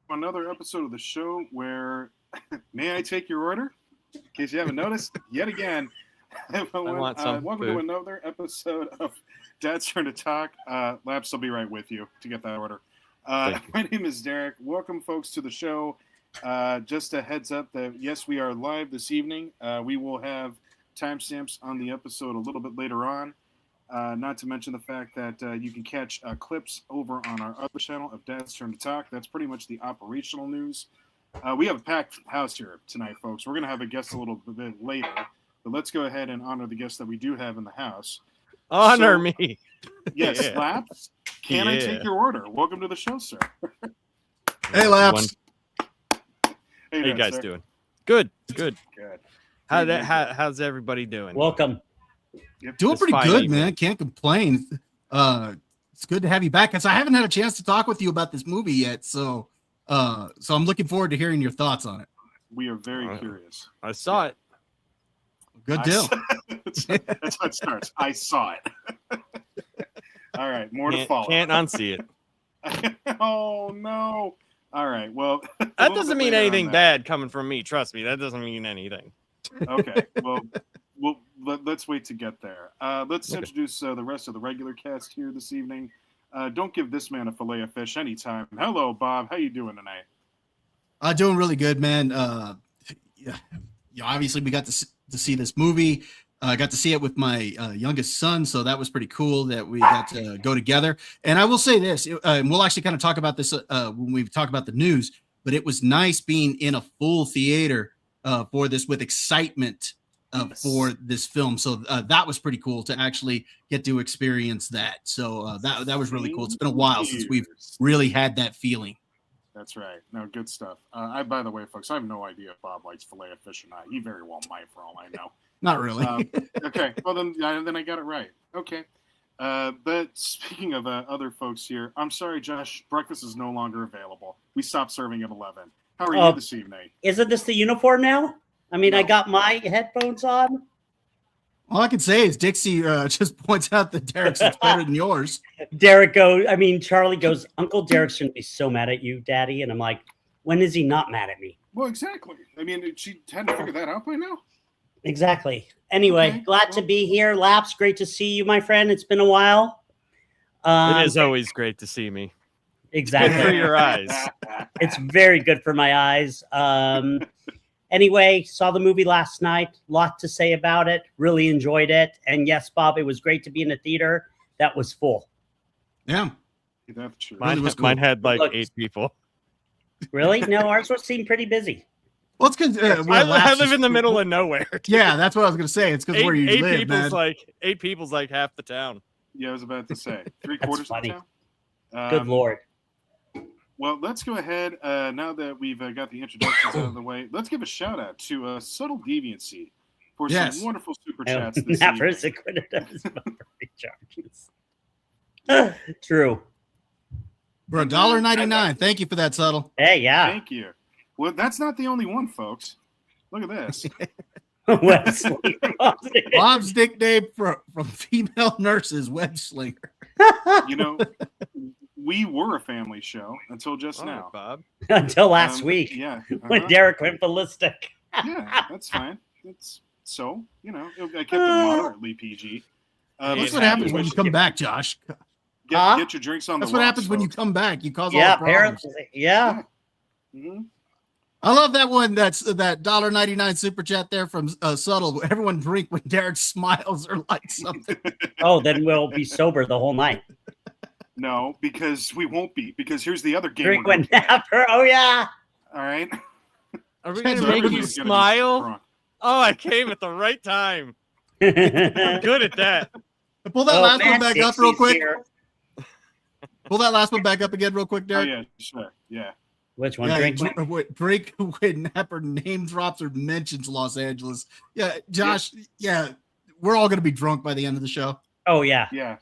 another episode of the show where may I take your order? In case you haven't noticed, yet again, everyone, want some welcome food. to another episode of Dad's Turn to Talk. Laps will be right with you to get that order. My name is Derek. Welcome, folks, to the show. Just a heads up that, yes, we are live this evening. We will have timestamps on the episode a little bit later on. Not to mention the fact that you can catch clips over on our other channel of Dad's Turn to Talk. That's pretty much the operational news. We have a packed house here tonight, folks. We're going to have a guest a little bit later, but let's go ahead and honor the guests that we do have in the house. Honor me. Yes, Yeah. Laps, can I take your order? Welcome to the show, sir. Hey, Laps. How you guys doing? Good. Good. How's everybody doing? Welcome. Yep. Doing It's pretty fine good, evening. man. Can't complain. It's good to have you back, because I haven't had a chance to talk with you about this movie yet. So I'm looking forward to hearing your thoughts on it. We are very curious. I saw it. Good deal. That's how it starts. I saw it. All right, more to follow. Can't unsee it. Oh, no. All right, well. That doesn't mean anything bad coming from me. Trust me, that doesn't mean anything. Okay, well, let's wait to get there. Let's introduce the rest of the regular cast here this evening. Don't give this man a fillet of fish anytime. Hello, Bob. How you doing tonight? Doing really good, man. Obviously, we got to see this movie. I got to see it with my youngest son, so that was pretty cool that we got to go together. And I will say this, and we'll actually kind of talk about this when we talk about the news, but it was nice being in a full theater for this with excitement for this film. So that was pretty cool to actually get to experience that. So that was really cool. It's been a while since we've really had that feeling. That's right. No, good stuff. By the way, folks, I have no idea if Bob likes fillet of fish or not. He very well might, for all I know. Not really. Okay. Well, then I got it right. Okay. But speaking of other folks here, I'm sorry, Josh. Breakfast is no longer available. We stopped serving at 11. How are you this evening? Isn't this the uniform now? I mean, No. I got my headphones on. All I can say is Dixie just points out that Derek's is better than yours. Charlie goes, Uncle Derek's going to be so mad at you, Daddy. And I'm like, when is he not mad at me? Well, exactly. I mean, she had to figure that out by now. Exactly. Anyway, Okay. glad to be here. Laps, great to see you, my friend. It's been a while. It is always great to see me. Exactly. Good for your eyes. It's very good for my eyes. Anyway, saw the movie last night. Lot to say about it. Really enjoyed it. And yes, Bob, it was great to be in a theater that was full. Yeah. That's true. Really was cool. Mine had like Look. 8 people. Really? No, ours seemed pretty busy. Well, it's because I live in the middle of nowhere. Yeah, that's what I was going to say. It's because where you live, people's man. eight people's like half the town. Yeah, I was about to say 3/4 That's of funny. the town. Good Lord. Well, let's go ahead. Now that we've got the introductions out of the way, let's give a shout out to Subtle Deviancy for Yes. some wonderful super chats this Never evening. acquitted of his charges. True. For $1.99. Thank you for that, Subtle. Hey, yeah. Thank you. Well, that's not the only one, folks. Look at this. Wesley. Bob's nickname from female nurses, Web Slinger. You know, we were a family show until just All right, now. Bob. Until last week Yeah. when Derek went ballistic. Yeah, that's fine. It's so, you know, I kept it moderately PG. That's It what happens when you Get, come back, Josh. get your drinks on That's the what rocks, happens when you folks. come back. You cause all Yeah, the problems. apparently. Yeah. Mhm. I love that one. That's that $1.99 super chat there from Subtle. Everyone drink when Derek smiles or likes something. Oh, then we'll be sober the whole night. No, because we won't be. Because here's the other game. Drink we're when gonna play. napper. Oh, yeah. All right. Are we That's gonna make everybody's you Everybody's gonna be smile? drunk. Oh, I came at the right time. I'm good at that. Pull that last one back up real Dixie's quick. here. Pull that last one back up again real quick, Oh Derek. yeah, sure. Yeah. Which one? Yeah, Drink drink when Napper name drops or mentions Los Angeles. Yeah, Josh. Yeah, we're all gonna be drunk by the end of the show. Oh, yeah. Yeah.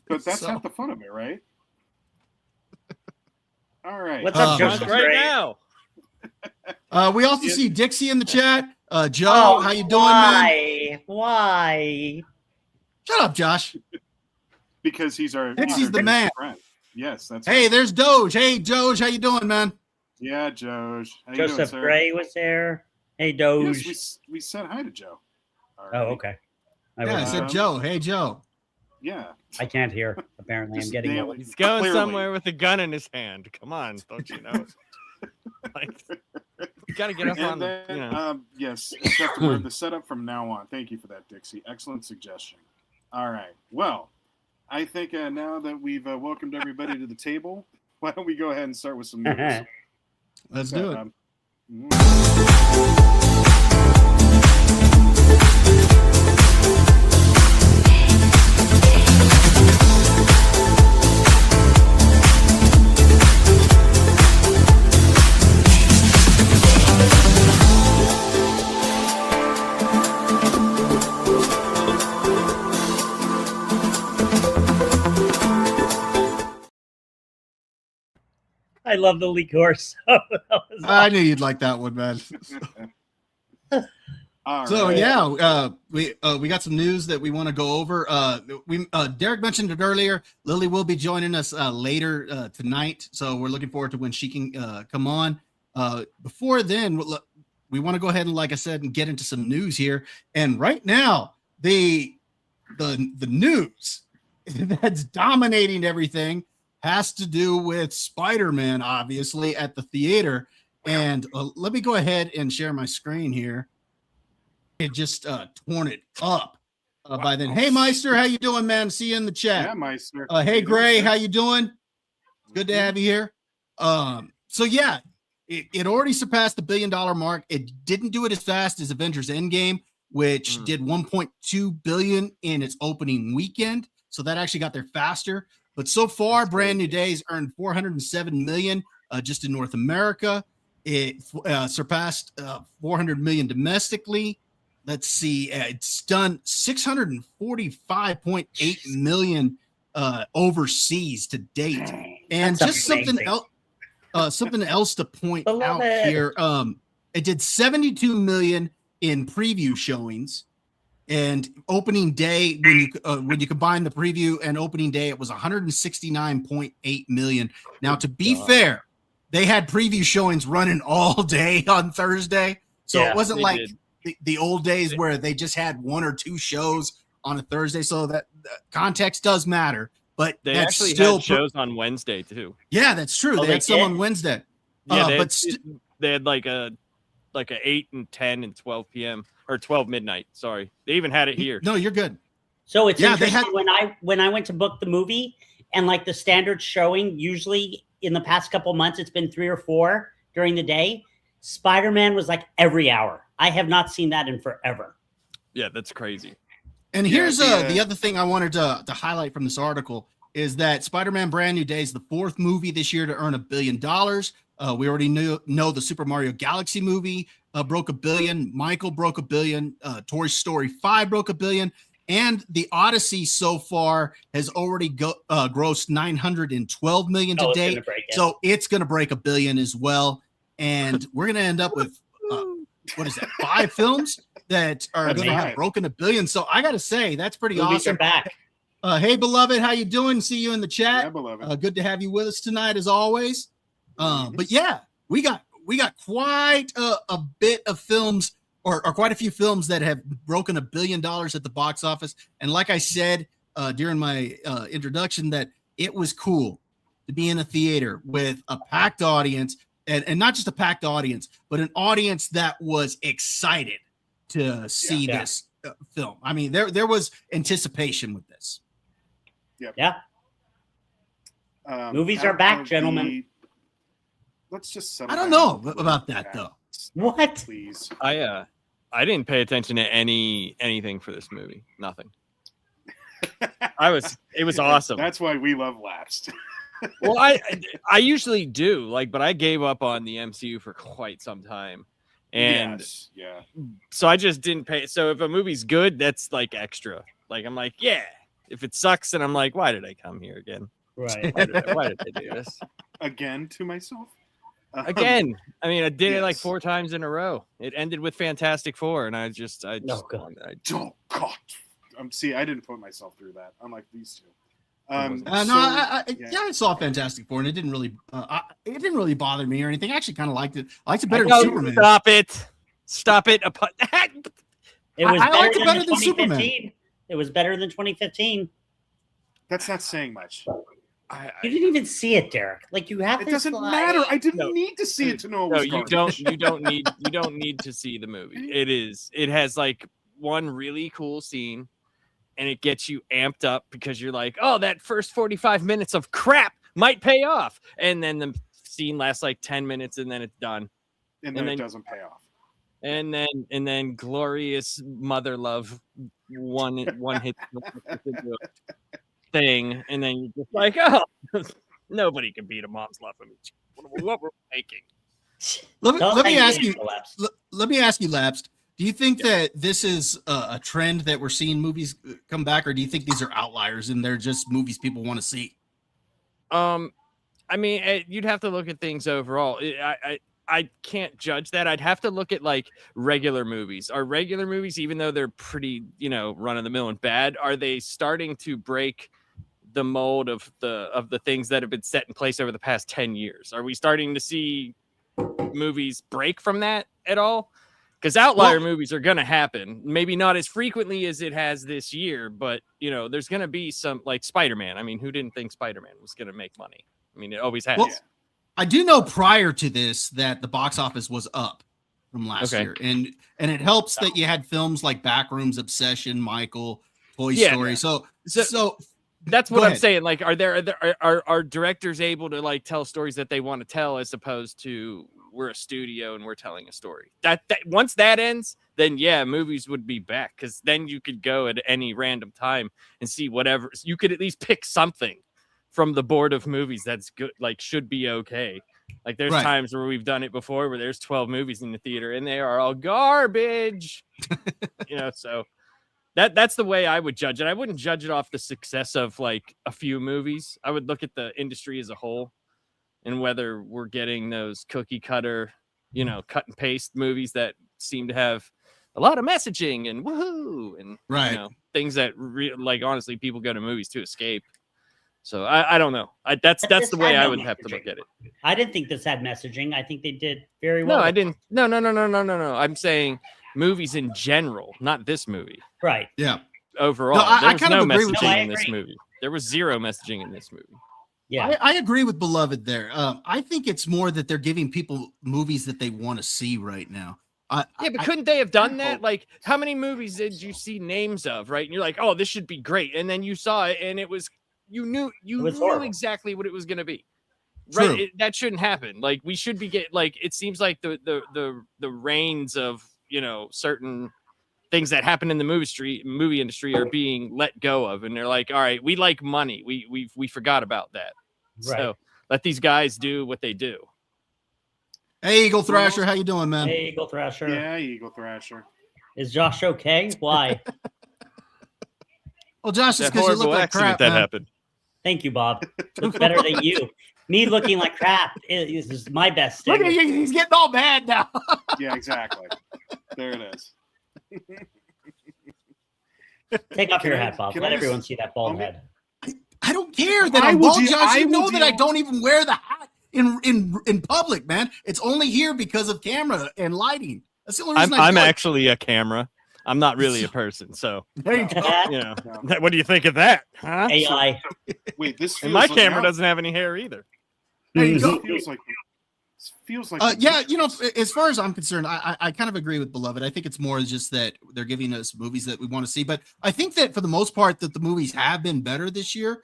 But that's So- half the fun of it, right? All right. What's up, Just Joseph? right Gray? now. We also see Dixie in the chat. Joe, Oh, how you doing, man? Why? Shut up, Josh. Because he's our Dixie's the man. friend. Yes, that's Hey, right. there's Doge. Hey, Doge, how you doing, man? Yeah, Doge. How you Joseph doing, sir? Gray was there. Hey, Doge. Yes, we said hi to Joe. Oh, Alrighty. okay. Yeah, I said Joe. Hey, Joe. Yeah. I can't hear. Apparently, I'm Just getting nail old. it. He's going Clearly. somewhere with a gun in his hand. Come on, don't you know? Like, you gotta get up on And the. then, You know. yes, except for the setup from now on. Thank you for that, Dixie. Excellent suggestion. All right. Well, I think now that we've welcomed everybody to the table, why don't we go ahead and start with some news? Let's do it. I love the liqueur. So I knew you'd like that one, man. All So right. yeah, we got some news that we want to go over. Derek mentioned it earlier. Lily will be joining us later tonight, so we're looking forward to when she can come on. Before then, we want to go ahead and, like I said, and get into some news here. And right now, the news that's dominating everything has to do with Spider-Man, obviously, at the theater. And let me go ahead and share my screen here. It just torn it up by then. Hey, Meister, how you doing, man? See you in the chat. Yeah, Meister. Hey, Gray, how you doing? Good to have you here. So yeah, it already surpassed the $1 billion mark. It didn't do it as fast as Avengers Endgame, which did 1.2 billion in its opening weekend. So that actually got there faster. But so far, Brand New Days earned 407 million just in North America. It surpassed 400 million domestically. Let's see, it's done 645.8 million overseas to date. And That's just amazing. something else to point out Beloved. here. It did 72 million in preview showings. And opening day, when you combine the preview and opening day, it was 169.8 million. Now, to be fair, they had preview showings running all day on Thursday, so it wasn't like the old days where they just had one or two shows on a Thursday. So that context does matter, but They that's actually still had shows on Wednesday too. Yeah, that's true. Oh, they they had some did? on Wednesday. Yeah, they had like a 8 and 10 and 12 p.m. or 12 midnight. Sorry, they even had it here. No, you're good. So it's Yeah, they interesting when I went to book the movie and like the standard showing, usually in the past couple months, it's been 3 or 4 during the day. Spider-Man was like every hour. I have not seen that in forever. Yeah, that's crazy. And here's the other thing I wanted to highlight from this article is that Spider-Man Brand New Day is the 4th movie this year to earn $1 billion. We already know the Super Mario Galaxy movie broke $1 billion. Michael broke $1 billion. Toy Story 5 broke $1 billion. And the Odyssey so far has already grossed $912 million to date. So it's going to break $1 billion as well. And we're going to end up with, 5 films that are going to have broken $1 billion. So I got to say, that's pretty Movies awesome. are back. Hey, beloved, how you doing? See you in the chat. Yeah, beloved. Good to have you with us tonight, as always. But yeah, we got quite a bit of films, or quite a few films that have broken $1 billion at the box office. And like I said during my introduction, that it was cool to be in a theater with a packed audience, and not just a packed audience, but an audience that was excited to see this film. I mean, there was anticipation with this. Yeah. Movies are back, gentlemen. Let's just. I don't know about that though. What? Please. I didn't pay attention to anything for this movie. Nothing. It was awesome. That's why we love Lapsed. Well, I usually do, but I gave up on the MCU for quite some time. And so I just didn't pay. So if a movie's good, that's like extra. Like, I'm like, yeah. If it sucks, then I'm like, why did I come here again? Right. Why did I do this? Again to myself? Again. I mean, I did it like 4 times in a row. It ended with Fantastic Four, and I just oh, God. See, I didn't put myself through that, unlike these two. I saw Fantastic Four, and it didn't really bother me or anything. I actually kind of liked it. I liked it better than Superman. Stop it! It was I liked it better than 2015. Superman. It was better than 2015. That's not saying much. You didn't even see it, Derek. Like you have. It doesn't matter. I didn't need to see it to know. You don't need to see the movie. It has like one really cool scene, and it gets you amped up because you're like, oh, that first 45 minutes of crap might pay off, and then the scene lasts like 10 minutes, and then it's done, and then it doesn't pay off. And then glorious mother love one hit thing, and then you're just like, oh, nobody can beat a mom's love for me. What we're making. Let me ask you, Lapsed. Do you think that this is a trend that we're seeing movies come back, or do you think these are outliers and they're just movies people want to see? I mean, you'd have to look at things overall. I can't judge that. I'd have to look at like regular movies. Are regular movies, even though they're pretty, run of the mill and bad, are they starting to break the mold of the things that have been set in place over the past 10 years? Are we starting to see movies break from that at all? Because outlier movies are going to happen. Maybe not as frequently as it has this year, but there's going to be some, like Spider-Man. I mean, who didn't think Spider-Man was going to make money? I mean, it always has. Well, I do know prior to this that the box office was up from last year, and it helps that you had films like Backrooms, Obsession, Michael, Toy Story. Yeah. So that's what I'm saying. Like, are directors able to like tell stories that they want to tell, as opposed to we're a studio and we're telling a story? That once that ends, then movies would be back, because then you could go at any random time and see whatever. You could at least pick something from the board of movies that's good, like should be okay. Like there's times where we've done it before where there's 12 movies in the theater and they are all garbage. So that's the way I would judge it. I wouldn't judge it off the success of like a few movies. I would look at the industry as a whole and whether we're getting those cookie cutter, cut and paste movies that seem to have a lot of messaging and woohoo and things that like honestly people go to movies to escape. So I don't know. That's the way I would have to look at it. I didn't think this had messaging. I think they did very well. No, I didn't. No. I'm saying movies in general, not this movie. Right. Yeah. Overall, there was no messaging in this movie. There was zero messaging in this movie. Yeah, I agree with Beloved there. I think it's more that they're giving people movies that they want to see right now. But couldn't they have done that? Like, how many movies did you see names of, right? And you're like, oh, this should be great. And then you saw it and it was, you knew exactly what it was going to be. Right. That shouldn't happen. Like, we should be it seems like the reins of, certain things that happen in the movie industry are being let go of. And they're like, all right, we like money. We forgot about that. Right. So let these guys do what they do. Hey, Eagle Thrasher, how you doing, man? Hey, Eagle Thrasher. Yeah, Eagle Thrasher. Is Josh okay? Why? Well, Josh, it's because you look like crap, that man. happened. Thank you, Bob. Looks better than you. Me looking like crap is my best thing. Look at you. He's getting all bad now. Yeah, exactly. There it is. Take off your hat, Bob. Let everyone see that bald head. I don't care that I'm bald, Josh. You know that I don't even wear the hat in public, man. It's only here because of camera and lighting. That's the only reason I'm actually a camera. I'm not really a person, so there you go. What do you think of that? Huh? AI. Wait, this feels and my like camera doesn't have any hair either. There you go. Feels like as far as I'm concerned, I kind of agree with Beloved. I think it's more just that they're giving us movies that we want to see. But I think that for the most part that the movies have been better this year.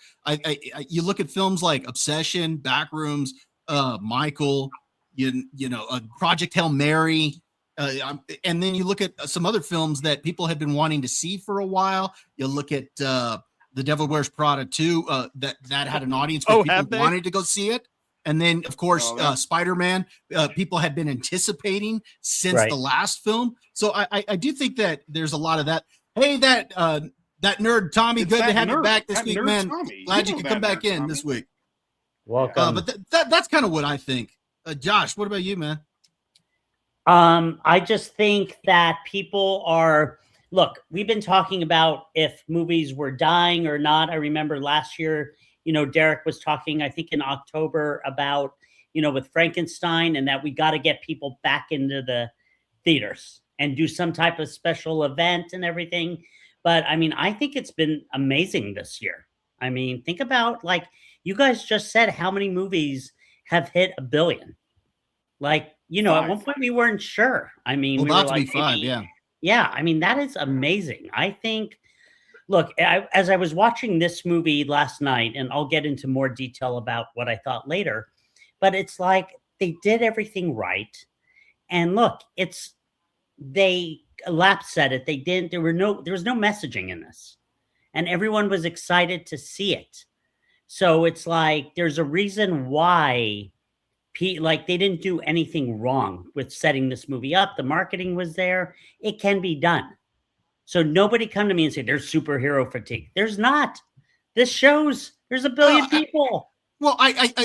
You look at films like Obsession, Backrooms, Michael, Project Hail Mary. And then you look at some other films that people had been wanting to see for a while. You look at The Devil Wears Prada 2, that had an audience because people wanted to go see it. And then, of course, Spider-Man, people had been anticipating since the last film. So I do think that there's a lot of that. Hey, that nerd Tommy, good to have you back this week, man. Tommy. Glad you could come back in this week. Welcome. But that's kind of what I think. Josh, what about you, man? I just think that people are look, we've been talking about if movies were dying or not. I remember last year, Derek was talking, I think in October, about, with Frankenstein, and that we got to get people back into the theaters and do some type of special event and everything. But I mean, I think it's been amazing this year. I mean, think about, like, you guys just said how many movies have hit $1 billion. Like, at one point we weren't sure. I mean, we were about to like, be 5, yeah. Yeah, I mean, that is amazing. I think, look, as I was watching this movie last night, and I'll get into more detail about what I thought later, but it's like they did everything right. And look, Lap said it, there was no messaging in this. And everyone was excited to see it. So it's like, there's a reason why they didn't do anything wrong with setting this movie up. The marketing was there. It can be done. So nobody come to me and say there's superhero fatigue. There's not. This shows there's 1 billion people. Well,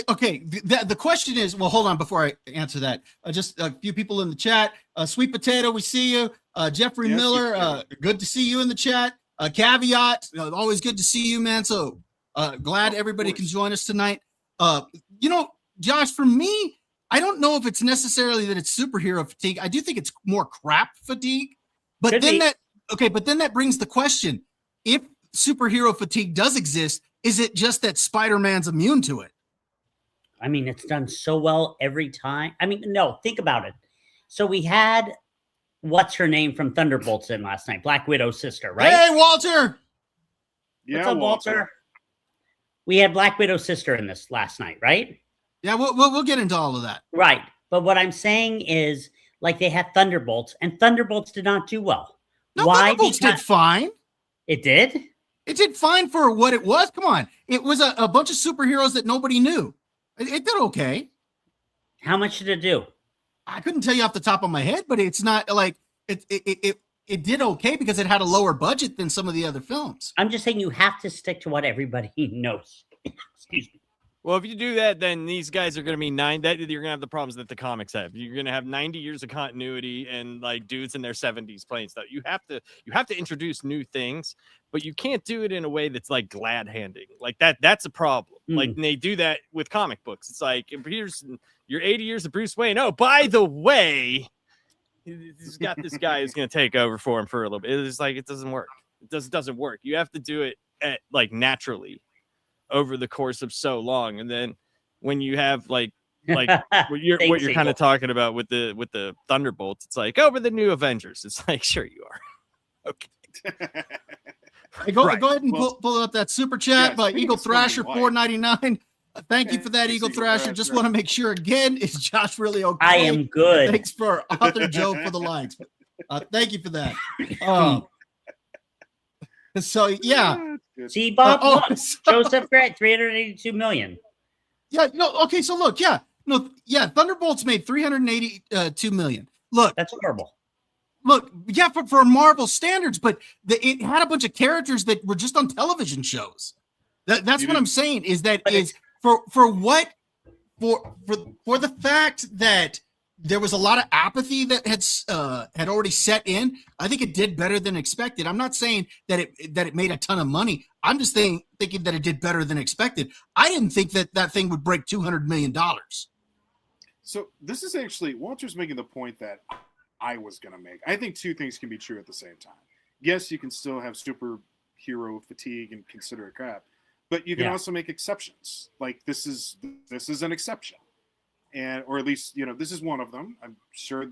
okay. The question is, well, hold on before I answer that. Just a few people in the chat. Sweet Potato, we see you. Jeffrey Miller, good to see you in the chat. Caveat, always good to see you, man. So glad everybody can join us tonight. Josh, for me, I don't know if it's necessarily that it's superhero fatigue. I do think it's more crap fatigue. But then that brings the question: if superhero fatigue does exist, is it just that Spider-Man's immune to it? I mean, it's done so well every time. I mean, no, think about it. So we had what's her name from Thunderbolts in last night, Black Widow's sister, right? Hey, Walter. Yeah, what's up, Walter? We had Black Widow's sister in this last night, right? Yeah, we'll get into all of that. Right. But what I'm saying is, like, they had Thunderbolts, and Thunderbolts did not do well. No, Thunderbolts did fine. It did? It did fine for what it was. Come on. It was a bunch of superheroes that nobody knew. It did okay. How much did it do? I couldn't tell you off the top of my head, but it's not like it did okay because it had a lower budget than some of the other films. I'm just saying you have to stick to what everybody knows. Excuse me. Well, if you do that, then these guys are going to be you're going to have the problems that the comics have. You're going to have 90 years of continuity and like dudes in their 70s playing stuff. You have to introduce new things, but you can't do it in a way that's like glad handing. Like that's a problem. Like they do that with comic books. It's like, here's your 80 years of Bruce Wayne. Oh, by the way, he's got this guy who's going to take over for him for a little bit. It's like, it doesn't work. It doesn't work. You have to do it naturally over the course of so long. And then when you have like what you're kind of talking about with the Thunderbolts, it's like, we're the new Avengers. It's like, sure you are. Okay. Hey, go ahead and pull up that super chat by Eagle Thrasher $4.99. Thank you for that, Eagle Thrasher. Just want to make sure again, is Josh really okay? I am good. Thanks for Author Joe for the likes. Thank you for that. So yeah. See, Bob, Joseph Grant, 382 million. Yeah, okay, so look, Thunderbolts made 382 million. Look, that's horrible. Look, yeah, for Marvel standards, but it had a bunch of characters that were just on television shows. That's what I'm saying. Is that is for the fact that there was a lot of apathy that had already set in. I think it did better than expected. I'm not saying that it made a ton of money. I'm just thinking that it did better than expected. I didn't think that thing would break $200 million. So this is actually Walter's making the point that I was going to make. I think two things can be true at the same time. Yes, you can still have superhero fatigue and consider it crap, but you can also make exceptions. Like this is an exception. And, or at least, this is one of them. I'm sure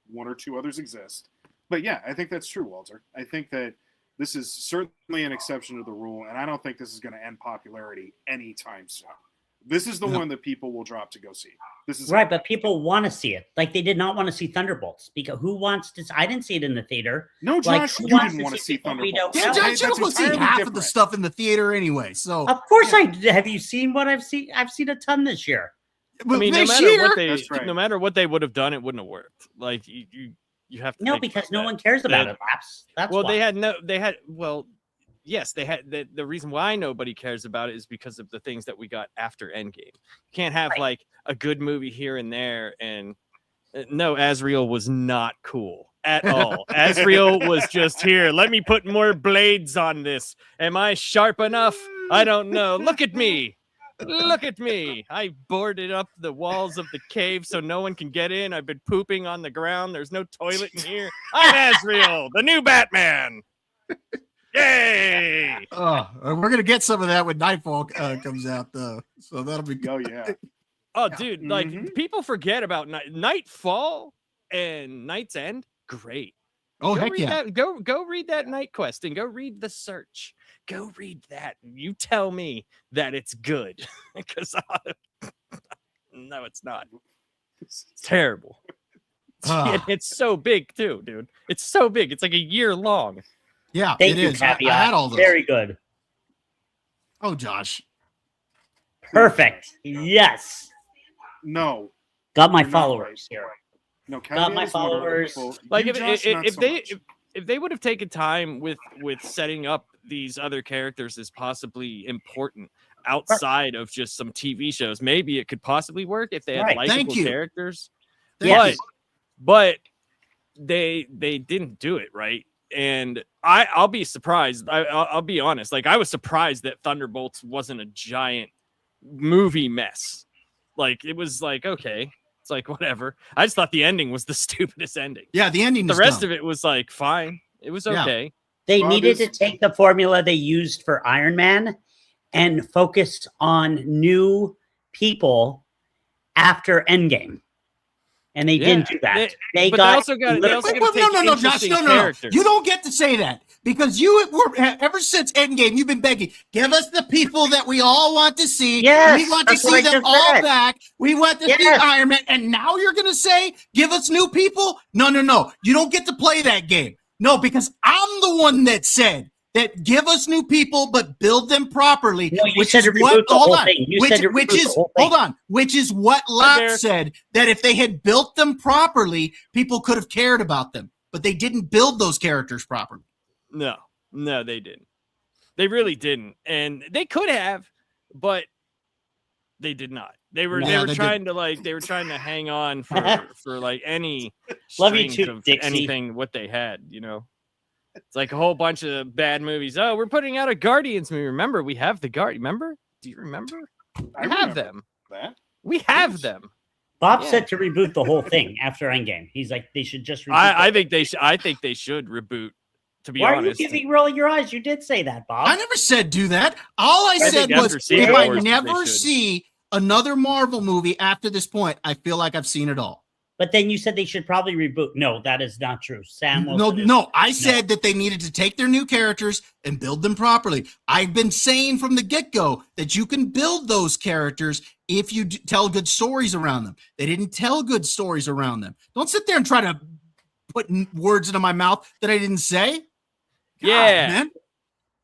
one or two others exist. But yeah, I think that's true, Walter. I think that this is certainly an exception to the rule, and I don't think this is going to end popularity anytime soon. This is the one that people will drop to go see. This is right, but people want to see it. Like they did not want to see Thunderbolts because who wants to? I didn't see it in the theater. No, Josh, you didn't want to see Thunderbolts. Yeah, Josh, you don't see half of the stuff in the theater anyway. So of course I did. Have you seen what I've seen? I've seen a ton this year. I mean, no matter what they would have done, it wouldn't have worked. Like you have to. No, because no one cares about it. That's well, why. Yes, they had the reason why nobody cares about it is because of the things that we got after Endgame. You can't have like a good movie here and there and No, Azrael was not cool at all. Azrael was just here. Let me put more blades on this. Am I sharp enough? I don't know. Look at me. Look at me. I boarded up the walls of the cave so no one can get in. I've been pooping on the ground. There's no toilet in here. I'm Azrael, the new Batman. Yay! Oh, we're gonna get some of that when Nightfall comes out, though. So that'll be. Oh yeah. Oh, dude, like people forget about Nightfall and Night's End. Great. Oh, heck yeah. Go read that Night Quest and go read The Search. Go read that. You tell me that it's good. Because no, it's not. It's terrible. It's so big too, dude. It's so big. It's like a year long. Yeah, Thank it you, is. I Caveat. had all those. Very good. Oh, Josh. Perfect. Yes. No. Got my You're not followers right. here. No, Got my Caveat is more followers. delightful. Like You, Josh, not so much. if they would have taken time with setting up these other characters as possibly important outside of just some TV shows, maybe it could possibly work if they had Right. likable Thank you. characters. Yes. But they didn't do it right. And I'll be surprised. I'll be honest. Like I was surprised that Thunderbolts wasn't a giant movie mess. Like it was like, okay, it's like whatever. I just thought the ending was the stupidest ending. Yeah, the ending. The rest of it was like fine. It was okay. They Bob needed is- to take the formula they used for Iron Man and focus on new people after Endgame. And they didn't do that. They but got they also Wait, got to take no, Josh, interesting no. characters. You don't get to say that because you were ever since Endgame. You've been begging, give us the people that we all want to see. Yes, we want to that's what I see them just all said. back. We want to see Yes. Iron Man, and now you're gonna say, give us new people? No. You don't get to play that game. No, because I'm the one that said that give us new people, but build them properly. No, you which said is to what. reboot the Hold whole on. thing. You Which, said to which reboot is the whole thing. hold on. Which is what Derek. Locke said, that if they had built them properly, people could have cared about them. But they didn't build those characters properly. No, they didn't. They really didn't, and they could have, but they did not. They were trying to hang on for like any Love you strings too, of Dixie. anything what they had, you know. It's like a whole bunch of bad movies. Oh, we're putting out a Guardians movie. Remember, we have the Guardian. Remember? Do you remember? I We have remember them. that. We have them. Bob Yeah. said to reboot the whole thing after Endgame. He's like, they should just reboot I think they should. I think they should reboot. To be Why honest, are you giving rolling your eyes? You did say that, Bob. I never said do that. All I said think was after Secret if I Wars, they never should. see another Marvel movie after this point, I feel like I've seen it all. But then you said they should probably reboot. No, that is not true. Sam Wilson is- No, I said that they needed to take their new characters and build them properly. I've been saying from the get-go that you can build those characters if you tell good stories around them. They didn't tell good stories around them. Don't sit there and try to put words into my mouth that I didn't say. God, Yeah. man.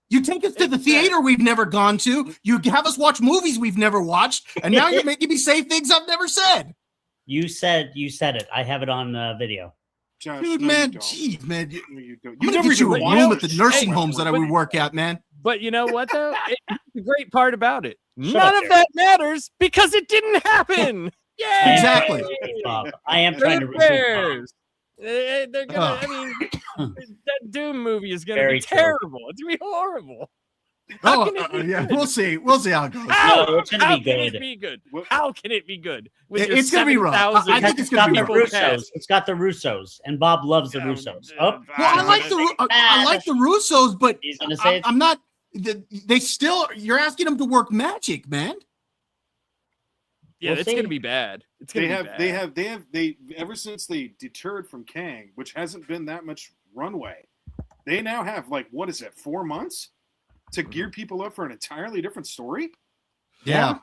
You take us to the theater we've never gone to. You have us watch movies we've never watched, and now you're making me say things I've never said. You said it. I have it on video. Josh, Dude, no, man, you don't. jeez, man. No, you don't. I'm You gonna never get you a even room watched at the it. nursing Hey, homes that but- we work at, man. But you know what though? The great part about it, Shut none up, of Derek. that matters because it didn't happen. Yeah, Exactly. Bob. I am trying to Who reboot Bob. cares? They're gonna. I mean, that Doom movie is gonna Very be true. terrible. It's gonna be horrible. How can it be Yeah, good? we'll see. We'll see how it goes. How, No, it's gonna how be can good. it be good? What- How can it be good? With It- your it's gonna be rough. 7,000 I think Because it's it's gonna got be the rough. Russos. It's got the Russos, and Bob loves the Russos. Oh, Well, I like the Russos, but He's gonna say I'm not. They still. You're asking them to work magic, man. Yeah, We'll it's see. gonna be bad. It's gonna They be have ever since they deterred from Kang, which hasn't been that much runway. They now have like, what is it, 4 months to gear people up for an entirely different story? Yeah.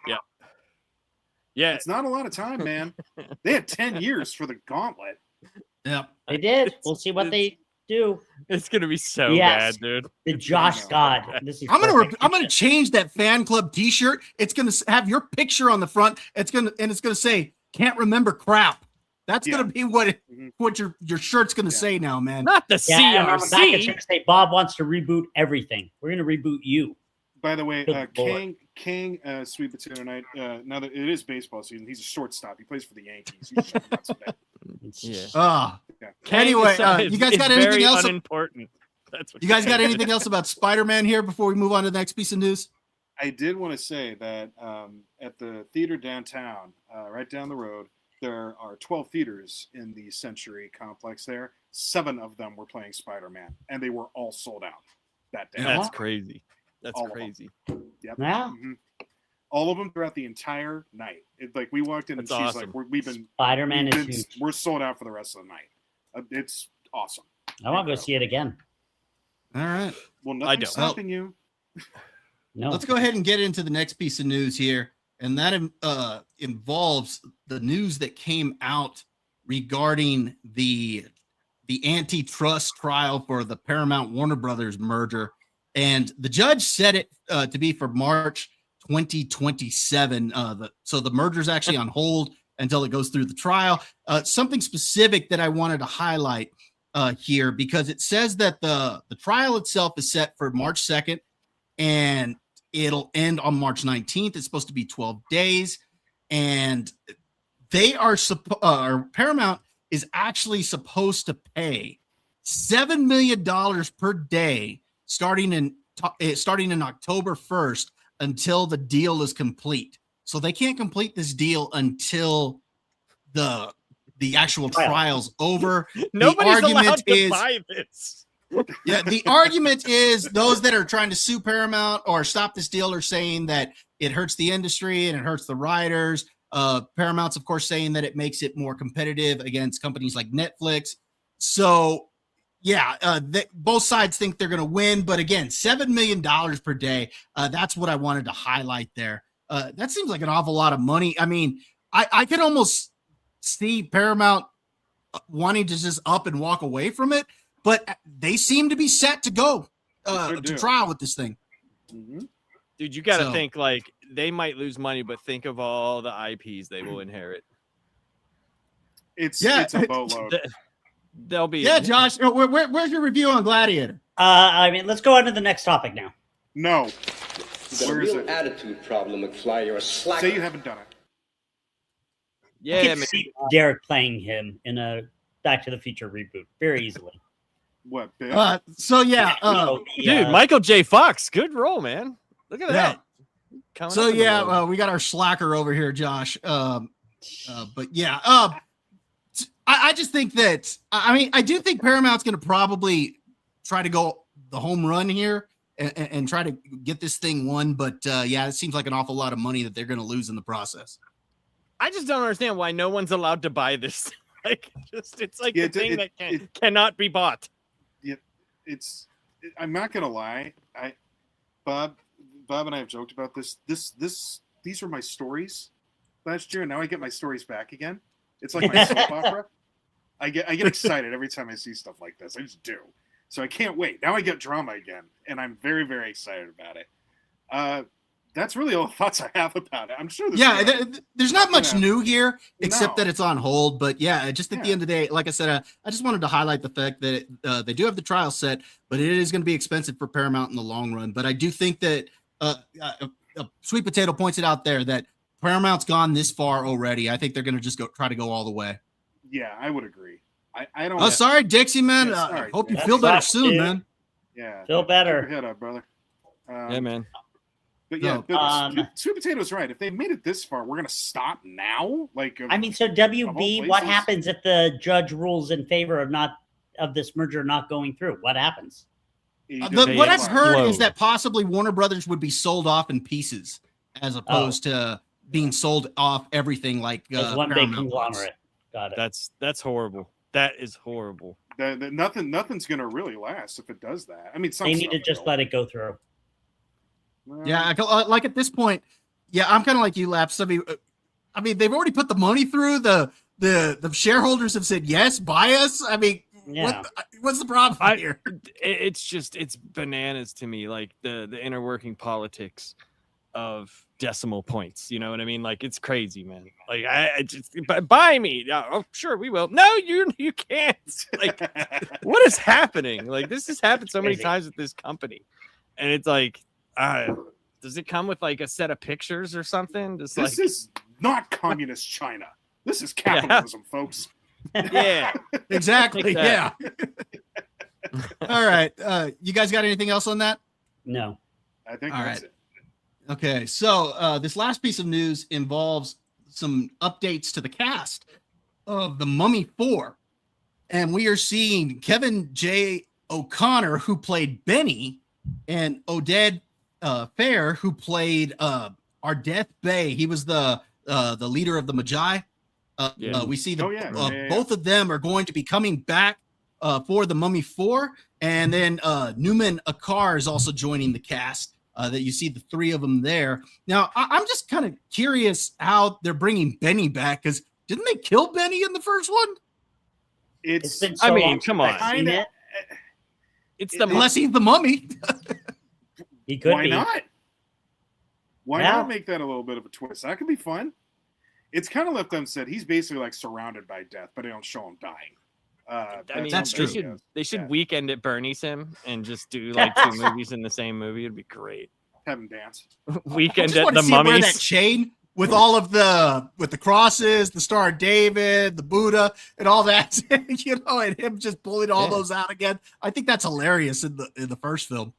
It's not a lot of time, man. They had 10 years for the gauntlet. Yeah. they did. We'll see what they do. It's gonna be so Yes. bad, dude. The Josh God. This is I'm perfect. gonna change that fan club T-shirt. It's gonna have your picture on the front. It's gonna say "Can't remember crap." That's Yeah. gonna be what Mhm. what your shirt's gonna Yeah. say now, man. Not the Yeah, and on the back it's CRC. gonna say Bob wants to reboot everything. We're gonna reboot you. By the way, Good Lord. King, Sweet Potato Night. Now that it is baseball season, he's a shortstop. He plays for the Yankees. He's just nuts with that. Yeah. Anyway, you guys got anything else? Unimportant. That's what you guys got anything else about Spider-Man here before we move on to the next piece of news? I did want to say that at the theater downtown, right down the road, there are 12 theaters in the Century complex there. 7 of them were playing Spider-Man, and they were all sold out that day. That's crazy. That's all crazy. Yep. Yeah. Mm-hmm. All of them throughout the entire night. Like we walked in, and she's awesome. like, "We've been Spider-Man is huge. We're sold out for the rest of the night." It's awesome. I want to go see it again. All right. Well, nothing's stopping you. No. Let's go ahead and get into the next piece of news here. And that involves the news that came out regarding the antitrust trial for the Paramount-Warner Brothers merger. And the judge set it to be for March 2027. So the merger is actually on hold until it goes through the trial. Something specific that I wanted to highlight here, because it says that the trial itself is set for March 2nd, and it'll end on March 19th. It's supposed to be 12 days. And they are Paramount is actually supposed to pay $7 million per day starting in October 1st until the deal is complete. So they can't complete this deal until the actual trial's over. Nobody's allowed to buy this. Yeah, the argument is those that are trying to sue Paramount or stop this deal are saying that it hurts the industry and it hurts the writers. Paramount's, of course, saying that it makes it more competitive against companies like Netflix. So, yeah, both sides think they're going to win. But again, $7 million per day. That's what I wanted to highlight there. That seems like an awful lot of money. I mean, I could almost see Paramount wanting to just up and walk away from it. But they seem to be set to go to trial with this thing. Mm-hmm. Dude, you got to think, like, they might lose money, but think of all the IPs they will inherit. It's a boatload. They'll be. Yeah, Josh, where's your review on Gladiator? I mean, let's go on to the next topic now. No. You've got a real attitude problem, McFly. You're a slacker. Say you haven't done it. Yeah, I can see Derek playing him in a Back to the Future reboot very easily. What, Bill? Dude, Michael J. Fox, good role, man. Look at that. So we got our slacker over here, Josh. But yeah, I just think that I do think Paramount's going to probably try to go the home run here and try to get this thing won. But yeah, it seems like an awful lot of money that they're going to lose in the process. I just don't understand why no one's allowed to buy this. It's like the thing that cannot be bought. I'm not gonna lie. Bob and I have joked about this. These were my stories last year, and now I get my stories back again. It's like my soap opera. I get excited every time I see stuff like this. I just do. So I can't wait. Now I get drama again, and I'm very, very excited about it. That's really all the thoughts I have about it. I'm sure. There's not much new here except that it's on hold. But yeah, just at the end of the day, like I said, I just wanted to highlight the fact that they do have the trial set, but it is going to be expensive for Paramount in the long run. But I do think that Sweet Potato points it out there that Paramount's gone this far already. I think they're going to just try to go all the way. Yeah, I would agree. I don't. Oh, sorry, Dixie, man. Sorry, hope you feel better soon, man. Yeah, feel better. Keep your head up, brother. Yeah, man. But yeah, Sweet Potato's right. If they made it this far, we're gonna stop now. I mean, so WB, what happens if the judge rules in favor of this merger not going through? What happens? What I've heard is that possibly Warner Brothers would be sold off in pieces, as opposed to being sold off everything like one big conglomerate. Got it. That's horrible. That is horrible. Nothing's gonna really last if it does that. I mean, they need to just let it go through. Yeah, like at this point, yeah, I'm kind of like you, Laps. I mean, they've already put the money through. The shareholders have said yes, buy us. I mean, what's the problem here? It's bananas to me, like the inner working politics of decimal points. You know what I mean? Like, it's crazy, man. Like, I just buy me. Oh, sure, we will. No, you can't. Like, what is happening? Like, this has happened so many times with this company, and it's like. Does it come with like a set of pictures or something? This is not communist China. This is capitalism, folks. Yeah, Exactly. Take Yeah. that. All right. You guys got anything else on that? No. I think All that's right. it. Okay. So this last piece of news involves some updates to the cast of The Mummy 4. And we are seeing Kevin J. O'Connor, who played Benny, and Oded Fair, who played Ardeth Bey. He was the leader of the Magi. We see both of them are going to be coming back for The Mummy 4. And then Newman Akar is also joining the cast. That you see the three of them there. Now, I'm just kind of curious how they're bringing Benny back, because didn't they kill Benny in the first one? It's been so long come on. It's Unless he's the mummy. He could be. Why not? Why not make that a little bit of a twist? That could be fun. It's kind of left unsaid. He's basically like surrounded by death, but they don't show him dying. I mean, that's true. They should Weekend at Bernie's him and just do like 2 movies in the same movie. It'd be great. Have him dance. Weekend I at want the to see him wear Mummies. that chain with all of the crosses, the Star of David, the Buddha, and all that. You know, and him just pulling all those out again. I think that's hilarious in the first film.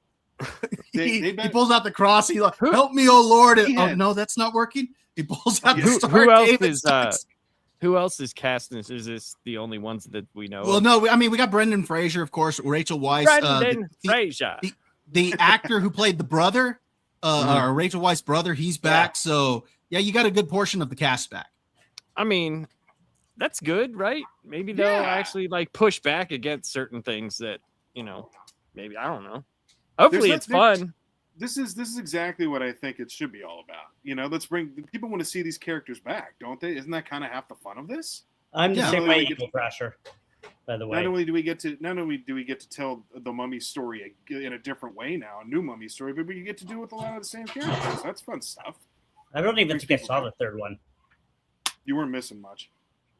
He pulls out the cross. He's like, "Help me, oh Lord!" And, oh no, that's not working. He pulls out the Star who of else David. is who else is casting this? Is this the only ones that we know? Well, no, I mean we got Brendan Fraser, of course, Rachel Weisz, Brendan Fraser, the actor who played the brother, or Rachel Weisz' brother. He's back. So yeah, you got a good portion of the cast back. I mean, that's good, right? Maybe they'll actually like push back against certain things that, you know, maybe, I don't know. Hopefully it's fun. This is exactly what I think it should be all about. You know, people want to see these characters back, don't they? Isn't that kind of half the fun of this? I'm the same way, Eagle Crusher, by the way. Not only do we get to tell the Mummy story in a different way now, a new Mummy story, but we get to do it with a lot of the same characters. That's fun stuff. I don't even think I saw the third one. You weren't missing much.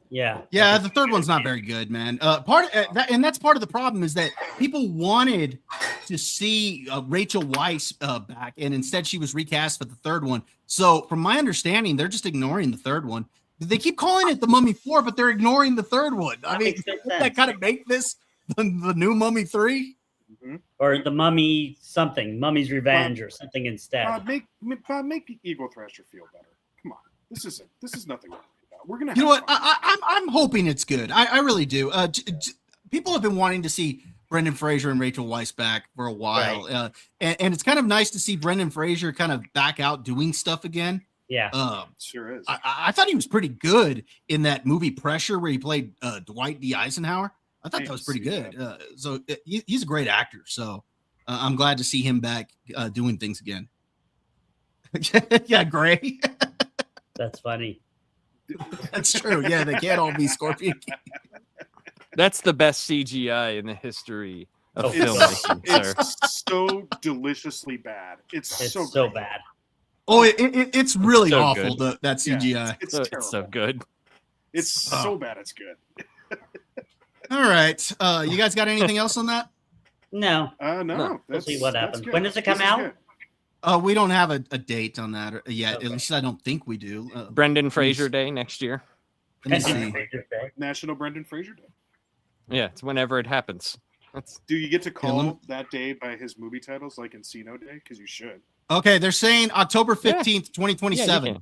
Yeah. Yeah, the third one's not very good, man. That's part of the problem is that people wanted to see Rachel Weisz back, and instead she was recast for the third one. So, from my understanding, they're just ignoring the third one. They keep calling it the Mummy 4, but they're ignoring the third one. I mean, doesn't that kind of make this the new Mummy 3? Mm-hmm. Or the Mummy something, Mummy's Revenge, or something instead. Make Eagle Thrasher feel better. Come on, this is nothing wrong with that. We're gonna. You know what? I'm hoping it's good. I really do. People have been wanting to see Brendan Fraser and Rachel Weisz back for a while, right. And it's kind of nice to see Brendan Fraser kind of back out doing stuff again. Yeah, sure is. I thought he was pretty good in that movie Pressure, where he played Dwight D. Eisenhower. I thought that was pretty good. So he's a great actor. So I'm glad to see him back doing things again. Yeah, Gray. That's funny. That's true. Yeah, they can't all be Scorpion King. That's the best CGI in the history of filmmaking, sir. It's so deliciously bad. It's so bad. Oh, it's really so awful, good. that CGI. Yeah, it's so good. It's so bad it's good. All right. You guys got anything else on that? No. No. We'll see what happens. When does it come out? We don't have a date on that yet. Okay. At least I don't think we do. Brendan Fraser Day next year. National Brendan Fraser Day. Yeah, it's whenever it happens. Do you get to call that day by his movie titles like Encino Day? Because you should. Okay, they're saying October 15th, 2027. Yeah,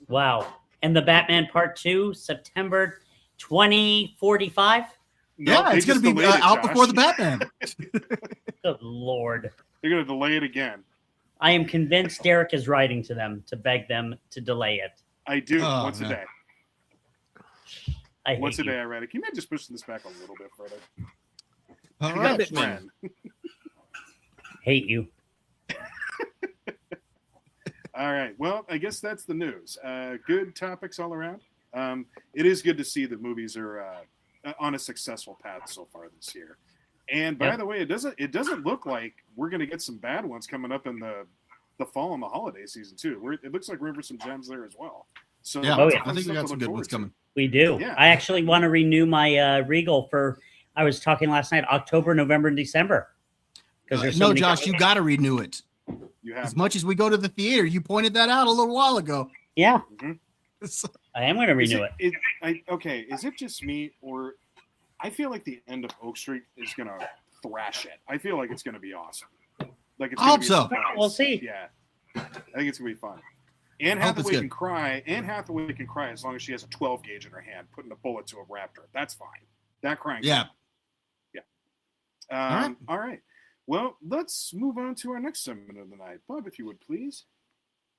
wow. And the Batman Part 2, September 2045? Yeah, it's going to be out before the Batman. Good Lord. They're going to delay it again. I am convinced Derek is writing to them to beg them to delay it. I do. Once a day. Once a day I read it. Can you imagine just pushing this back a little bit further? All right, man. Hate you. All right. Well, I guess that's the news. Good topics all around. It is good to see that movies are on a successful path so far this year. And by the way, it doesn't look like we're going to get some bad ones coming up in the fall and the holiday season too. It looks like we're in for some gems there as well. So I think we got some good ones coming. We do. Yeah. I actually want to renew my Regal for. I was talking last night, October, November, and December. No, Josh, you got to renew it. You have as much as we go to the theater. You pointed that out a little while ago. Yeah. Mm-hmm. I am going to renew it. Okay, is it just me, or I feel like the end of Oak Street is going to thrash it. I feel like it's going to be awesome. Like it's I hope so. We'll see. Yeah, I think it's going to be fun. Anne Hathaway can cry. Anne Hathaway can cry as long as she has a 12 gauge in her hand, putting a bullet to a raptor. That's fine. That crying. Yeah. Yeah. All right. Well, let's move on to our next segment of the night. Bob, if you would please.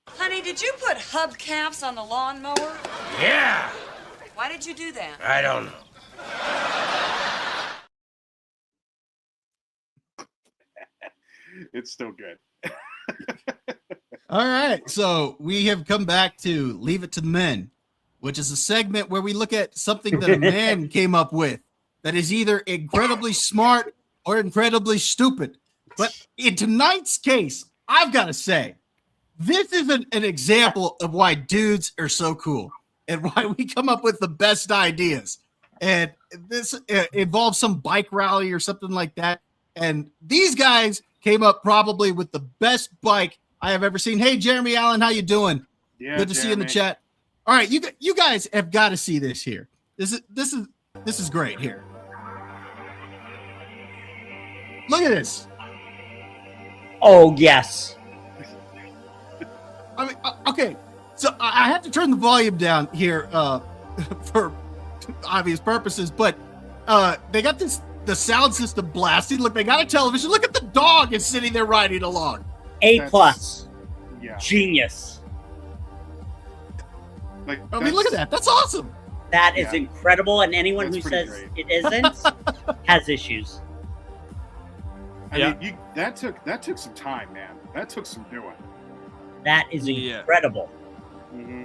Honey, did you put hubcaps on the lawnmower? Yeah. Why did you do that? I don't know. It's still good. All right. So we have come back to Leave It to the Men, which is a segment where we look at something that a man came up with that is either incredibly smart or incredibly stupid. But in tonight's case, I've got to say, this is an example of why dudes are so cool and why we come up with the best ideas. And this involves some bike rally or something like that. And these guys came up probably with the best bike I have ever seen. Hey, Jeremy Allen, how you doing? Yeah, good to see you in the chat. All right, you guys have got to see this here. This is great here. Look at this. Oh, yes. I mean, okay, so I have to turn the volume down here for obvious purposes, but they got the sound system blasted. Look, they got a television. Look at the dog is sitting there riding along. A+. Yeah. Genius. Like, I mean, look at that. That's awesome. That is incredible, and anyone That's who pretty says great. it isn't has issues. I mean, that took some time, man. That took some doing. That is incredible. Mm-hmm.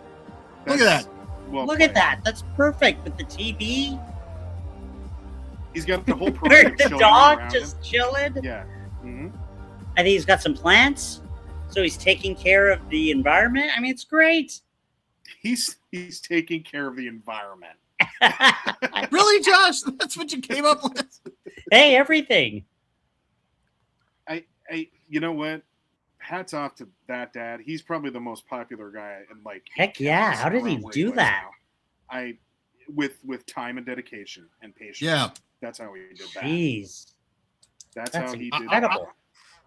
Look at that. Well Look played. at that. That's perfect with the TV. He's got the whole program The chilling dog around just him. chilling. Yeah. Mm-hmm. I think he's got some plants, so he's taking care of the environment. I mean, it's great. He's taking care of the environment. Really, Josh? That's what you came up with? Hey, everything. I you know what? Hats off to that dad. He's probably the most popular guy in like. Heck yeah! How did he around where do lives that? now. With time and dedication and patience. Yeah. That's how he did that. Jeez. That's how he did incredible. that.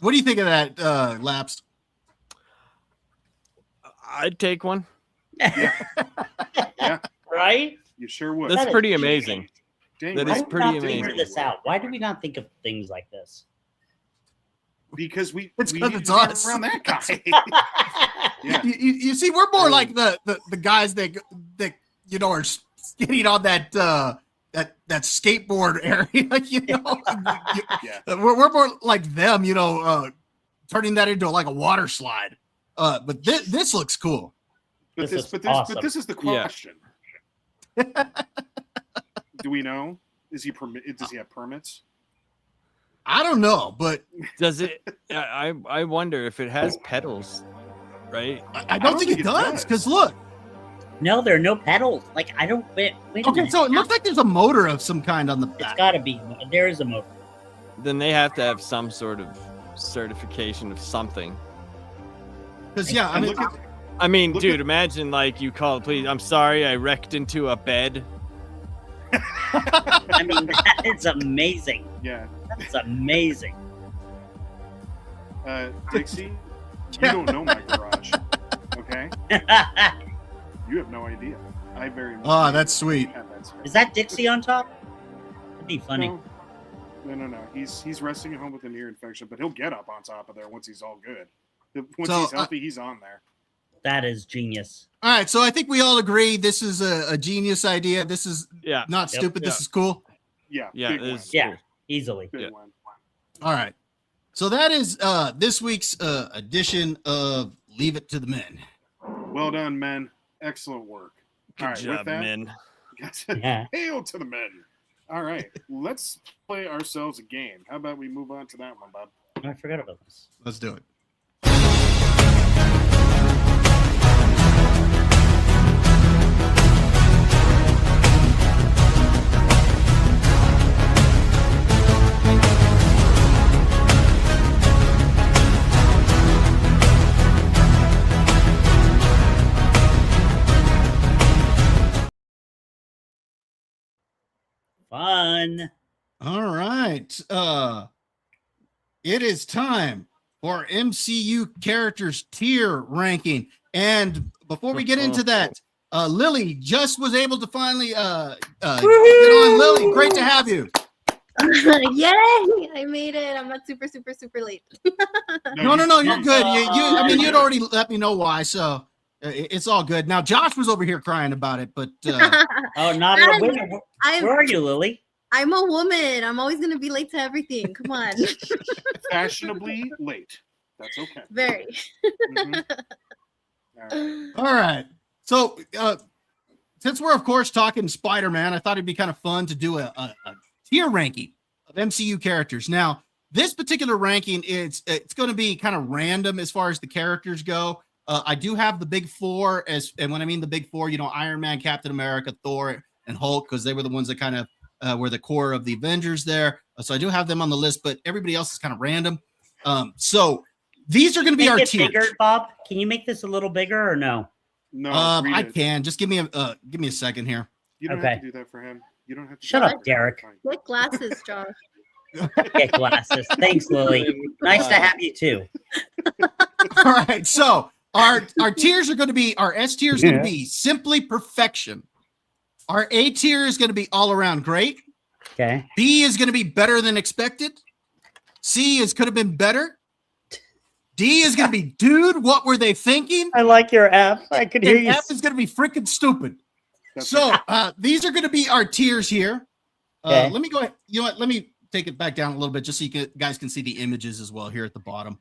What do you think of that, Lapsed? I'd take one. Yeah. Right? You sure would. That's That is pretty genius. amazing. Dang that right. is Why did we pretty not figure amazing. this out? Why do we not think of things like this? Because It's we 'cause need it's to get us. around that guy. Yeah. You see, we're more like the guys that you know are skating on that skateboard area. You know, Yeah. we're more like them. You know, turning that into like a water slide. But this looks cool. But This is but awesome. this is the Yeah. question. Do we know? Does he have permits? I don't know, but Does it? I wonder if it has pedals, right? I don't think it does. Because look, No, there are no pedals. Like, I don't. Wait a okay, minute. so it looks like there's a motor of some kind on the It's back. got to be. There is a motor. Then they have to have some sort of certification of something. Because yeah, I And mean, look Dude, imagine like you call, please. I'm sorry, I wrecked into a bed. I mean, that is amazing. Yeah. That's amazing. Dixie, you don't know my garage. Okay? You have no idea. I very much oh, that's sweet. have that space. Is that Dixie on top? That'd be funny. No. He's resting at home with an ear infection, but he'll get up on top of there once he's all good. Once So, he's healthy, he's on there. That is genius. All right, so I think we all agree this is a genius idea. This is Yeah. not Yep. stupid. This Yeah. is cool. Yeah. Yeah. Big it win. is Yeah. cool. Easily. Big Yeah. win. All right. So that is this week's edition of Leave It to the Men. Well done, men. Excellent work. Good All right, job, with that, men. Yeah. hail to the men. All right, let's play ourselves a game. How about we move on to that one, Bob? I forgot about this. Let's do it. Fun. All right. It is time for MCU characters tier ranking. And before we get into that, Lily just was able to finally get on. Lily, great to have you. Yay! I made it. I'm not super late. No, you're good. I mean, you'd already let me know why, so it's all good. Now, Josh was over here crying about it, but oh, not a woman. Where are you, Lily? I'm a woman. I'm always gonna be late to everything. Come on. Fashionably late. That's okay. Very. Mm-hmm. All right. So, since we're of course talking Spider-Man, I thought it'd be kind of fun to do a tier ranking of MCU characters. Now, this particular ranking it's going to be kind of random as far as the characters go. I do have the big four, and when I mean the big four, Iron Man, Captain America, Thor, and Hulk, because they were the ones that kind of were the core of the Avengers there. So I do have them on the list, but everybody else is kind of random. So these are going to be our tiers. Bigger, Bob? Can you make this a little bigger or no? No, I can. Just give me a second here. You don't have to do that for him. You don't have to. Shut up, Derek. Get glasses, Josh. Get glasses. Thanks, Lily. Nice to have you too. All right. So our tiers are going to be, our S tier is going to be simply perfection. Our A tier is going to be all around great. Okay. B is going to be better than expected. C could have been better. D is going to be, dude, what were they thinking? I like your F. I could hear you. F is going to be freaking stupid. So these are going to be our tiers here. Okay. Let me go ahead. You know what? Let me take it back down a little bit just so you guys can see the images as well here at the bottom.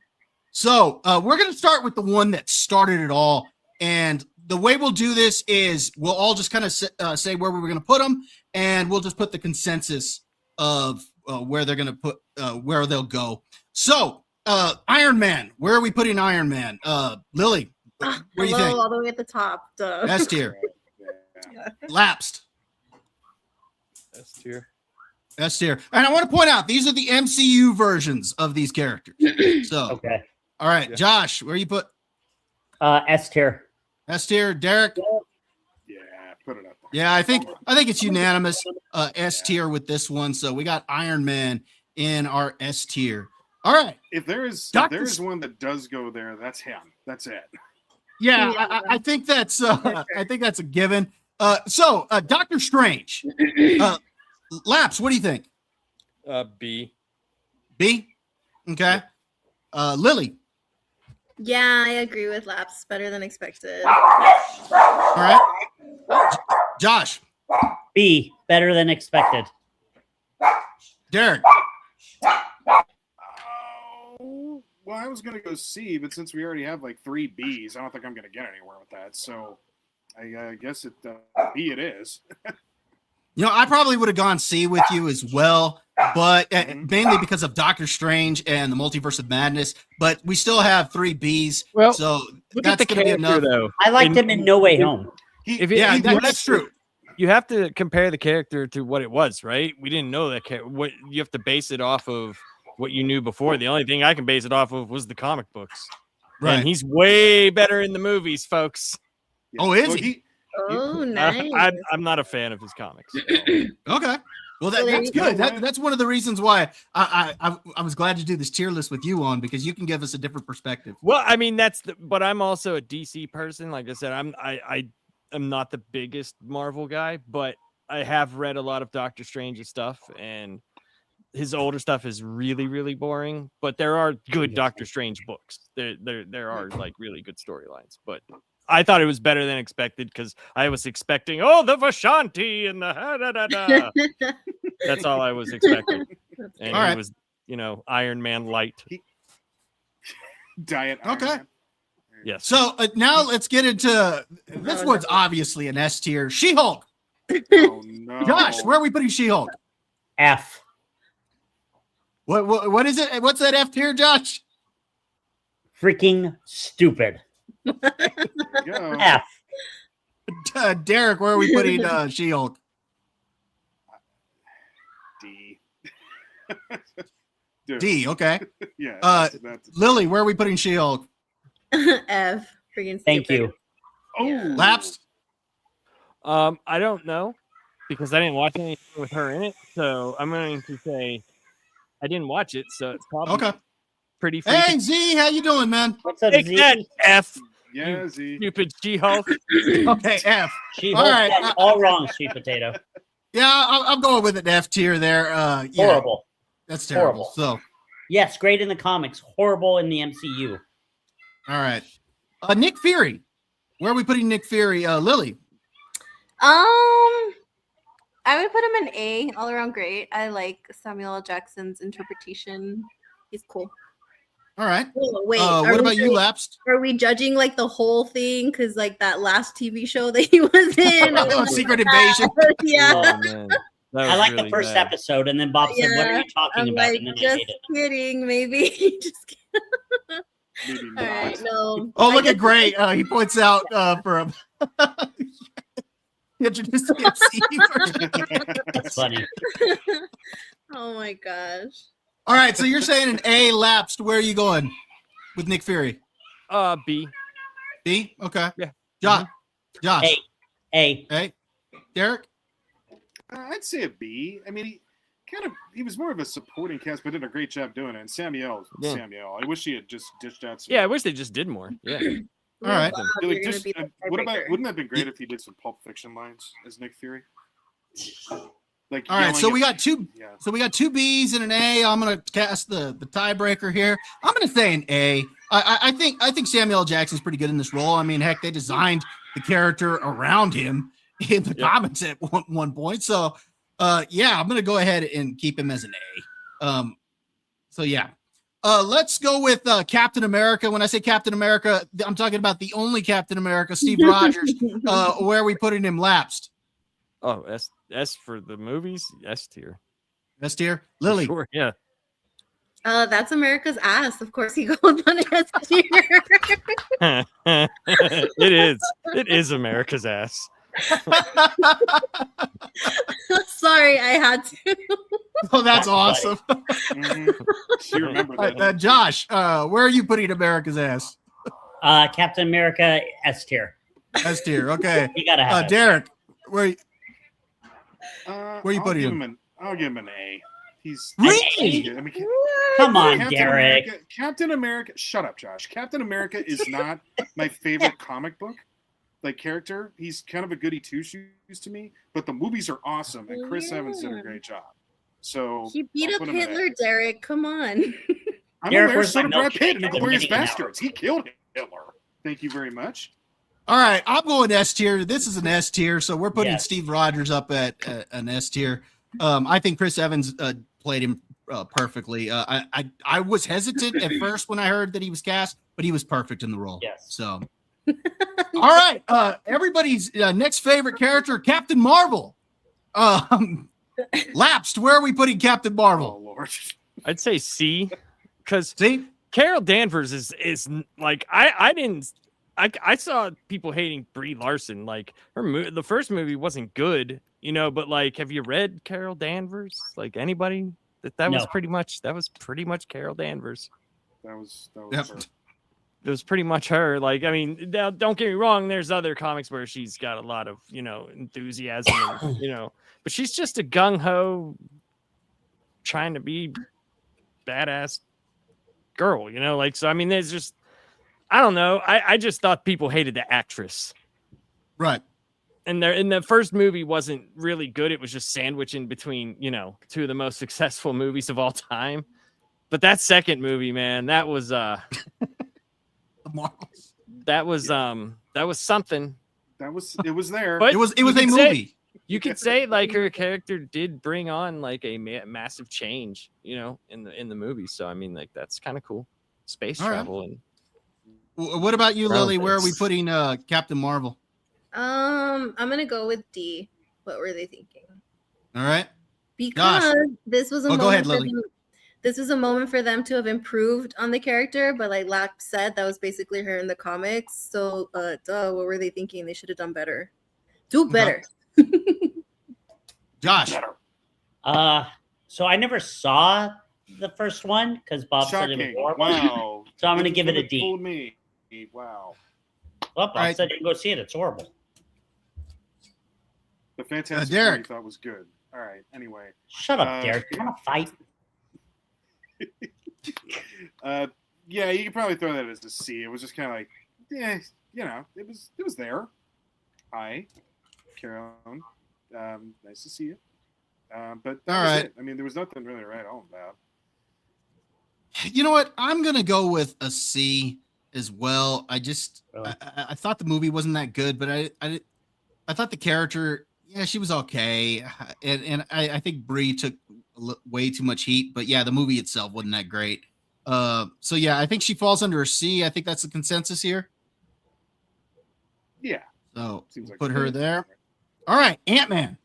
So we're going to start with the one that started it all. And the way we'll do this is we'll all just kind of say where we're going to put them, and we'll just put the consensus of where they're going to put where they'll go. So Iron Man, where are we putting Iron Man? Lily, where do you think? All the way at the top. Duh. S tier. Lapsed. S tier. S tier. And I want to point out these are the MCU versions of these characters. So okay. All right, Josh, where you put? S tier. S tier. Derek. Yeah, put it up there. Yeah, I think it's unanimous. S tier with this one. So we got Iron Man in our S tier. All right. If there is one that does go there, that's him. That's it. Yeah, I think that's a given. So Doctor Strange. Laps, what do you think? B. B? Okay. Lily. Yeah, I agree with Laps. Better than expected. All right. Josh. B. Better than expected. Derek. Well, I was going to go C, but since we already have like 3 Bs, I don't think I'm going to get anywhere with that. So I guess B it is. I probably would have gone C with you as well, but mainly because of Doctor Strange and the Multiverse of Madness. But we still have 3 Bs, well, so look that's at the going to be enough. though. I liked him in No Way Home. That's true. You have to compare the character to what it was, right? We didn't know that. What you have to base it off of what you knew before. The only thing I can base it off of was the comic books. Right. And he's way better in the movies, folks. Yeah. Oh, is he? Oh, nice. I'm not a fan of his comics. So. Okay. Well, that's good. That's one of the reasons why I was glad to do this tier list with you on, because you can give us a different perspective. Well, I mean, but I'm also a DC person. Like I said, I'm not the biggest Marvel guy, but I have read a lot of Doctor Strange's stuff, and his older stuff is really, really boring. But there are good Doctor Strange books. There are like really good storylines. But I thought it was better than expected because I was expecting the Vashanti and the That's all I was expecting. And all right. It was, Iron Man light. Diet. Okay. Iron Man. Yes. So now let's get into this one's obviously an S tier. She-Hulk. Oh, no. Josh, where are we putting She-Hulk? F. What is it? What's that F tier, Josh? Freaking stupid. Go. F. Derek, where are we putting She-Hulk? D. D, okay. Yeah. That's Lily, where are we putting She-Hulk? F. Freaking stupid. Thank you. Oh, Lapsed? I don't know. because I didn't watch anything with her in it. So I'm going to say I didn't watch it. So it's probably pretty freaky. Hey, Z, how you doing, man? What's up, Take Z? that, F. Yeah, Z. Stupid She-Hulk. Okay, F. She-Hulk, All right. that's all wrong, sweet potato. Yeah, I'm going with an F tier there. Yeah, Horrible. that's terrible. Horrible. So, Yes, great in the comics, horrible in the MCU. all right. Nick Fury. Where are we putting Nick Fury? Lily. I would put him in A, all around great. I like Samuel L. Jackson's interpretation. He's cool. All right. Oh, wait, What about you, Lapsed? Are we judging like the whole thing? Because like that last TV show that he was in, Secret Invasion. Yeah. Oh, man. I like the first episode, and then Bob said, "What are you talking I'm about?" like, And then I just hate it. kidding, maybe. Just kidding. Maybe All right, no. Oh, look at Gray. He points out for him. Introduced the MC. That's funny. Oh my gosh. All right, so you're saying an A, Lapsed. Where are you going with Nick Fury? B. B? Okay. Yeah. Josh. Josh. A. A. Derek? I'd say a B. I mean, he was more of a supporting cast, but did a great job doing it. And Samuel. I wish he had just dished out some. Yeah, I wish they just did more. Yeah. All right. Wow, Like, you're gonna just, be the what about? tiebreaker. Wouldn't that have been great if he did some Pulp Fiction lines as Nick Fury? Like, All right, yelling so at- we got two. Yeah. So we got two B's and an A. I'm gonna cast the tiebreaker here. I'm gonna say an A. I think Samuel L. Jackson's pretty good in this role. I mean, heck, they designed the character around him in the comics at one point. So, yeah, I'm gonna go ahead and keep him as an A. So yeah. Let's go with Captain America. When I say Captain America, I'm talking about the only Captain America, Steve Rogers. Where are we putting him? Lapsed. Oh, S for the movies. S tier. S tier. Lily. Sure. Yeah. That's America's ass. Of course, he goes on S tier. It is. It is America's ass. Sorry, I had to. Oh, that's awesome. You remember that? Josh, where are you putting America's ass? Captain America S tier. S tier. Okay. You gotta have it. Derek, where are you I'll putting give him? I'll give him an A. He's Really? good. I mean, Come on, Captain Derek. America, Captain America. Shut up, Josh. Captain America is not my favorite comic book character. He's kind of a goody two shoes to me, but the movies are awesome, and Chris Evans did a great job. So He beat I'll up put him at A. Hitler, Derek. Come on. I'm Derek, aware where's so my did Brad milkshake? Pitt in I've been Glorious waiting an hour. Bastards. He killed Hitler. Thank you very much. All right, I'm going S tier. This is an S tier, so we're putting Yes. Steve Rogers up at an S tier. I think Chris Evans played him perfectly. I was hesitant at first when I heard that he was cast, but he was perfect in the role. Yes. So, all right, everybody's next favorite character, Captain Marvel. Lapsed. Where are we putting Captain Oh Marvel? Lord. I'd say C, because See, Carol Danvers is like I saw people hating Brie Larson. Like the first movie wasn't good, but like, have you read Carol Danvers? Like anybody? That was No. pretty much Carol Danvers. That was Yep. her. It was pretty much her. Like, I mean, now, don't get me wrong. There's other comics where she's got a lot of, enthusiasm, and, but she's just a gung ho, trying to be badass girl, like, so, I mean, there's just, I don't know. I just thought people hated the actress. right. And the first movie wasn't really good. It was just sandwiched in between, two of the most successful movies of all time. But that second movie, man, that was The Marvels. that was something. It was there. But It was you a could say- movie. You could say like her character did bring on like a massive change, in the movie. So I mean, like that's kind of cool. Space All right. travel and What about you, Lily? Where are we Relevance. putting Captain Marvel? I'm gonna go with D. What were they thinking? All right. Because this was a Oh, moment go ahead, for Lily. them- this was a moment for them to have improved on the character, but like Lap said, that was basically her in the comics. So what were they thinking? They should have done better. Do better. Josh. So I never saw the first one because Bob said it was Shocking. horrible. Wow. So I'm gonna give it a D. Fooled me. Wow. Well, Bob Right. said you can go see it. It's horrible. The Fantastic Four Derek. you thought was good. All right. Anyway. Shut up, Derek. You want to fight? Yeah, you could probably throw that as a C. It was just kind of like, it was there. Hi, Carolyn. Nice to see you. But that was it. I mean, there was nothing really to write home about. You know what? I'm gonna go with a C as well. I thought the movie wasn't that good, but I thought the character, she was okay, and I think Brie took way too much heat. But yeah, the movie itself wasn't that great. So yeah, I think she falls under a C. I think that's the consensus here. Yeah. So Seems like put her there. All right, Ant-Man.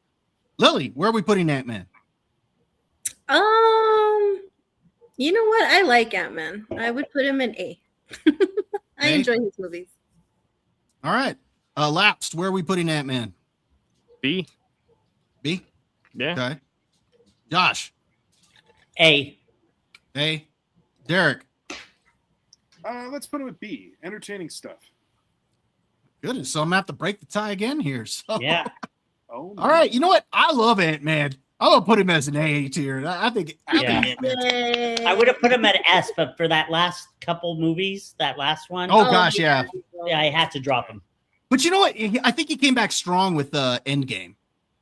Lily, where are we putting Ant-Man? You know what? I like Ant-Man. I would put him in A. I enjoy his movies. All right. Lapsed, where are we putting Ant-Man? B. B? Yeah. Okay. Josh. A. A. Derek. Let's put him at B. Entertaining stuff. Goodness, so I'm gonna have to break the tie again here. So Yeah. Oh. All right. You know what? I love Ant-Man. I'm gonna put him as an A tier. I think Yay. I would have put him at S, but for that last couple movies, that last one, Oh gosh, yeah. I had to drop him. But you know what? I think he came back strong with Endgame,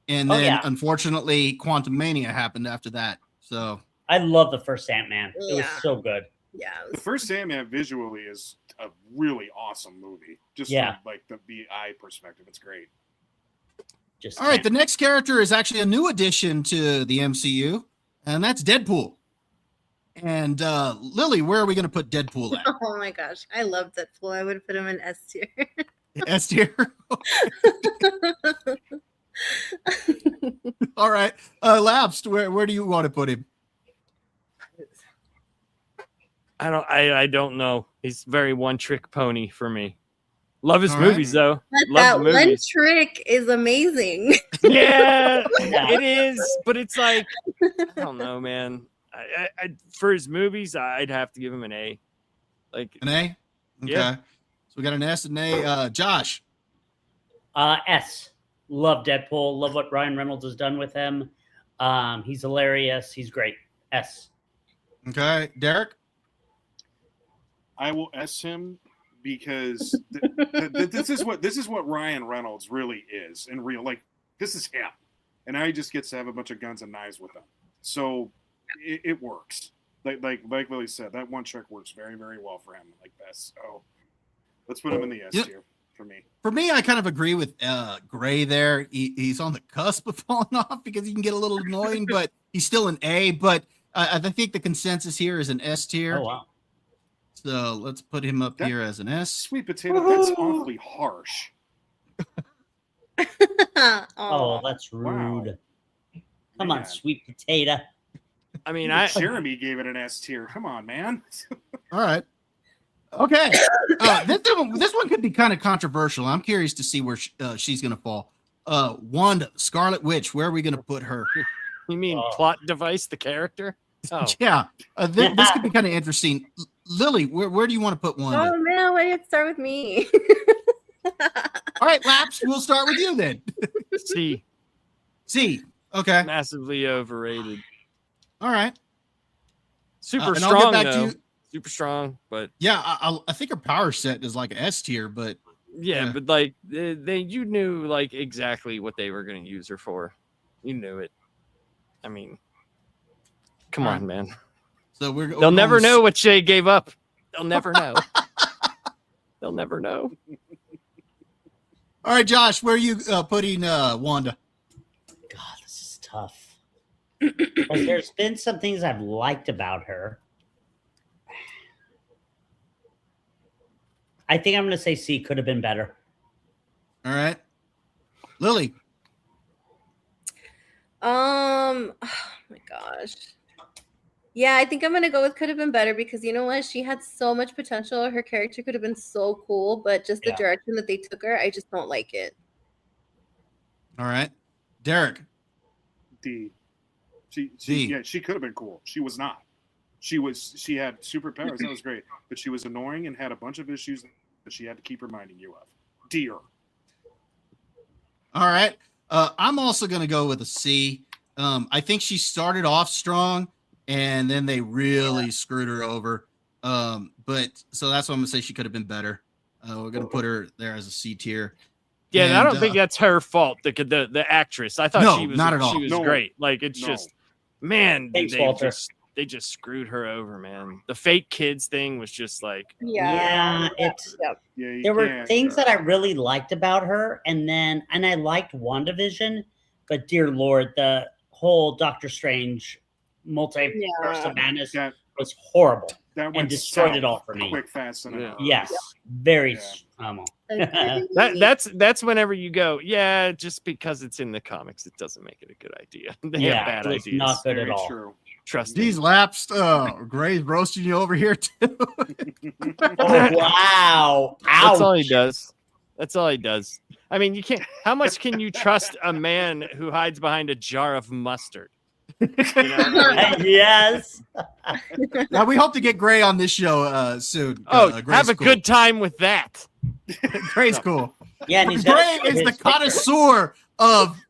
and then unfortunately, Quantum Mania happened after that. So I love the first Ant-Man. It was so good. Yeah. The first Ant-Man visually is a really awesome movie. Just from like the eye perspective, it's great. All right, the next character is actually a new addition to the MCU, and that's Deadpool. And Lily, where are we going to put Deadpool at? Oh my gosh, I love Deadpool. I would put him in S tier. S tier. All right, Lapsed. Where do you want to put him? I don't know. He's very one-trick pony for me. Love his movies, though. But Love that one trick is amazing. Yeah, it is. But it's like, I don't know, man. I for his movies, I'd have to give him an A. Like an A? Okay. Yeah. So we got an S and an A. Josh. S. Love Deadpool. Love what Ryan Reynolds has done with him. He's hilarious. He's great. S. Okay. Derek? I will S him because this is what Ryan Reynolds really is in real. Like, this is him, and now he just gets to have a bunch of guns and knives with him. So it works. Like Lily said, that one trick works very, very well for him. Like this. So let's put him in the S tier for me. For me, I kind of agree with Gray there. He's on the cusp of falling off because he can get a little annoying, but he's still an A. But I think the consensus here is an S tier. Oh wow. So let's put him up here as an S. Sweet potato, that's awfully harsh. Oh, that's rude. Wow. Come on, sweet potato. I mean, Jeremy gave it an S tier. Come on, man. All right. Okay. This one could be kind of controversial. I'm curious to see where she's going to fall. Wanda, Scarlet Witch, where are we going to put her? You mean plot device, the character? Oh. Yeah. This could be kind of interesting. Lily, where do you want to put Wanda? Oh man, why did it start with me? All right, Laps, we'll start with you then. C. C. Okay. Massively overrated. All right. Super and strong, I'll get back though. to you. Super strong, but yeah, I think her power set is like an S tier, but yeah, but like you knew like exactly what they were going to use her for. You knew it. I mean, come on, man. So they'll never know what Shay gave up. They'll never know. They'll never know. All right, Josh, where are you putting Wanda? God, this is tough. Because there's been some things I've liked about her. I think I'm going to say C. Could have been better. All right, Lily. Oh my gosh. Yeah, I think I'm gonna go with could have been better because you know what? She had so much potential. Her character could have been so cool, but just the direction that they took her, I just don't like it. All right, Derek. D. She could have been cool. She was not. She had superpowers. That was great, but she was annoying and had a bunch of issues that she had to keep reminding you of. Dear. All right, I'm also going to go with a C. I think she started off strong, and then they really screwed her over. But so that's why I'm going to say she could have been better. We're going to put her there as a C tier. Yeah, And, I don't think that's her fault. The actress. I thought she was not at all. She was great. Like it's just, man, Thanks, Walter. They just screwed her over, man. The fake kids thing was just like, There were things that I really liked about her, and I liked WandaVision, but dear Lord, the whole Doctor Strange multiverse of madness was horrible and destroyed it all for me. Quick, fast, and very. That's whenever you go, just because it's in the comics, it doesn't make it a good idea. They have bad ideas. Not good at all. True. Trust these lapsed. Gray's roasting you over here too. Wow! Ouch. That's all he does. That's all he does. I mean, you can't. How much can you trust a man who hides behind a jar of mustard? You know? Yes. Now we hope to get Gray on this show soon. Have Gray's a cool. good time with that. Gray's cool. Yeah, and Gray is the connoisseur of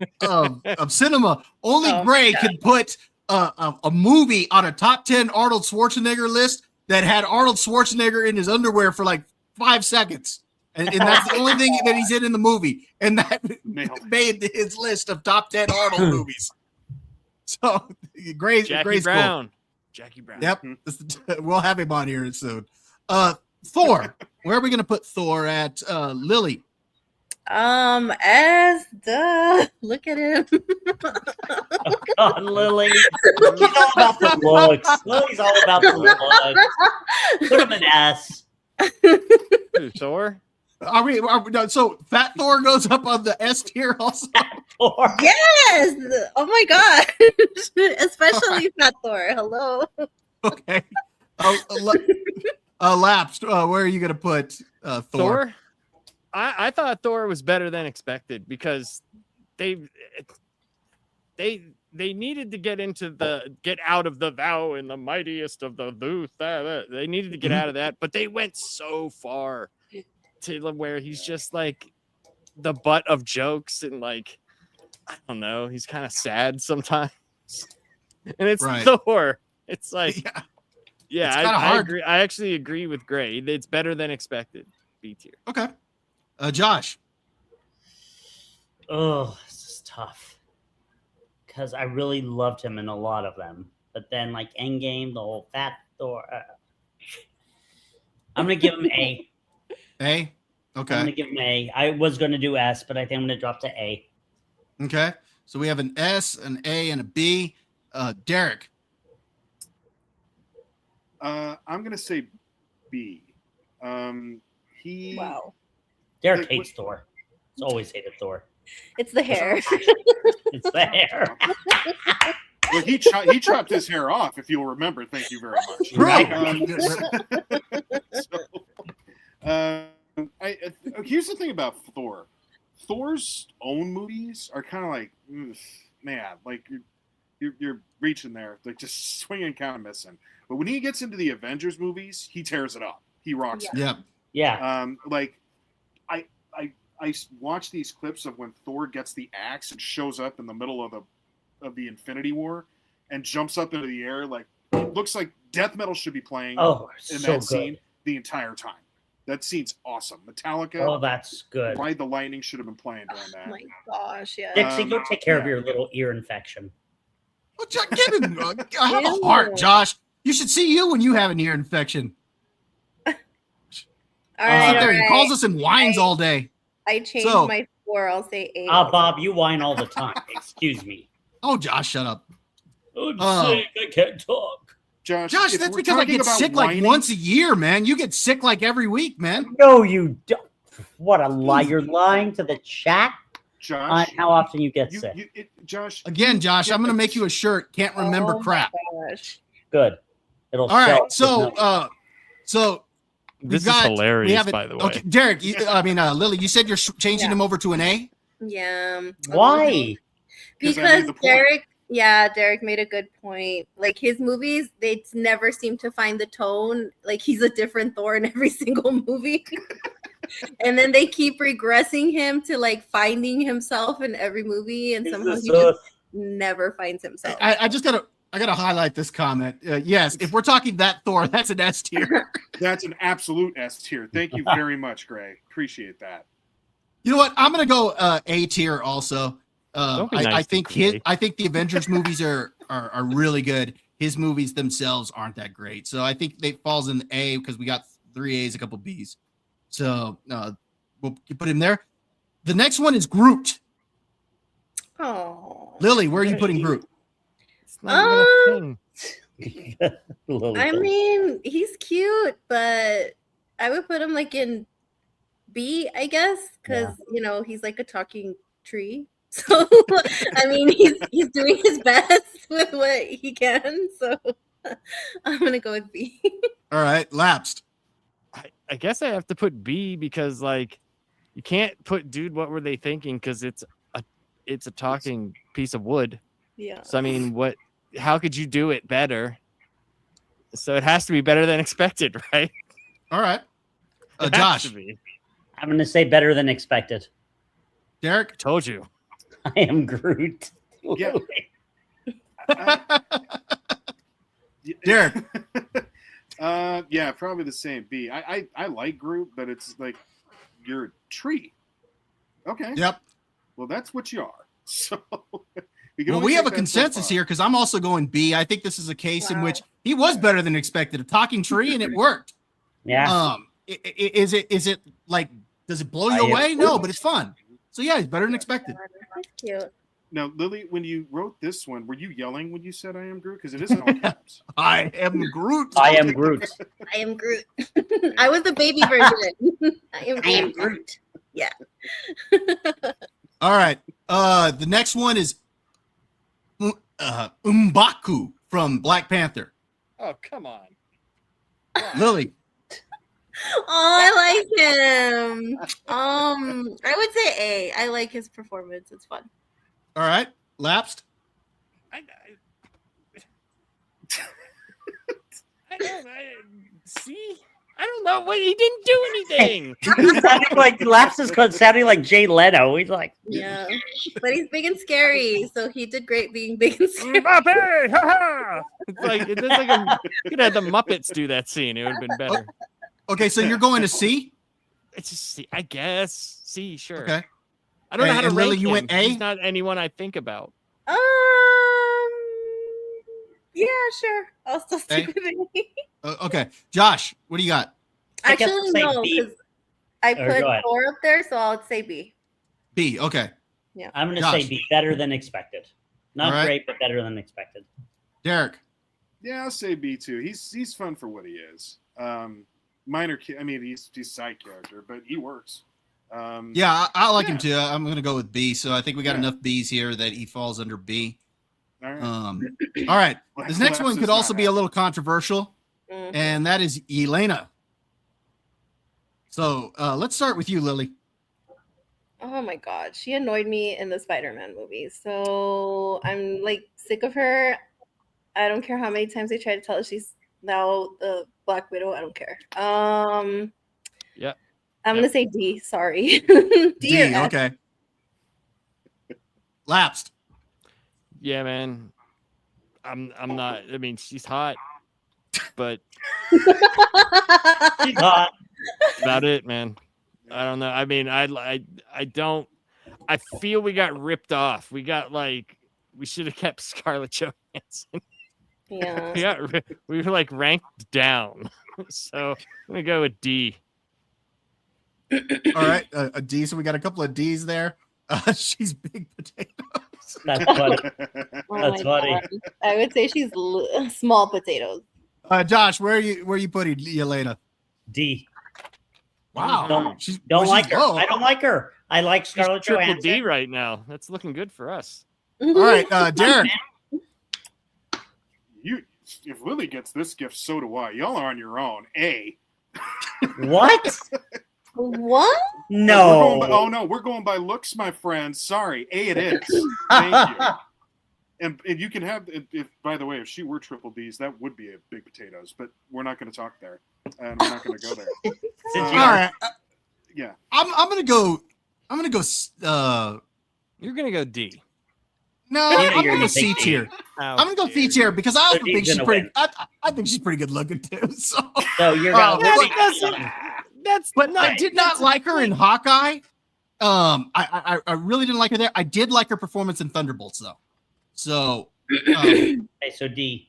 cinema. Only Gray could put a movie on a top 10 Arnold Schwarzenegger list that had Arnold Schwarzenegger in his underwear for like 5 seconds. And that's the only thing that he's in the movie. And that made his list of top 10 Arnold movies. So Gray's Brown. cool. Jackie Brown. Yep. We'll have him on here soon. Thor. Where are we going to put Thor at? Lily. As the look at him. Oh God, Lily. She's all about the looks. Lily's all about the looks. Put him an S. Thor? Are we so Fat Thor goes up on the S tier also? Thor. Yes. Oh my God. Especially Fat Thor. Hello. Okay. Lapsed. Where are you gonna put Thor? I thought Thor was better than expected because they needed to get out of the thou and the mightiest of the Booth. They needed to get out of that, but they went so far to where he's just like the butt of jokes and like I don't know, he's kind of sad sometimes. And it's Thor. It's like I agree. I actually agree with Gray. It's better than expected. B tier. Okay. Josh. Oh, this is tough. Because I really loved him in a lot of them. But then, like, Endgame, the whole Fat Thor. I'm going to give him A. A? Okay. I'm going to give him A. I was going to do S, but I think I'm going to drop to A. Okay. So we have an S, an A, and a B. Derek. I'm going to say B. Derek hates Thor. He's always hated Thor. It's the hair. It's the hair. Well, he chopped his hair off, if you'll remember. Thank you very much. Here's the thing about Thor. Thor's own movies are kind of like, man, like you're reaching there, like just swinging, kind of missing. But when he gets into the Avengers movies, he tears it up. He rocks it. Yeah. Yeah. Like I watch these clips of when Thor gets the axe and shows up in the middle of the Infinity War and jumps up into the air. Like it looks like death metal should be playing in that scene the entire time. That scene's awesome. Metallica. Oh, that's good. Ride the Lightning should have been playing during that. Oh my gosh, yeah. Dixie, go take care of your little ear infection. Well, I have a heart, Josh. You should see you when you have an ear infection. All right. He calls us and whines all day. I changed my 4. I'll say 8. Bob, you whine all the time. Excuse me. Oh, Josh, shut up. I'm sick. I can't talk. Josh, that's because I get sick like once a year, man. You get sick like every week, man. No, you don't. What a lie. You're lying to the chat on how often you get sick. Josh. Again, Josh, I'm going to make you a shirt. Can't remember crap. Good. It'll all right. So this is hilarious, by the way. Okay, Derek, Lily, you said you're changing him over to an A? Yeah. Why? Because Derek made a good point. Like his movies, they never seem to find the tone. Like he's a different Thor in every single movie. And then they keep regressing him to like finding himself in every movie, and somehow he just never finds himself. I gotta highlight this comment. Yes, if we're talking that Thor, that's an S tier. That's an absolute S tier. Thank you very much, Gray. Appreciate that. You know what? I'm gonna go A tier also. I think the Avengers movies are really good. His movies themselves aren't that great, so I think they falls in the A because we got 3 A's, a couple B's. So we'll put him there. The next one is Groot. Oh, Lily, where are you putting Groot? I mean, he's cute, but I would put him like in B, I guess, because he's like a talking tree. So I mean, he's doing his best with what he can. So I'm gonna go with B. All right, lapsed. I guess I have to put B because like you can't put dude. What were they thinking? Because it's a talking piece of wood. Yeah. So I mean, how could you do it better? So it has to be better than expected, right? All right. Josh. I'm going to say better than expected. Derek? Told you. I am Groot. Yeah. Derek? Yeah, probably the same. B. I like Groot, but it's like you're a tree. Okay. Yep. Well, that's what you are. So we have a consensus here because I'm also going B. I think this is a case in which he was better than expected. A talking tree, and it worked. Yeah. Is it like, does it blow you away? No, but it's fun. So yeah, he's better than expected. That's cute. Now, Lily, when you wrote this one, were you yelling when you said "I am Groot"? Because it is in all caps. I am Groot. I am Groot. I am Groot. I was the baby version. I am Groot. Yeah. All right. The next one is M'Baku from Black Panther. Oh, come on. Lily. Oh, I like him. I would say A. I like his performance. It's fun. All right. Lapsed. See? I don't know. He didn't do anything. sounding like Jay Leno. He's like, yeah, but he's big and scary, so he did great being big and scary. It's like you could have the Muppets do that scene. It would have been better. Okay, so you're going to C? It's just C, I guess. C, sure. Okay. I don't know how to Lily, rank you him. went A? He's not anyone I think about. Yeah, sure. I'll still stick with A. Okay, Josh, what do you got? Actually, no, because I put Thor up there, so I'll say B. B. Okay. Yeah. I'm going to say B. Better than expected. Not right. great, but better than expected. Derek. Yeah, I'll say B too. He's fun for what he is. Minor, I mean, he's side character, but he works. Yeah, I like him too. I'm going to go with B. So I think we got enough B's here that he falls under B. All right. All right. This next one could also be a little controversial, and that is Yelena. So let's start with you, Lily. Oh my God, she annoyed me in the Spider-Man movies. So I'm like sick of her. I don't care how many times they try to tell her she's now the Black Widow. I don't care. Yeah. I'm gonna say D. Sorry. D. Okay. Lapsed. Yeah, man. I'm not. I mean, she's hot, but she's hot. About it, man. I don't know. I mean, I don't. I feel we got ripped off. We should have kept Scarlett Johansson. Yeah. We were like ranked down. So I'm gonna go with D. All right, a D. So we got a couple of D's there. She's big potatoes. That's funny. That's funny. God. I would say she's small potatoes. Josh, where are you putting Yelena? D. Wow. Don't like her. I don't like her. I like Scarlett Johansson. D right now. That's looking good for us. All right, Derek. If Lily gets this gift, so do I. Y'all are on your own. A. What? What? No. No, we're going by looks, my friend. Sorry, A it is. Thank you. And you can have, if by the way, if she were triple D's, that would be a big potatoes. But we're not going to talk there, and we're not going to go there. All right. Yeah. I'm gonna go. You're gonna go D. No, You know I'm you're gonna gonna C take D. tier. How I'm gonna go C dare tier you. because I also So D's think she's gonna pretty. win. I think she's pretty good looking too. So, So you're Oh, gonna That's but I no, did not like her in Hawkeye. I really didn't like her there. I did like her performance in Thunderbolts though. So, Okay, so D.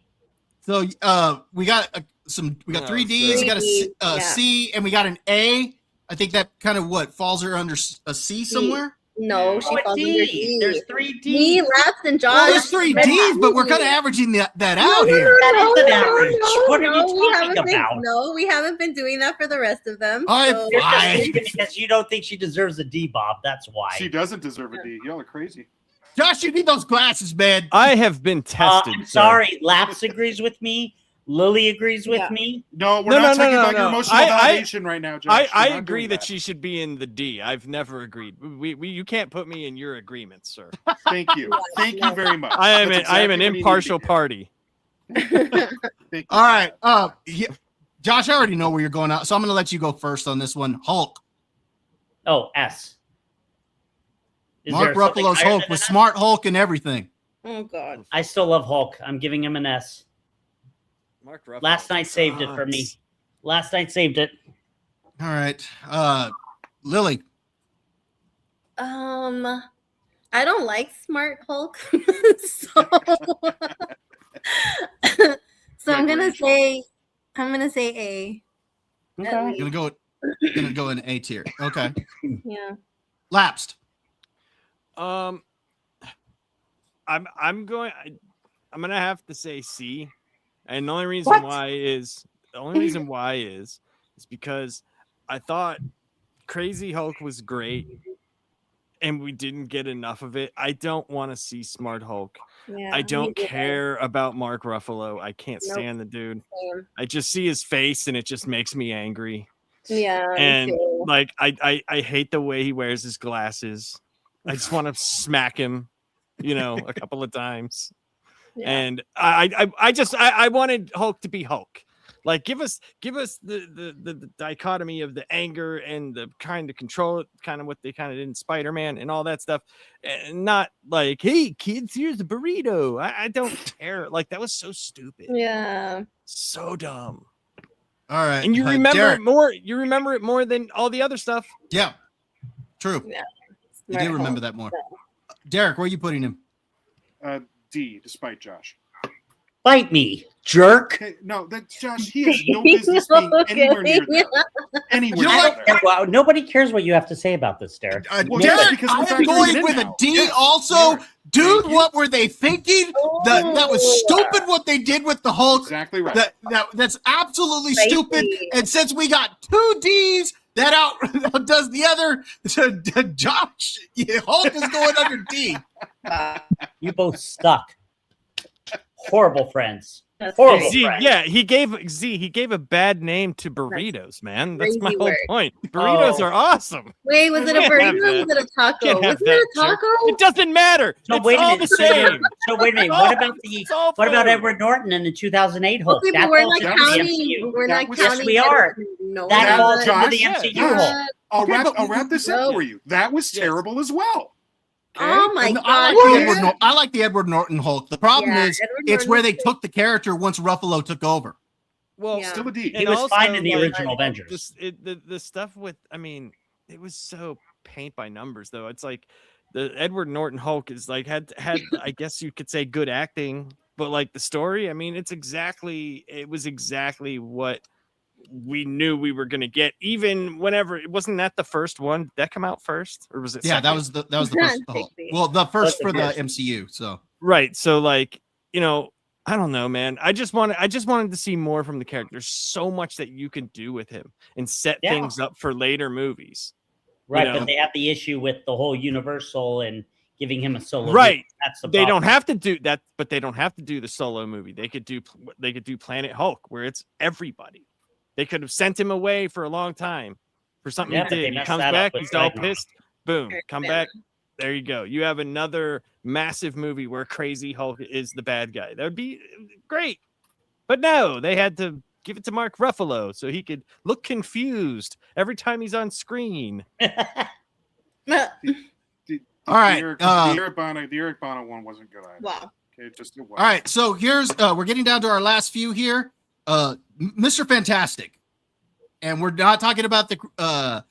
we got we got Oh, 3 Ds, we got a C, Yeah. C, and we got an A. I think that kind of falls her under a C somewhere. No, she Oh, a falls under D. D. There's 3 Ds. Me, Laps, and Josh. Well, there's 3 Ds, but we're kind of averaging that out here. That is an average. What are you we talking haven't been- about? No, we haven't been doing that for the rest of them. All right, so- You're just Fine. thinking because you don't think she deserves a D, Bob. That's why. She doesn't deserve a D. Y'all are crazy. Josh, you need those glasses, man. I have been tested. I'm sir. sorry. Laps agrees with me. Lily agrees with Yeah. me. No, we're No, not no, talking no, about no. your emotional I- validation right now, Josh. I We're not agree doing that she should be in the D. I've never agreed. You can't put me in your agreement, sir. Thank you. Thank you very much. I am That's I am an exactly what you need to impartial hear. party. Thank you. All right. Yeah. Josh, I already know where you're going out, so I'm going to let you go first on this one. Hulk. Oh, S. Is Mark there something Ruffalo's higher Hulk than with S? smart Hulk and everything. Oh God. I still love Hulk. I'm giving him an S. Mark Ruffalo Last night saved it for me. sucks. Last night saved it. All right. Lily. I don't like Smart Hulk, so I'm gonna say A. Okay. Gonna go in A tier. Okay. Yeah. Lapsed. I'm gonna have to say C, and the only reason What? why is because I thought Crazy Hulk was great, and we didn't get enough of it. I don't want to see Smart Hulk. Yeah. I me don't neither. care about Mark Ruffalo. I can't Nope. stand the dude. Same. I just see his face, and it just makes me angry. Yeah. me And too. like I hate the way he wears his glasses. I just want to smack him, a couple of times. Yeah. And I wanted Hulk to be Hulk. Like give us the dichotomy of the anger and the kind of control it, kind of what they kind of did in Spider-Man and all that stuff. And not like, hey kids, here's a burrito. I don't care. Like that was so stupid. Yeah. So dumb. All right. And you remember Derek. it more. You remember it more than all the other stuff. Yeah. True. Yeah. You Smart do remember Hulk. that more. Derek, where are you putting him? D, despite Josh. Bite me, jerk. Okay, no, that's Josh. He has no business being anywhere near there. Anywhere You know near what? there. Wow, nobody cares what you have to say about this, Derek. Well, Derek, yeah, because we're I'm factoring going it in with now. a D Yes, also. Derek. Dude, Thank you. what were they thinking? That was stupid what they did with the Hulk. Exactly right. That's absolutely Crazy. stupid. And since we got 2 Ds, that outdoes the other. Josh, Hulk is going under D. You both suck. Horrible friends. That's Horrible. crazy. Z, friend. yeah, he gave a bad name to burritos, man. That's my crazy whole word. point. Burritos Oh. are awesome. Wait, was it a Can't have burrito or was it a taco? Can't have Wasn't it a that, jerk. taco? It doesn't matter. So It's wait a all minute. the same. So wait a minute. It's What all- about the it's all what about food. Edward Norton in the 2008 Hulk? Okay, but That we're falls not under the counting. MCU. We're That not was- counting. Yes, we are. No, That Yeah, falls Josh, under the yeah, MCU Josh. Hulk. I'll wrap this up No. for you. That was Yes. terrible as well. Okay? Oh my And god! I like the Edward Norton Hulk. The problem Yeah, is, Edward it's Norton where was they good. took the character once Ruffalo took over. Well, Yeah. Still a D. He was fine in the original Avengers. The stuff with, it was so paint by numbers though. It's like the Edward Norton Hulk is like had I guess you could say good acting, but like the story, it was exactly what we knew we were gonna get. Even whenever it wasn't that the first one. Did that come out first, or was it? Yeah, second? that was the first Hulk. Well, the first for the MCU. So Right. So like, I don't know, man. I just wanted to see more from the character. There's so much that you can do with him and set Yeah. things up for later movies. Right, know. but they have the issue with the whole Universal and giving him a solo. Right. movie. That's the They problem. don't have to do that, but they don't have to do the solo movie. They could do Planet Hulk, where it's everybody. They could have sent him away for a long time for something Yeah, he but they did. He messed comes that up back, with he's all Ragnarok. pissed. Boom, Eric come Bana. back. There you go. You have another massive movie where Crazy Hulk is the bad guy. That would be great. But no, they had to give it to Mark Ruffalo so he could look confused every time he's on screen. All right. The Eric Bana one wasn't good either. Wow. Okay, just All right. So here's we're getting down to our last few here. Mr. Fantastic, and we're not talking about the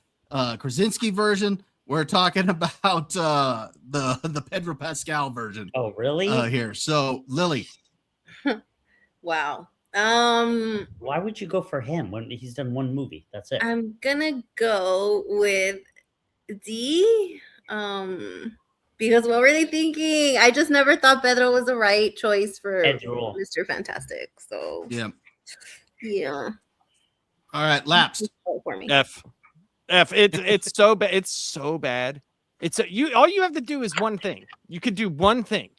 Krasinski version. We're talking about the Pedro Pascal version. Oh, really? Here. So Lily. Wow. Why would you go for him when he's done one movie? That's it. I'm gonna go with D. Because what were they thinking? I just never thought Pedro was the right choice for Mr. Fantastic. So yeah. All right, Laps. For me. F. It's so bad. It's so bad. All you have to do is one thing. You could do one thing.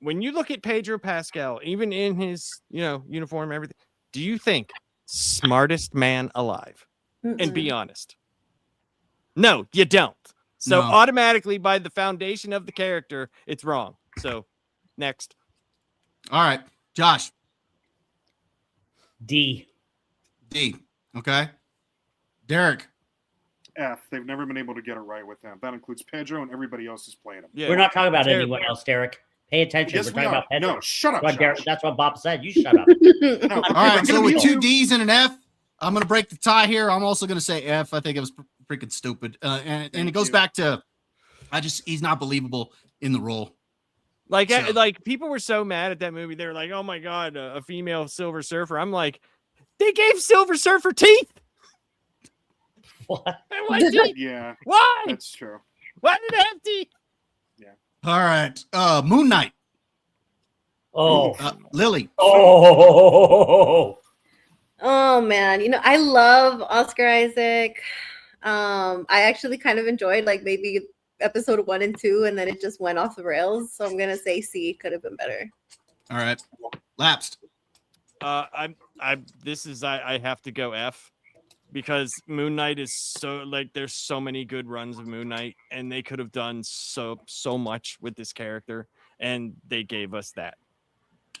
When you look at Pedro Pascal, even in his uniform, everything, do you think smartest man alive? And be honest. No, you don't. So automatically, by the foundation of the character, it's wrong. So next. All right, Josh. D. Okay. Derek. F. They've never been able to get it right with him. That includes Pedro and everybody else is playing him. Yeah, we're not talking about anyone else, Derek. Pay attention. Yes, we're talking about Pedro. No, shut up. That's what Bob said. You shut up. All right, so with 2 D's and an F, I'm going to break the tie here. I'm also going to say F. I think it was freaking stupid. And it goes back to, he's not believable in the role. Like people were so mad at that movie. They were like, oh my God, a female Silver Surfer. I'm like, they gave Silver Surfer teeth. What? Yeah. Why? That's true. Why did it have teeth? Yeah. All right. Moon Knight. Oh. Lily. Oh. Oh man, I love Oscar Isaac. I actually kind of enjoyed like maybe episode 1 and 2, and then it just went off the rails. So I'm gonna say C. Could have been better. All right. Lapsed. I have to go F. Because Moon Knight is so there's so many good runs of Moon Knight, and they could have done so much with this character, and they gave us that.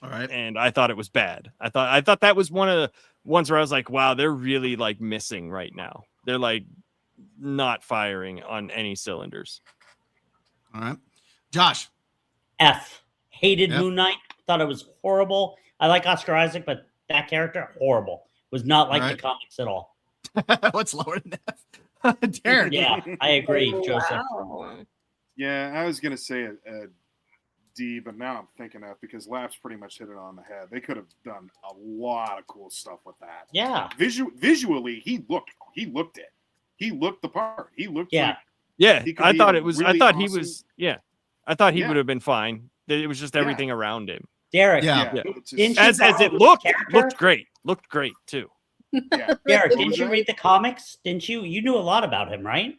All right. And I thought it was bad. I thought that was one of the ones where I was like, wow, they're really missing right now. They're not firing on any cylinders. All right. Josh. F. Hated Moon Knight. Thought it was horrible. I like Oscar Isaac, but that character, horrible. Was not like the comics at all. What's lower than F? Derek. Yeah, I agree, Joseph. Wow. Yeah, I was going to say a D, but now I'm thinking F because Laps pretty much hit it on the head. They could have done a lot of cool stuff with that. Yeah. Visually, he looked it. He looked the part. He looked I thought it was really I thought awesome. he was I thought he would have been fine. It was just everything around him. Derek. Yeah. As it looked great. Looked great too. Yeah. Derek, didn't you read the comics? Didn't you? You knew a lot about him, right?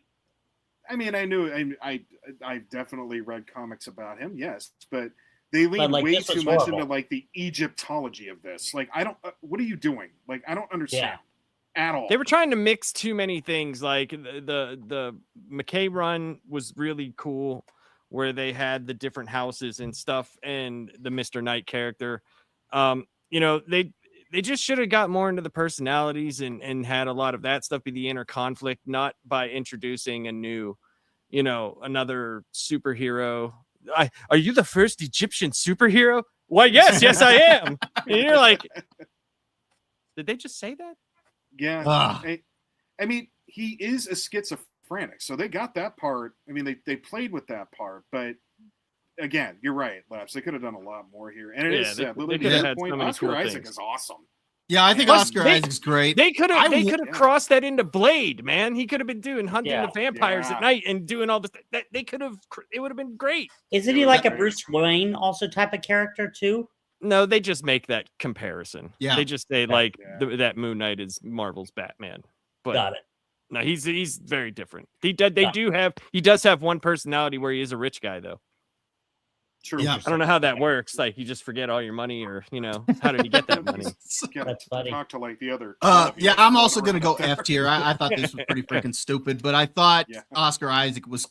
I mean, I knew. I definitely read comics about him. Yes, but they lean way too much into the Egyptology of this. I don't. What are you doing? I don't understand at all. They were trying to mix too many things. Like the McKay run was really cool, where they had the different houses and stuff, and the Mr. Knight character. They just should have got more into the personalities and had a lot of that stuff be the inner conflict, not by introducing a new, another superhero. Are you the first Egyptian superhero? Why, yes, I am. And you're like, did they just say that? Yeah. I mean, he is a schizophrenic, so they got that part. I mean, they played with that part, but again, you're right, Laps. They could have done a lot more here. And it is Lily, to that point, Oscar Isaac is awesome. Yeah, I think Oscar Isaac's great. They could have crossed that into Blade, man. He could have been doing hunting the vampires at night and doing all this. They could have. It would have been great. Isn't he like a Bruce Wayne also type of character too? No, they just make that comparison. Yeah, they just say that Moon Knight is Marvel's Batman. But got it. No, he's very different. He does have one personality where he is a rich guy though. True. Yeah. I don't know how that works. You just forget all your money, or how did you get that money? That's funny. Talk to the other. I'm also gonna go F tier. I thought this was pretty freaking stupid, but I thought Oscar Isaac was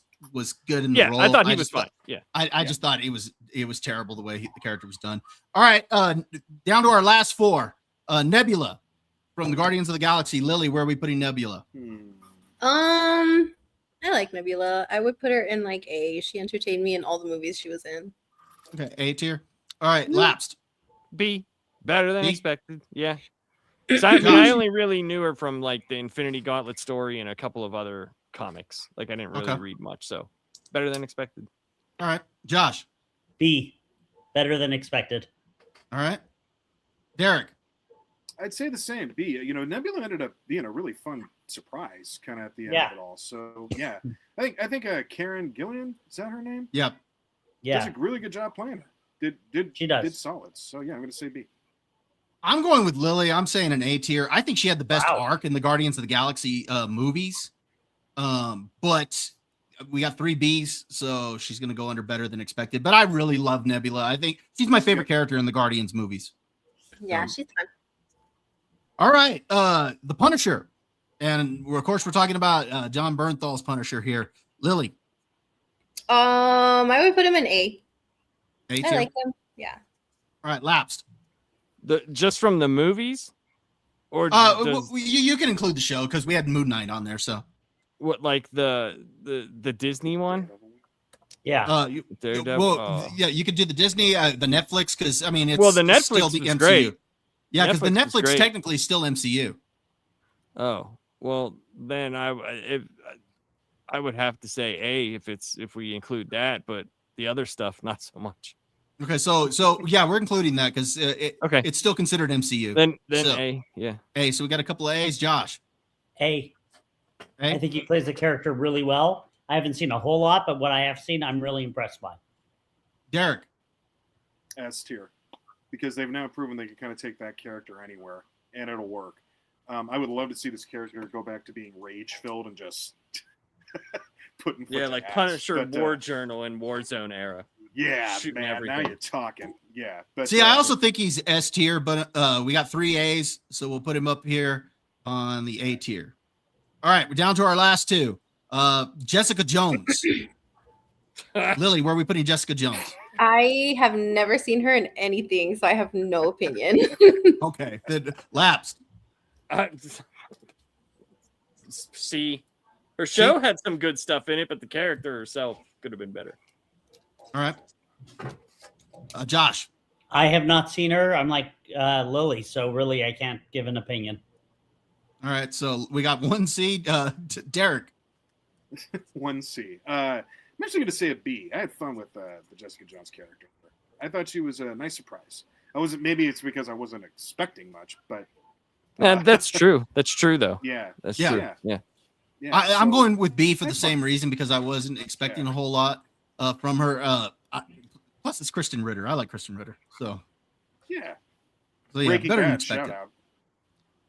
good in the role. I thought he was fine. Yeah. I just thought it was terrible the way the character was done. All right, down to our last 4. Nebula, from the Guardians of the Galaxy. Lily, where are we putting Nebula? I like Nebula. I would put her in like A. She entertained me in all the movies she was in. Okay, A tier. All right, Lapsed. B. Better than B? expected. Yeah. So I only really knew her from like the Infinity Gauntlet story and a couple of other comics. Like I didn't really read much, so better than expected. All right, Josh. B. Better than expected. All right, Derek. I'd say the same. B. Nebula ended up being a really fun surprise, kind of at the end of it all. So yeah, I think Karen Gillan, is that her name? Yep. Does a really good job playing it. She does. Did solid. So yeah, I'm going to say B. I'm going with Lily. I'm saying an A tier. I think she had the best arc in the Guardians of the Galaxy movies. But we got 3 Bs, so she's going to go under better than expected. But I really love Nebula. I think she's my favorite character in the Guardians movies. Yeah, she's fun. All right, the Punisher, and of course we're talking about John Bernthal's Punisher here. Lily. I would put him in A. A tier. I like him. Yeah. All right, Lapsed. Just from the movies, or you can include the show because we had Moon Knight on there. So what, like the Disney one? Yeah. Yeah, you could do the Disney, the Netflix, because I mean, it's the Netflix still the was MCU. great. Yeah, because the Netflix technically is still MCU. Oh well, then I would have to say A if we include that, but the other stuff not so much. Okay, so yeah, we're including that because it's still considered MCU. Then A, yeah. A. So we got a couple of A's. Josh. A. I think he plays the character really well. I haven't seen a whole lot, but what I have seen, I'm really impressed by. Derek. S tier, because they've now proven they can kind of take that character anywhere and it'll work. I would love to see this character go back to being rage filled and just putting like Punisher War Journal and Warzone era. Yeah, man. Now you're talking. Yeah, but see, I also think he's S tier, but we got 3 A's, so we'll put him up here on the A tier. All right, we're down to our last 2. Jessica Jones. Lily, where are we putting Jessica Jones? I have never seen her in anything, so I have no opinion. Okay, then Lapsed. C. Her show had some good stuff in it, but the character herself could have been better. All right. Josh. I have not seen her. I'm like Lily, so really I can't give an opinion. All right, so we got 1 C. Derek. 1 C. I'm actually going to say a B. I had fun with the Jessica Jones character. I thought she was a nice surprise. Maybe it's because I wasn't expecting much, but that's true. That's true, though. Yeah, that's true. Yeah. I'm going with B for the same reason because I wasn't expecting a whole lot from her. Plus, it's Kristen Ritter. I like Kristen Ritter, so yeah. So yeah, better than expected.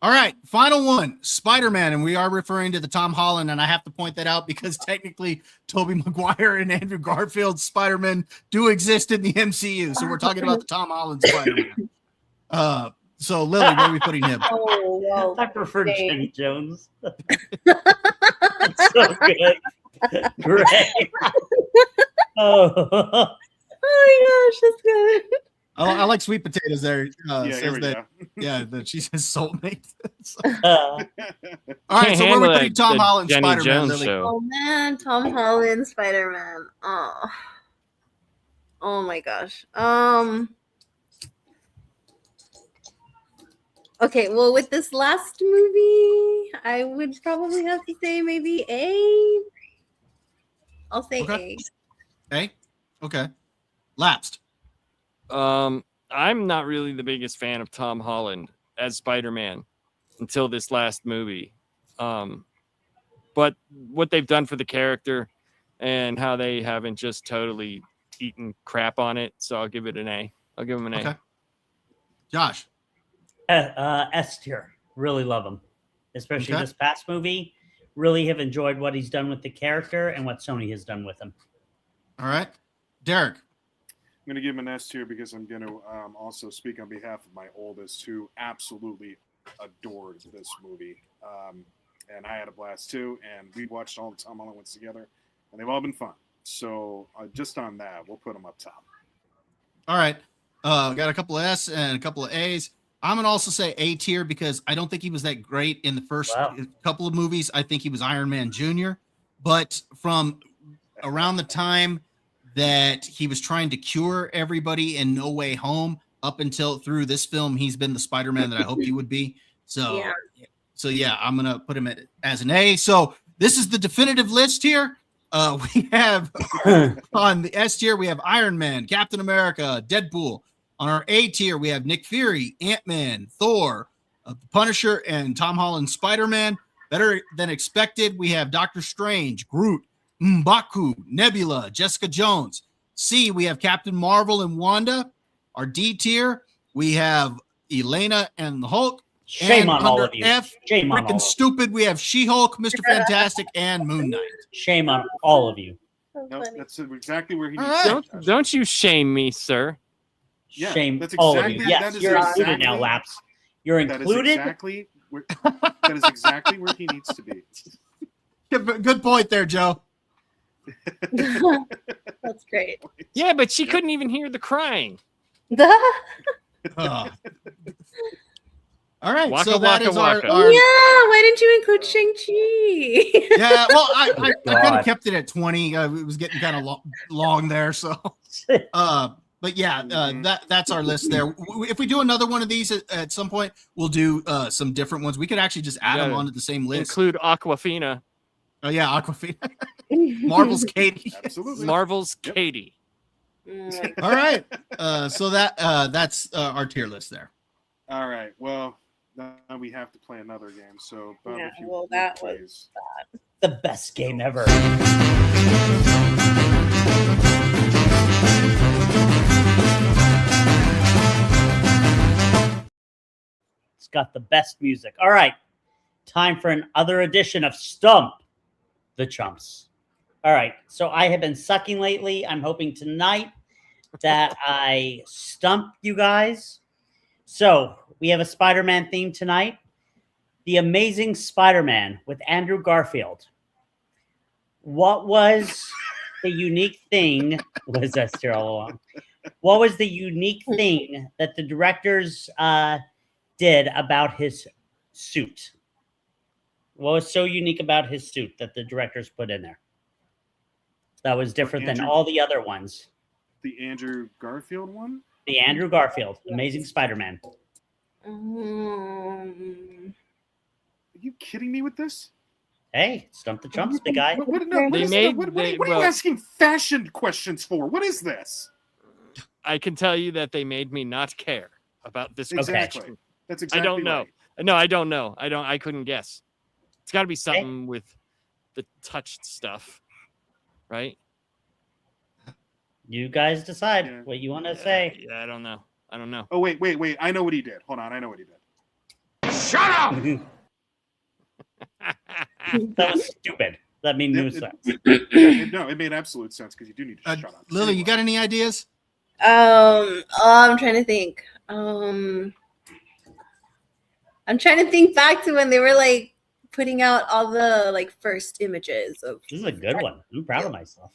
All right, final one, Spider-Man, and we are referring to the Tom Holland, and I have to point that out because technically Tobey Maguire and Andrew Garfield's Spider-Man do exist in the MCU, so we're talking about the Tom Holland Spider-Man. So Lily, where are we putting him? Oh, wow. I prefer Jenny Jones. That's so good. Great. Oh my gosh, that's good. I like sweet potatoes there. Says that, that she's his soulmate. All right, so where are we putting Tom Holland Spider-Man, Lily? Oh man, Tom Holland Spider-Man. Oh my gosh. Okay, well, with this last movie, I would probably have to say maybe A. I'll say A. A? Okay. Lapsed. I'm not really the biggest fan of Tom Holland as Spider-Man until this last movie. But what they've done for the character and how they haven't just totally eaten crap on it, so I'll give it an A. I'll give him an A. Josh. S tier. Really love him. Especially this past movie. Really have enjoyed what he's done with the character and what Sony has done with him. All right. Derek. I'm going to give him an S tier because I'm going to also speak on behalf of my oldest who absolutely adored this movie. And I had a blast too. And we watched all the Tom Holland ones together and they've all been fun. So just on that, we'll put them up top. All right. Got a couple of S and a couple of A's. I'm gonna also say A tier because I don't think he was that great in the first couple of movies. I think he was Iron Man Jr. But from around the time that he was trying to cure everybody in No Way Home up until through this film, he's been the Spider-Man that I hoped he would be. So yeah, I'm gonna put him as an A. So this is the definitive list here. We have on the S tier, we have Iron Man, Captain America, Deadpool. On our A tier, we have Nick Fury, Ant-Man, Thor, the Punisher, and Tom Holland Spider-Man. Better than expected, we have Doctor Strange, Groot, M'Baku, Nebula, Jessica Jones. C, we have Captain Marvel and Wanda. Our D tier, we have Elena and the Hulk. Shame on all of you. F, Shame on all freaking stupid, we have She-Hulk, Mr. Fantastic, and Moon Knight. Shame on all of you. No, that's exactly where he needs All to be. Don't you shame me, sir. Yeah, Shame that's all of you. exactly- Yes, that is you're included exactly- now, Laps. You're included. That is exactly where he needs to be. Good point there, Joe. That's great. Yeah, but she couldn't even hear the crying. All right, Waka, so that waka, is waka. our Yeah, why didn't you include Shang-Chi? yeah. Well, I kind God. of kept it at 20. It was getting kind of long there, so. But yeah, that's our list there. If we do another one of these at some point, we'll do some different ones. We could actually just add them onto the same list. Include Aquafina. Oh yeah, Aquafina, Marvel's Katie. Absolutely. Marvel's Katie. All right, so that's our tier list there. All right. Well, now we have to play another game. So, Bob, Yeah, if you well, would, that please. The best game ever. It's got the best music. All right. Time for another edition of Stump the Chumps. All right. So I have been sucking lately. I'm hoping tonight that I stump you guys. So we have a Spider-Man theme tonight. The Amazing Spider-Man with Andrew Garfield. What was the unique thing? Was that still all along? What was the unique thing that the directors did about his suit? What was so unique about his suit that the directors put in there? That was different than all the other ones. The Andrew Garfield one? The Andrew Garfield, Amazing Spider-Man. Are you kidding me with this? Hey, Stump the Chumps, big guy. What are you asking fashion questions for? What is this? I can tell you that they made me not care about this Exactly. question. That's exactly I don't know. right. No, I don't know. I couldn't guess. It's got to be something with the touched stuff, right? You guys decide what you want to say. Yeah, I don't know. Oh, wait. I know what he did. Hold on. I know what he did. Shut up! That was stupid. That made no sense. No, it made absolute sense because you do need to shut up. Lily, you got any ideas? I'm trying to think. I'm trying to think back to when they were like putting out all the like first images of. This is a good one. I'm proud of myself.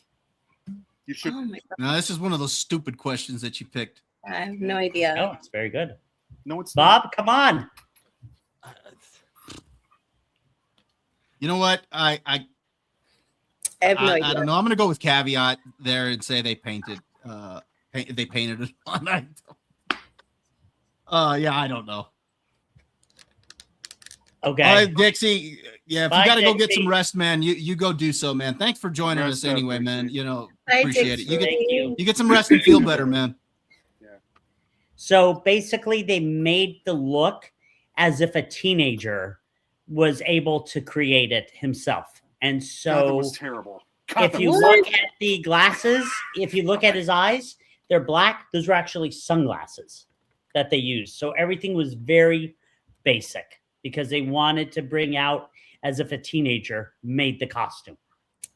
You should. Oh my god! No, this is one of those stupid questions that you picked. I have no idea. No, it's very good. No, it's Bob, not. come on. You know what? I have no idea. I don't know. I'm going to go with caveat there and say they painted. They painted it on. Yeah, I don't know. Okay. All right, Dixie. Yeah, if Bye, you got to go get Dixie. some rest, man, you go do so, man. Thanks for joining us anyway, man. You know, Bye, appreciate it. Dixie. You get some rest and feel better, man. So basically, they made the look as if a teenager was able to create it himself. And God, that so was terrible. if you look at the glasses, if you look at his eyes, they're black. Those are actually sunglasses that they used. So everything was very basic because they wanted to bring out as if a teenager made the costume.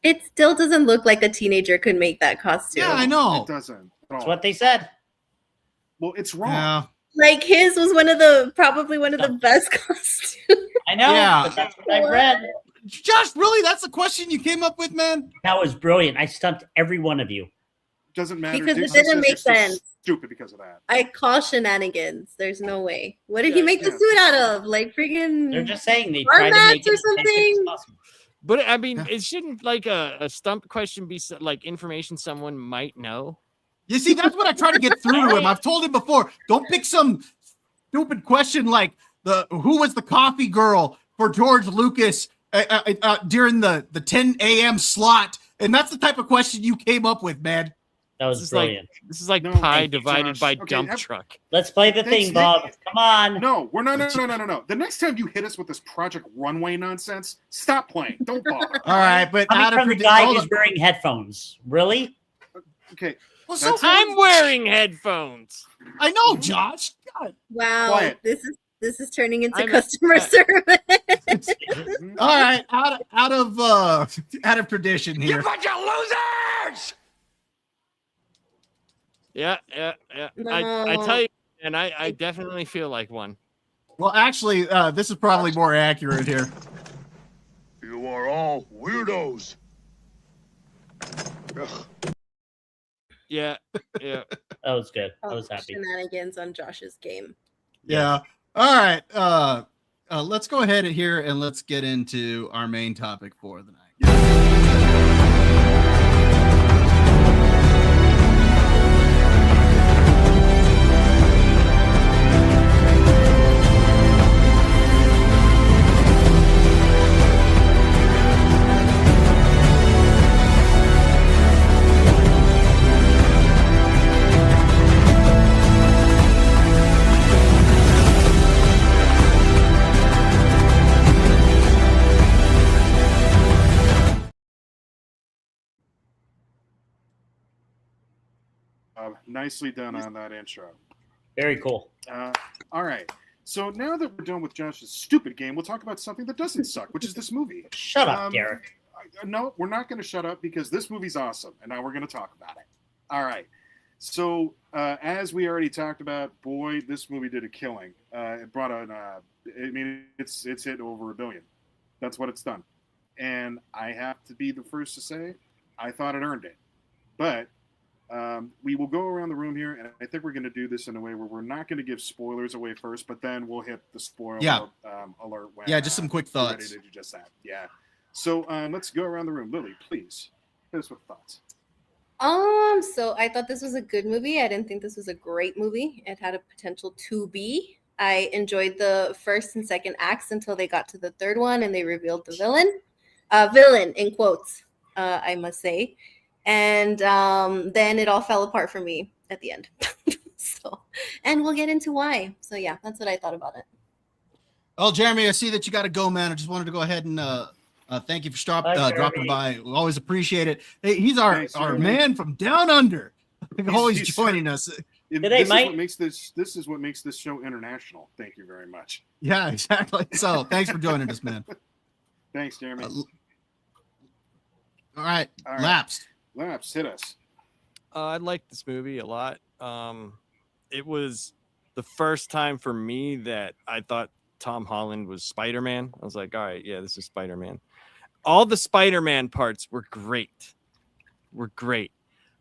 It still doesn't look like a teenager could make that costume. Yeah, I know. It doesn't. That's what they said. Well, it's wrong. Yeah. Like his was probably one of the best costumes. I know, Yeah. but that's what I read. Josh, really? That's the question you came up with, man? That was brilliant. I stumped every one of you. doesn't matter. Because Dixie it didn't says make you're still sense. Stupid because of that. I call shenanigans. There's no way. What did Yeah, he make the yeah. suit out of? Like freaking They're just saying they bar try to make mats or it as basic as something? possible. But I mean, it shouldn't like a stump question be like information someone might know. You see, that's what I try to get through to him. I've told him before, don't pick some stupid question like who was the coffee girl for George Lucas during the 10 a.m. slot. And that's the type of question you came up with, man. That was brilliant. This is like No, pie hey, divided Josh. by Okay, dump truck. Let's play the Thanks, thing, Bob. Come on. No, we're not. No. The next time you hit us with this Project Runway nonsense, stop playing. Don't bother. All right, but Coming from the guy who's wearing headphones. Really? Okay. Well, That's so I'm wearing headphones. I know, Josh. God. Wow, Quiet. this is turning into I'm- customer service. All right, out of tradition here. bunch of losers! Yeah. I tell you, and I definitely feel like one. Well, actually, this is probably more accurate here. You are all weirdos. Yeah. That was good. I was Oh, happy. Shenanigans on Josh's game. Yeah. All right. Let's go ahead here and let's get into our main topic for the night. Nicely done on that intro. Very cool. All right. So now that we're done with Josh's stupid game, we'll talk about something that doesn't suck, which is this movie. Shut up, Derek. No, we're not going to shut up because this movie's awesome, and now we're going to talk about it. All right. So as we already talked about, boy, this movie did a killing. It brought on, it's hit over $1 billion. That's what it's done. And I have to be the first to say, I thought it earned it. But we will go around the room here, and I think we're going to do this in a way where we're not going to give spoilers away first, but then we'll hit the spoiler alert. When, just some quick we're thoughts. ready to do just that. Yeah. So let's go around the room. Lily, please, hit us with thoughts. So I thought this was a good movie. I didn't think this was a great movie. It had a potential to be. I enjoyed the first and second acts until they got to the third one and they revealed the villain. Villain in quotes, I must say. And then it all fell apart for me at the end. And we'll get into why. So yeah, that's what I thought about it. Oh, Jeremy, I see that you got to go, man. I just wanted to go ahead and thank you for dropping by. We always appreciate it. Hey, he's our man from down under. Always joining us. This is what makes this show international. Thank you very much. Yeah, exactly. So thanks for joining us, man. Thanks, Jeremy. All right. Lapsed. Laps, hit us. I liked this movie a lot. It was the first time for me that I thought Tom Holland was Spider-Man. I was like, all right, yeah, this is Spider-Man. All the Spider-Man parts were great.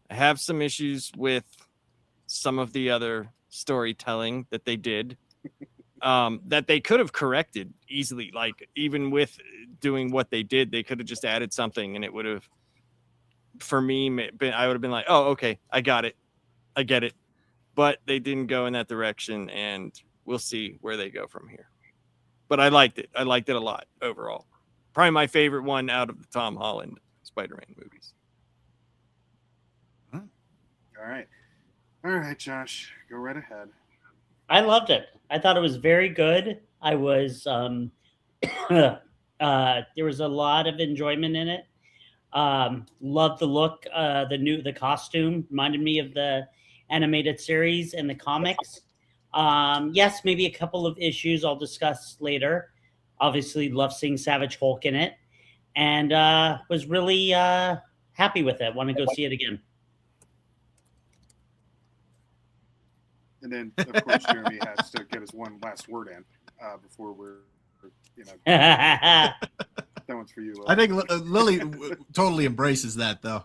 I have some issues with some of the other storytelling that they did that they could have corrected easily. Like even with doing what they did, they could have just added something and it would have, for me, I would have been like, oh, okay, I got it. I get it. But they didn't go in that direction, and we'll see where they go from here. But I liked it. I liked it a lot overall. Probably my favorite one out of the Tom Holland Spider-Man movies. All right, Josh, go right ahead. I loved it. I thought it was very good. I was there was a lot of enjoyment in it. Loved the look. The costume reminded me of the animated series and the comics. Yes, maybe a couple of issues I'll discuss later. Obviously, love seeing Savage Hulk in it, and was really happy with it. Want to go see it again. And then, of course, Jeremy has to get his one last word in before we're, That one's for you, Lily. I think Lily totally embraces that, though.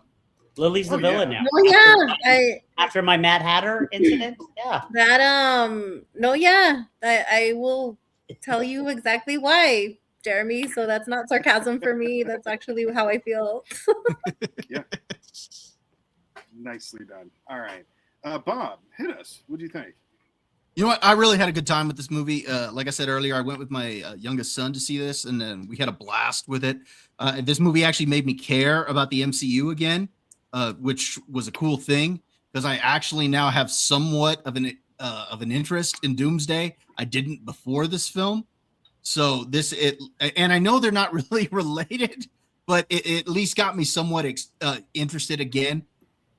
Lily's the villain now. Oh yeah, After my Mad Hatter incident, yeah. That no, yeah, I will tell you exactly why, Jeremy. So that's not sarcasm for me. That's actually how I feel. Yeah. Nicely done. All right, Bob, hit us. What do you think? You know what? I really had a good time with this movie. Like I said earlier, I went with my youngest son to see this, and then we had a blast with it. This movie actually made me care about the MCU again, which was a cool thing because I actually now have somewhat of an interest in Doomsday. I didn't before this film, so and I know they're not really related, but it at least got me somewhat interested again.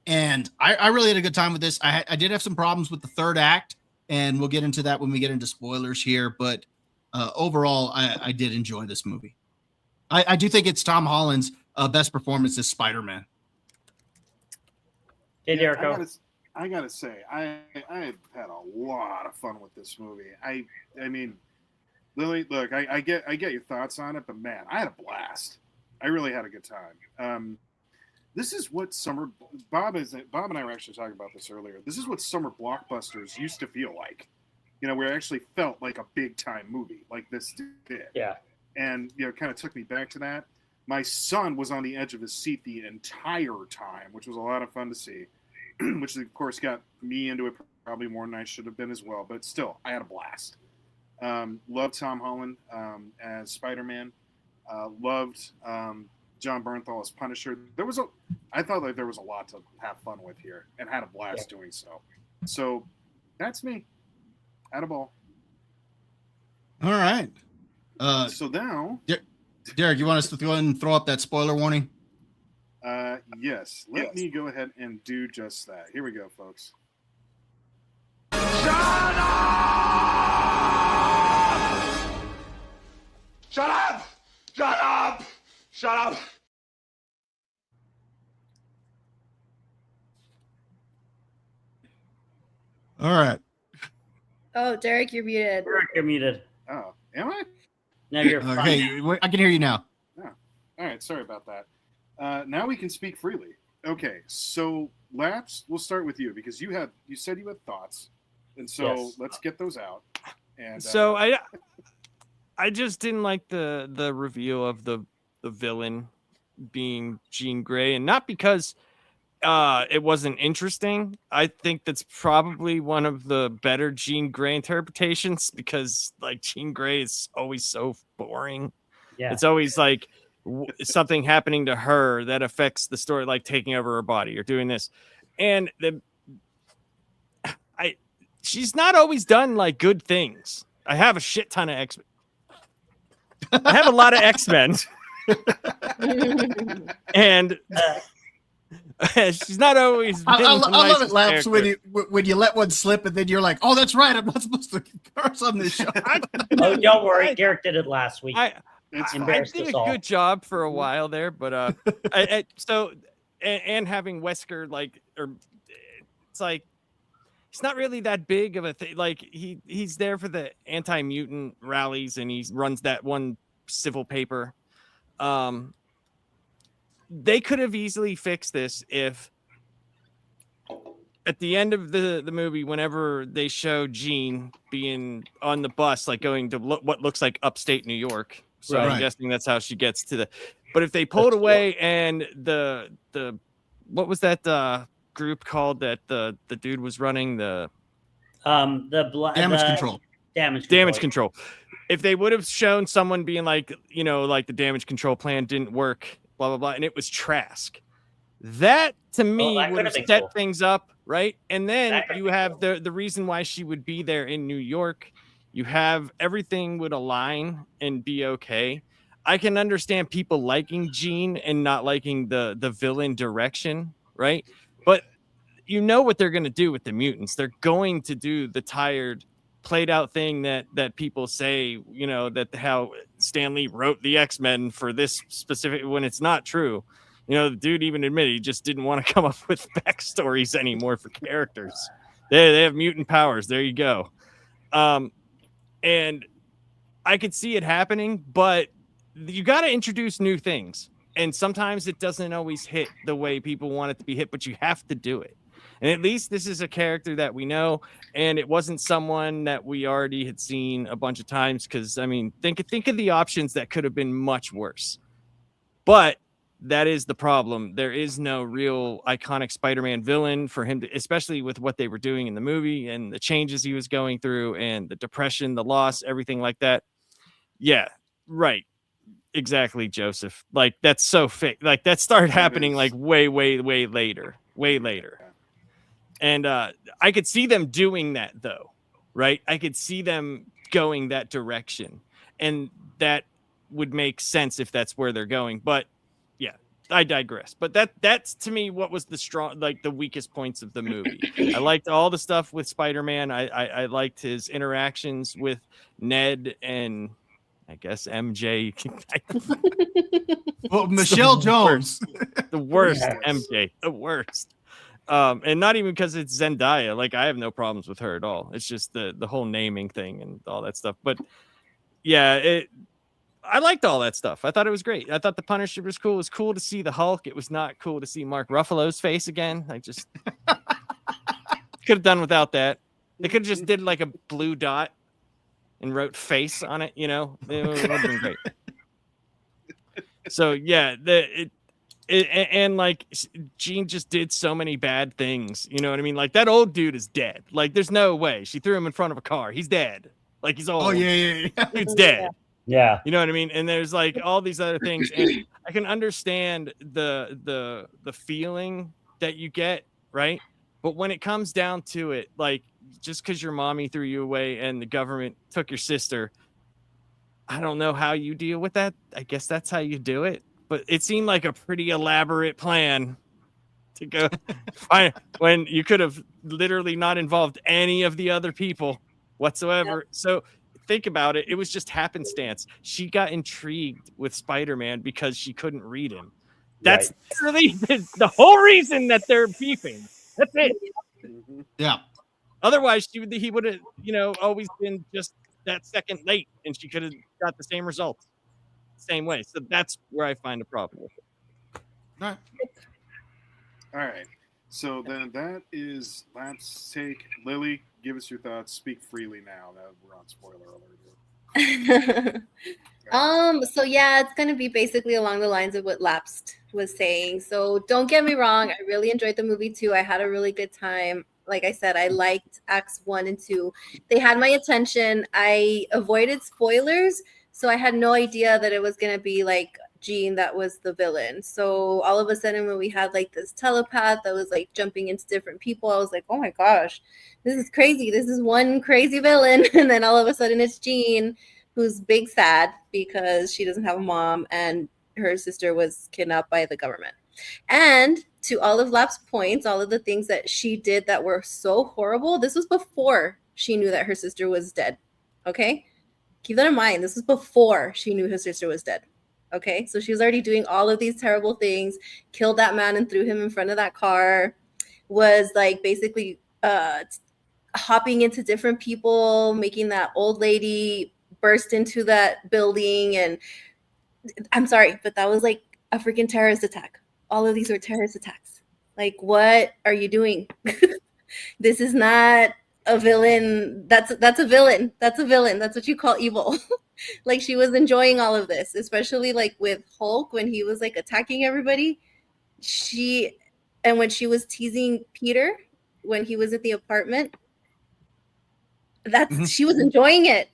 And I really had a good time with this. I did have some problems with the third act. And we'll get into that when we get into spoilers here. But overall, I did enjoy this movie. I do think it's Tom Holland's best performance as Spider-Man. Hey, Jericho. I gotta say, I had a lot of fun with this movie. I mean, Lily, look, I get your thoughts on it, but man, I had a blast. I really had a good time. This is what summer Bob and I were actually talking about this earlier. This is what summer blockbusters used to feel like, where it actually felt like a big time movie like this did. Yeah. And it kind of took me back to that. My son was on the edge of his seat the entire time, which was a lot of fun to see, which of course got me into it probably more than I should have been as well. But still, I had a blast. Loved Tom Holland as Spider-Man. Loved John Bernthal as Punisher. I thought like there was a lot to have fun with here, and had a blast doing so. So that's me. Had a ball. All right. So now, Derek, you want us to go ahead and throw up that spoiler warning? Yes. Let me go ahead and do just that. Here we go, folks. Shut up! Shut up! Shut up! All right. Oh, Derek, you're muted. Derek, you're muted. Oh, am I? No, you're fine. Okay, I can hear you now. Oh, all right. Sorry about that. Now we can speak freely. Okay, so Laps, we'll start with you because you said you had thoughts, and so let's get those out. And so I just didn't like the reveal of the villain being Jean Grey, and not because it wasn't interesting. I think that's probably one of the better Jean Grey interpretations because like Jean Grey is always so boring. Yeah, it's always like something happening to her that affects the story, like taking over her body or doing this, and she's not always done like good things. I have a shit ton of X-Men. I have a lot of X-Men. And she's not always. I love it, Laps, when you let one slip and then you're like, "Oh, that's right. I'm not supposed to curse on this show." Oh, don't worry, Derek did it last week. I did a good job for a while there, but and having Wesker it's like he's not really that big of a thing. Like he's there for the anti-mutant rallies and he runs that one civil paper. They could have easily fixed this if at the end of the movie, whenever they show Jean being on the bus, like going to what looks like upstate New York. So I'm guessing that's how she gets to the, but if they pulled away and the what was that group called that the dude was running damage control. If they would have shown someone being like, like the damage control plan didn't work, blah, blah, blah, and it was Trask, that to me would have set things up, right? And then you have the reason why she would be there in New York. You have everything would align and be okay. I can understand people liking Jean and not liking the villain direction, right? But you know what they're going to do with the mutants. They're going to do the tired, played out thing that people say, that how Stan Lee wrote the X-Men for this specific, when it's not true. The dude even admitted he just didn't want to come up with backstories anymore for characters. They have mutant powers. There you go. And I could see it happening, but you got to introduce new things. And sometimes it doesn't always hit the way people want it to be hit, but you have to do it. And at least this is a character that we know, and it wasn't someone that we already had seen a bunch of times. Because I mean, think of the options that could have been much worse. But that is the problem. There is no real iconic Spider-Man villain for him to, especially with what they were doing in the movie and the changes he was going through and the depression, the loss, everything like that. Yeah, right. Exactly, Joseph. Like that's so fake. Like that started happening like way later. And I could see them doing that though, right? I could see them going that direction, and that would make sense if that's where they're going. But yeah, I digress. But that's to me what was the weakest points of the movie. I liked all the stuff with Spider-Man. I liked his interactions with Ned and I guess MJ. Well, Michelle Jones. The worst, yes. MJ. The worst. And not even because it's Zendaya. Like, I have no problems with her at all. It's just the whole naming thing and all that stuff. But, yeah, I liked all that stuff. I thought it was great. I thought the Punisher was cool. It was cool to see the Hulk. It was not cool to see Mark Ruffalo's face again. I just could have done without that. They could have just did, like, a blue dot and wrote face on it, you know, it would have been great. So yeah, and like Jean just did so many bad things, you know what I mean? Like that old dude is dead. Like there's no way. She threw him in front of a car. He's dead. Like he's old. Oh yeah. Dude's dead. Yeah. You know what I mean? And there's like all these other things, and I can understand the feeling that you get, right? But when it comes down to it, like just because your mommy threw you away and the government took your sister, I don't know how you deal with that. I guess that's how you do it. But it seemed like a pretty elaborate plan to go find when you could have literally not involved any of the other people whatsoever. Yeah. So think about it. It was just happenstance. She got intrigued with Spider-Man because she couldn't read him. That's literally the whole reason that they're beefing. That's it. Yeah. Otherwise, he would have, always been just that second late, and she could have got the same results, same way. So that's where I find a problem with it. All right. So then that is Lap's take. Lily, give us your thoughts. Speak freely now. That we're on spoiler alert. So yeah, it's gonna be basically along the lines of what Lapsed was saying. So don't get me wrong, I really enjoyed the movie too. I had a really good time. Like I said, I liked acts 1 and 2. They had my attention. I avoided spoilers, so I had no idea that it was gonna be like Jean that was the villain. So all of a sudden, when we had like this telepath that was like jumping into different people, I was like, oh my gosh, this is crazy. This is one crazy villain. And then all of a sudden it's Jean, who's big sad because she doesn't have a mom and her sister was kidnapped by the government. And to all of Lap's points, all of the things that she did that were so horrible, this was before she knew that her sister was dead. Okay? Keep that in mind. This was before she knew her sister was dead. Okay? So she was already doing all of these terrible things, killed that man and threw him in front of that car, was like basically hopping into different people, making that old lady burst into that building. And I'm sorry, but that was like a freaking terrorist attack. All of these were terrorist attacks. Like, what are you doing? This is not a villain. That's a villain. That's a villain. That's what you call evil. Like, she was enjoying all of this, especially like with Hulk when he was like attacking everybody. When she was teasing Peter when he was at the apartment, she was enjoying it.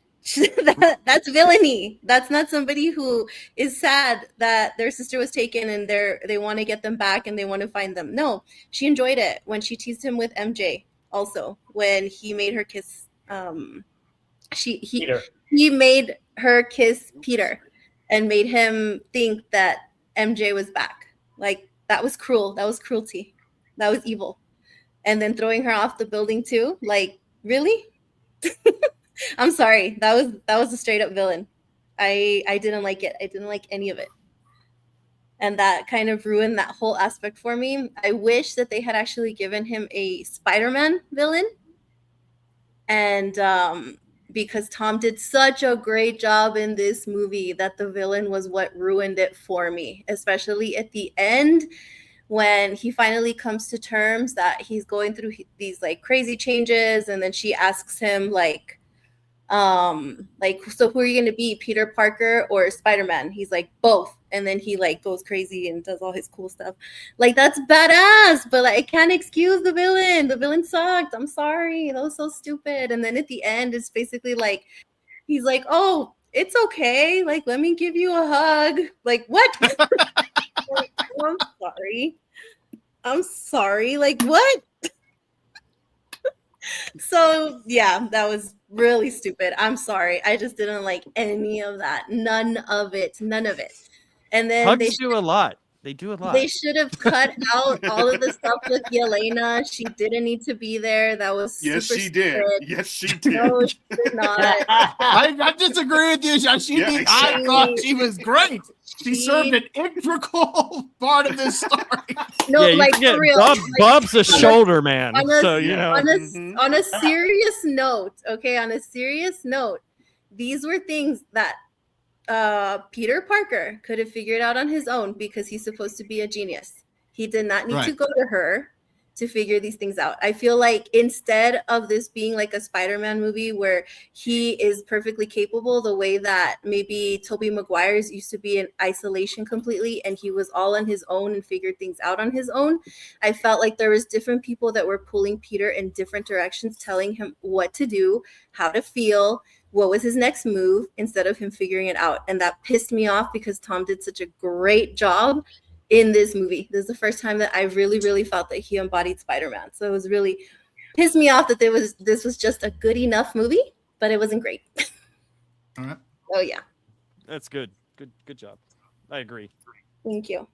That's villainy. That's not somebody who is sad that their sister was taken and they want to get them back and they want to find them. No, she enjoyed it when she teased him with MJ. Also, when he made her kiss, he made her kiss Peter and made him think that MJ was back. Like, that was cruel. That was cruelty. That was evil. And then throwing her off the building too. Like, really? I'm sorry. That was a straight up villain. I didn't like it. I didn't like any of it. And that kind of ruined that whole aspect for me. I wish that they had actually given him a Spider-Man villain and because Tom did such a great job in this movie that the villain was what ruined it for me, especially at the end when he finally comes to terms that he's going through these like crazy changes, and then she asks him like, so who are you going to be, Peter Parker or Spider-Man? He's like, both. And then he like goes crazy and does all his cool stuff. Like, that's badass, but like, I can't excuse the villain. The villain sucked. I'm sorry. That was so stupid. And then at the end, it's basically like, he's like, oh, it's okay. Like, let me give you a hug. Like, what? Like, oh, I'm sorry. Like, what? So yeah, that was really stupid. I'm sorry. I just didn't like any of that. None of it. And then Hugs do a lot. They do a lot. They should have cut out all of the stuff with Yelena. She didn't need to be there. That was yes, she did. Yes, she did. No, she did not. I disagree with you. She did. I thought she was great. She served an integral part of this story. No, yeah, like for real. Bub's a shoulder man, so you know. On a serious note, okay. On a serious note, these were things that Peter Parker could have figured out on his own because he's supposed to be a genius. He did not need to go to her to figure these things out. I feel like instead of this being like a Spider-Man movie where he is perfectly capable, the way that maybe Tobey Maguire's used to be in isolation completely and he was all on his own and figured things out on his own, I felt like there was different people that were pulling Peter in different directions, telling him what to do, how to feel, what was his next move, instead of him figuring it out. And that pissed me off because Tom did such a great job in this movie. This is the first time that I really, really felt that he embodied Spider-Man. So it was really pissed me off that this was just a good enough movie, but it wasn't great. All right. Oh yeah. That's good. Good job. I agree. Thank you.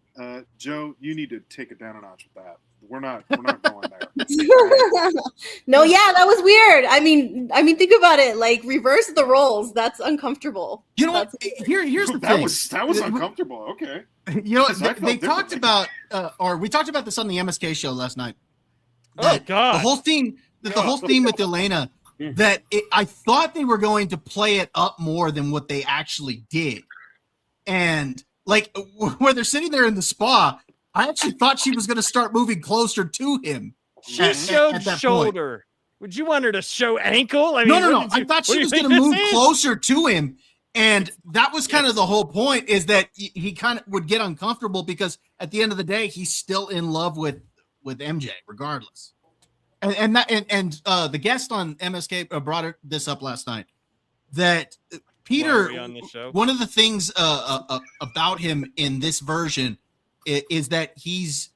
Joe, you need to take it down a notch with that. We're not going there. No, yeah, that was weird. I mean, think about it. Like, reverse the roles. That's uncomfortable. You know what? Here's the thing. That was uncomfortable. Okay. You know, they talked about, or we talked about this on the MSK show last night. Oh God! The whole theme with Elena. That I thought they were going to play it up more than what they actually did, and like where they're sitting there in the spa. I actually thought she was going to start moving closer to him. She showed shoulder. Point. Would you want her to show ankle? I mean, no. I thought she was going to move closer to him. And that was kind of the whole point, is that he kind of would get uncomfortable because at the end of the day, he's still in love with MJ regardless. And the guest on MSK brought this up last night, that Peter, one of the things about him in this version is that he's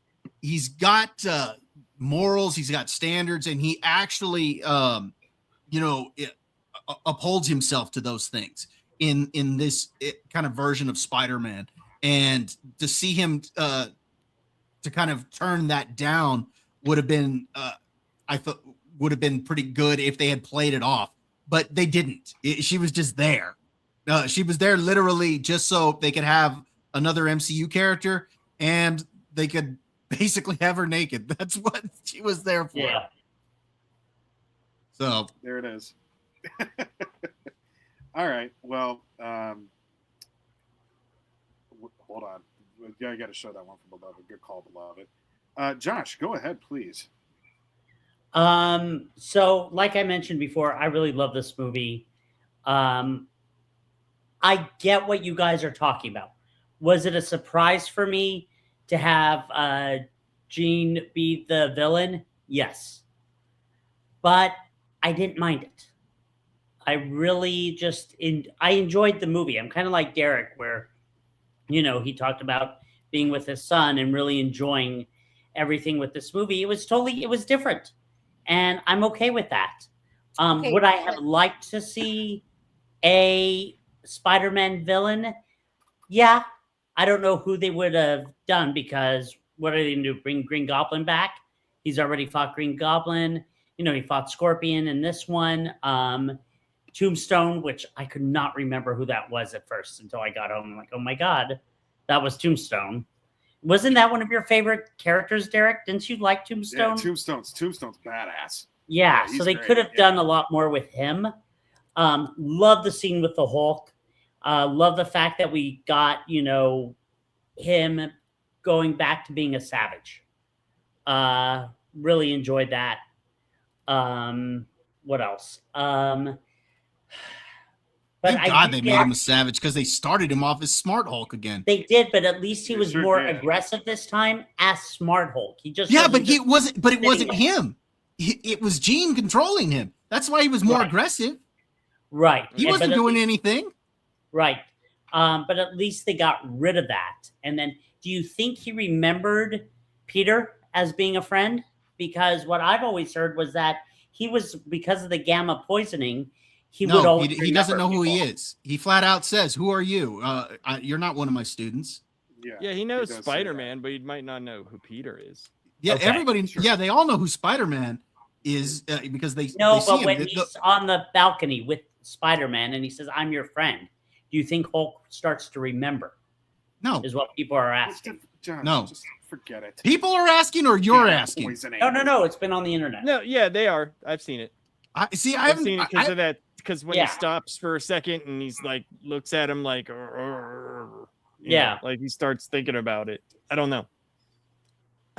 got morals, he's got standards, and he actually upholds himself to those things in this kind of version of Spider-Man. And to see him to kind of turn that down would have been I thought would have been pretty good if they had played it off, but they didn't. She was just there. She was there literally just so they could have another MCU character and they could basically have her naked. That's what she was there for. Yeah. So there it is. All right. Well, hold on. I got to show that one from Beloved. Good call, Beloved. Josh, go ahead, please. So like I mentioned before, I really love this movie. I get what you guys are talking about. Was it a surprise for me to have Jean be the villain? Yes. But I didn't mind it. I really I enjoyed the movie. I'm kind of like Derek, where, he talked about being with his son and really enjoying everything with this movie. It was different. And I'm okay with that. Would I have liked to see a Spider-Man villain? Yeah. I don't know who they would have done, because what are they going to do? Bring Green Goblin back? He's already fought Green Goblin. He fought Scorpion in this one. Tombstone, which I could not remember who that was at first until I got home. I'm like, oh my God, that was Tombstone. Wasn't that one of your favorite characters, Derek? Didn't you like Tombstone? Yeah, Tombstone's badass. Yeah, so they could have done a lot more with him. Love the scene with the Hulk. Love the fact that we got, him going back to being a savage. Really enjoyed that. What else? Thank God they made him a savage because they started him off as Smart Hulk again. They did, but at least he was more aggressive this time as Smart Hulk. It wasn't him. It was Gene controlling him. That's why he was more aggressive. Right. He wasn't doing anything. Right. But at least they got rid of that. And then, do you think he remembered Peter as being a friend? Because what I've always heard was that he was, because of the gamma poisoning, he doesn't know who he is. He flat out says, "Who are you? You're not one of my students." Yeah, he knows Spider-Man, but he might not know who Peter is. Yeah, everybody. Sure. Yeah, they all know who Spider-Man is because they see but him. When he's on the balcony with Spider-Man and he says, "I'm your friend," do you think Hulk starts to remember? No, is what people are asking. John, no, just forget it. People are asking, or you're asking? No. It's been on the internet. No, yeah, they are. I've seen it. I've seen it because of that. Because when he stops for a second and he's like, looks at him like, like he starts thinking about it. I don't know.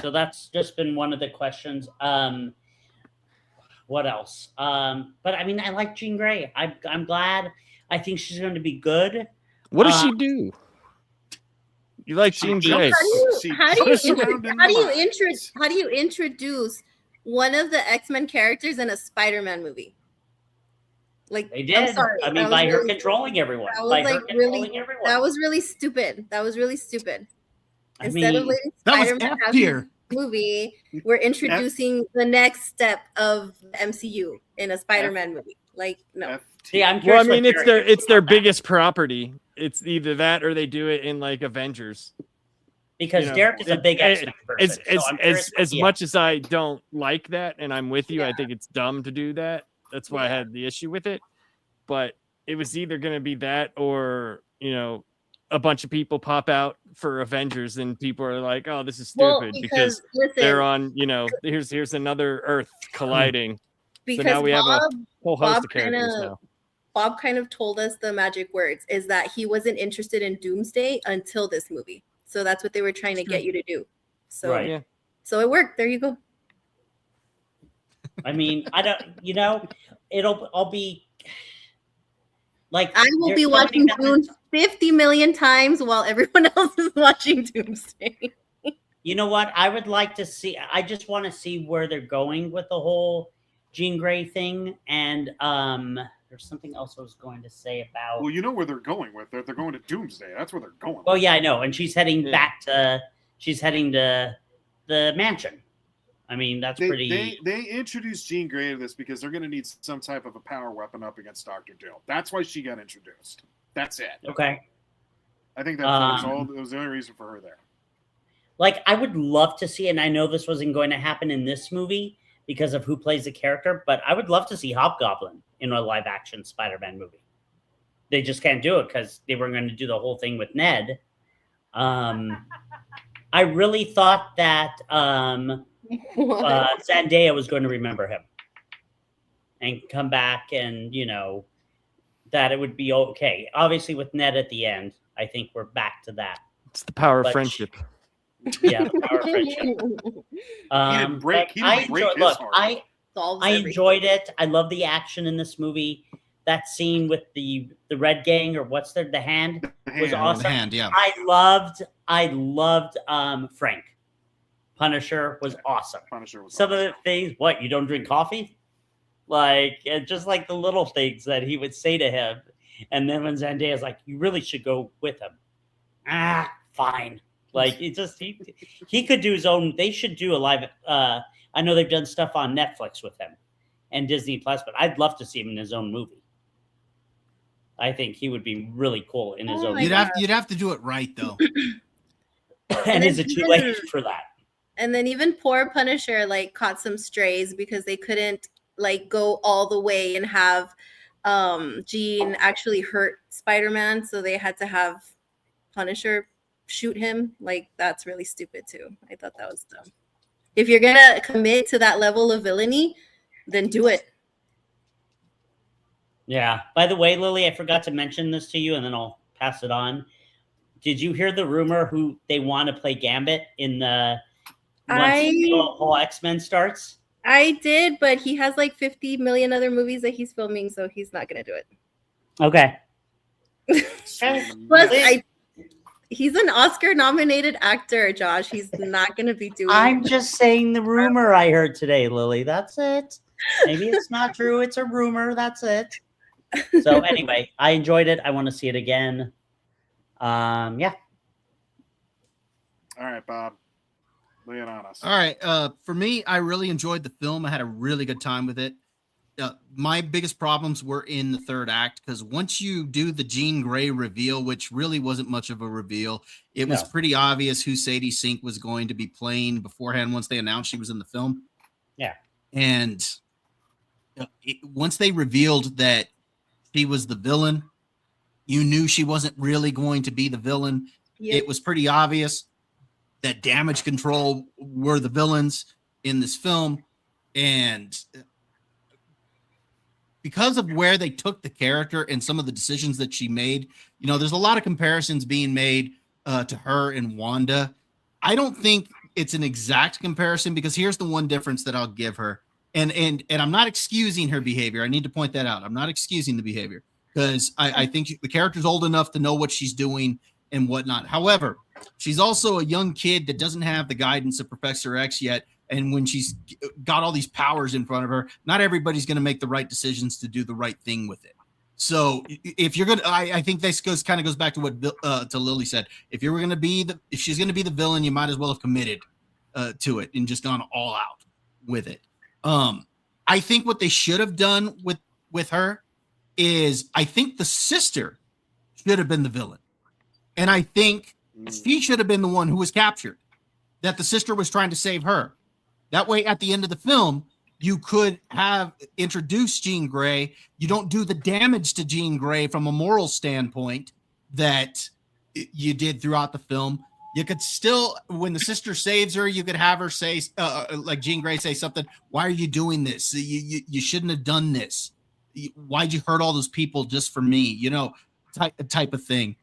So that's just been one of the questions. What else? But I mean, I like Jean Grey. I'm glad. I think she's going to be good. What does she do? You like Jean Grey? How do you introduce one of the X-Men characters in a Spider-Man movie? Like they did. I'm sorry. I mean, by her controlling everyone. That was really stupid. Instead of letting Spider-Man have his movie, we're introducing the next step of the MCU in a Spider-Man movie. Like, no. Yeah, I'm curious. Well, I mean, it's their biggest property. It's either that or they do it in like Avengers. Because Derek is a big X-Men person. As much as I don't like that, and I'm with you, I think it's dumb to do that. That's why I had the issue with it. But it was either going to be that or, a bunch of people pop out for Avengers and people are like, oh, this is stupid because they're on, here's another Earth colliding. Because so now we have a whole host of characters now. Bob kind of told us the magic words is that he wasn't interested in Doomsday until this movie. So that's what they were trying to get you to do. So, so it worked. There you go. I mean, I don't, I'll be like, I will be watching Dune 50 million times while everyone else is watching Doomsday. You know what? I would like to see, I just want to see where they're going with the whole Jean Grey thing. And there's something else I was going to say about. Well, you know where they're going with it. They're going to Doomsday. That's where they're going. Oh, yeah, I know. And she's heading to the mansion. I mean, that's pretty. They introduced Jean Grey to this because they're going to need some type of a power weapon up against Dr. Doom. That's why she got introduced. That's it. Okay. I think that was the only reason for her there. Like, I would love to see, and I know this wasn't going to happen in this movie because of who plays the character, but I would love to see Hobgoblin in a live-action Spider-Man movie. They just can't do it because they were going to do the whole thing with Ned. I really thought that Zendaya was going to remember him and come back and, that it would be okay. Obviously, with Ned at the end, I think we're back to that. It's the power of friendship. Yeah, the power of friendship. I enjoyed it. I love the action in this movie. That scene with the Red Gang, or what's the hand was awesome. The hand, yeah. I loved Frank. Punisher was awesome. Some of the things, what, you don't drink coffee? Like, just like the little things that he would say to him. And then when Zendaya's like, you really should go with him. Fine. Like, it just, he could do his own, they should do a live, I know they've done stuff on Netflix with him and Disney Plus, but I'd love to see him in his own movie. I think he would be really cool in his own movie. You'd have to do it right, though. And is it too late for that? And then even poor Punisher caught some strays because they couldn't go all the way and have Jean actually hurt Spider-Man, so they had to have Punisher shoot him. That's really stupid too. I thought that was dumb. If you're gonna commit to that level of villainy, then do it. Yeah. By the way, Lily, I forgot to mention this to you, and then I'll pass it on. Did you hear the rumor who they want to play Gambit in the once the whole X-Men starts? I did, but he has like 50 million other movies that he's filming, so he's not gonna do it. Okay. Plus, he's an Oscar-nominated actor, Josh. He's not gonna be doing. I'm just saying the rumor I heard today, Lily. That's it. Maybe it's not true. It's a rumor. That's it. So anyway, I enjoyed it. I want to see it again. Yeah. All right, Bob. Lay it on us. All right. For me, I really enjoyed the film. I had a really good time with it. My biggest problems were in the third act because once you do the Jean Grey reveal, which really wasn't much of a reveal, it was pretty obvious who Sadie Sink was going to be playing beforehand once they announced she was in the film. Yeah. And once they revealed that she was the villain, you knew she wasn't really going to be the villain. Yep. It was pretty obvious that Damage Control were the villains in this film. And because of where they took the character and some of the decisions that she made, you know, there's a lot of comparisons being made to her and Wanda. I don't think it's an exact comparison because here's the one difference that I'll give her. And I'm not excusing her behavior. I need to point that out. I'm not excusing the behavior because I think the character's old enough to know what she's doing and whatnot. However, she's also a young kid that doesn't have the guidance of Professor X yet. And when she's got all these powers in front of her, not everybody's going to make the right decisions to do the right thing with it. So if you're going to, I think this goes back to what to Lily said. If she's going to be the villain, you might as well have committed to it and just gone all out with it. I think what they should have done with her is I think the sister should have been the villain. And I think she should have been the one who was captured, that the sister was trying to save her. That way, at the end of the film, you could have introduced Jean Grey. You don't do the damage to Jean Grey from a moral standpoint that you did throughout the film. You could still, when the sister saves her, you could have her say, like Jean Grey say something, why are you doing this? You shouldn't have done this. Why'd you hurt all those people just for me? You know, type of thing.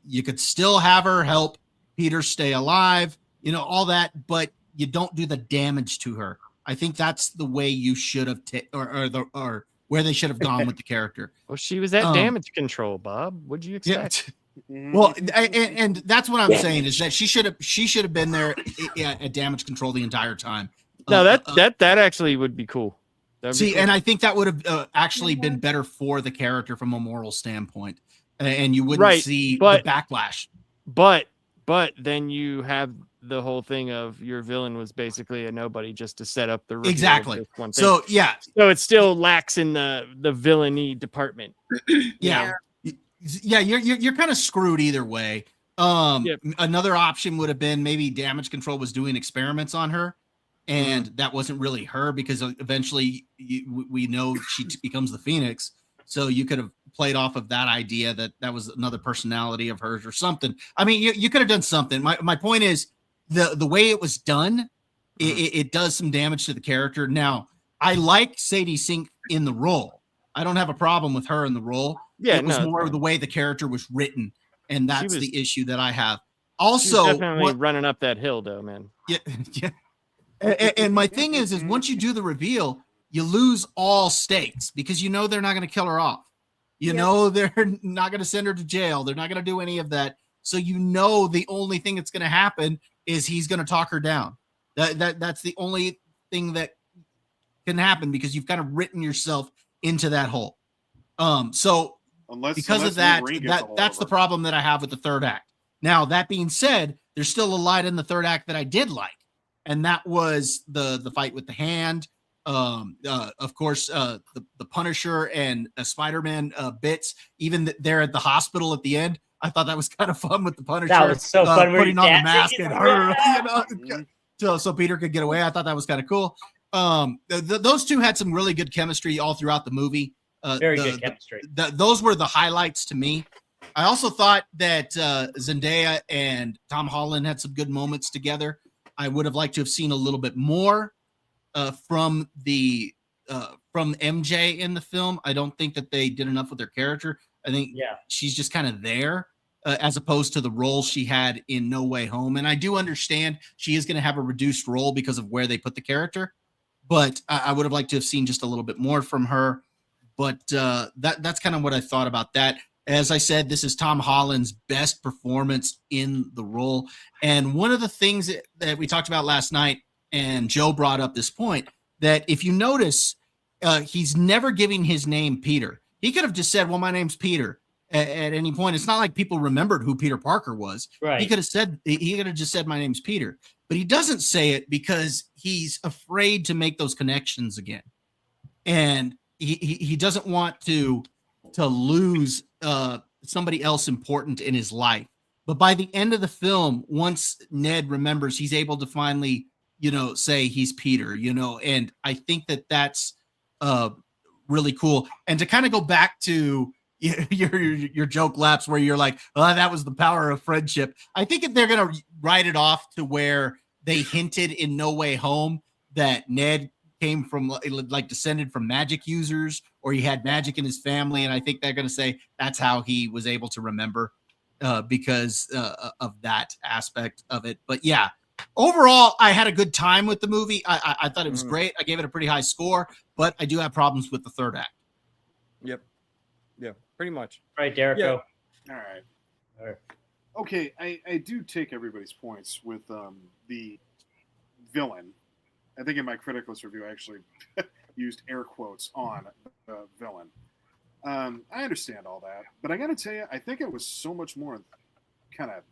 You could still have her help Peter stay alive, you know, all that, but you don't do the damage to her. I think that's the way you should have, or where they should have gone with the character. Well, she was at Damage Control, Bob. What'd you expect? Yeah. Well, and that's what I'm saying is that she should have been there at Damage Control the entire time. No, that actually would be cool. See, cool. And I think that would have actually been better for the character from a moral standpoint, and you wouldn't see the backlash. But then you have the whole thing of your villain was basically a nobody just to set up the exactly. One thing. So yeah, so it still lacks in the villainy department. Yeah, you're kind of screwed either way. Another option would have been maybe Damage Control was doing experiments on her, and that wasn't really her because eventually we know she becomes the Phoenix. So you could have played off of that idea that was another personality of hers or something. I mean, you could have done something. My point is the way it was done, it does some damage to the character. Now, I like Sadie Sink in the role. I don't have a problem with her in the role. Yeah, it was more of the way the character was written, and that's the issue that I have. Also, definitely running up that hill, though, man. Yeah. And my thing is once you do the reveal, you lose all stakes because you know they're not going to kill her off. You know they're not going to send her to jail. They're not going to do any of that. So you know the only thing that's going to happen is he's going to talk her down. That's the only thing that can happen because you've kind of written yourself into that hole. So because of that, that's the problem that I have with the third act. Now, that being said, there's still a line in the third act that I did like, and that was the fight with the hand. Of course, the Punisher and Spider-Man bits, even there at the hospital at the end. I thought that was kind of fun with the Punisher. That was so fun. Putting on the mask and her, you know, so Peter could get away. I thought that was kind of cool. Those two had some really good chemistry all throughout the movie. Very good chemistry. Those were the highlights to me. I also thought that Zendaya and Tom Holland had some good moments together. I would have liked to have seen a little bit more from the from MJ in the film. I don't think that they did enough with her character. I think she's just kind of there as opposed to the role she had in No Way Home. And I do understand she is going to have a reduced role because of where they put the character, but I would have liked to have seen just a little bit more from her. But that's kind of what I thought about that. As I said, this is Tom Holland's best performance in the role. And one of the things that we talked about last night, and Joe brought up this point, that if you notice, he's never giving his name Peter. He could have just said, well, my name's Peter at any point. It's not like people remembered who Peter Parker was. Right. He could have just said, my name's Peter. But he doesn't say it because he's afraid to make those connections again. And he doesn't want to lose somebody else important in his life. But by the end of the film, once Ned remembers, he's able to finally, say he's Peter, and I think that that's really cool. And to kind of go back to your joke, Laps, where you're like, oh, that was the power of friendship. I think they're going to write it off to where they hinted in No Way Home that Ned came from like descended from magic users, or he had magic in his family. And I think they're going to say that's how he was able to remember because of that aspect of it. But yeah, overall, I had a good time with the movie. I thought it was great. I gave it a pretty high score, but I do have problems with the third act. Yep. Yeah, pretty much. Right, Derek. All right. Okay, I do take everybody's points with the villain. I think in my Criticalist review, I actually used air quotes on the villain. I understand all that, but I got to tell you, I think it was so much more kind of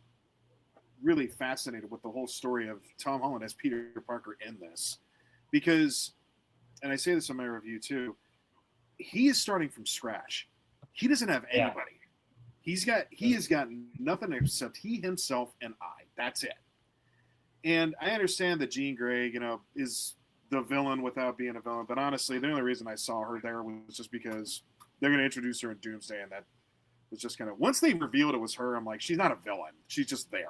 really fascinated with the whole story of Tom Holland as Peter Parker in this. Because, and I say this in my review too, he is starting from scratch. He doesn't have anybody. He has got nothing except he, himself, and I. That's it. And I understand that Jean Grey, is the villain without being a villain. But honestly, the only reason I saw her there was just because they're going to introduce her in Doomsday. And that was just kind of, once they revealed it was her, I'm like, she's not a villain. She's just there.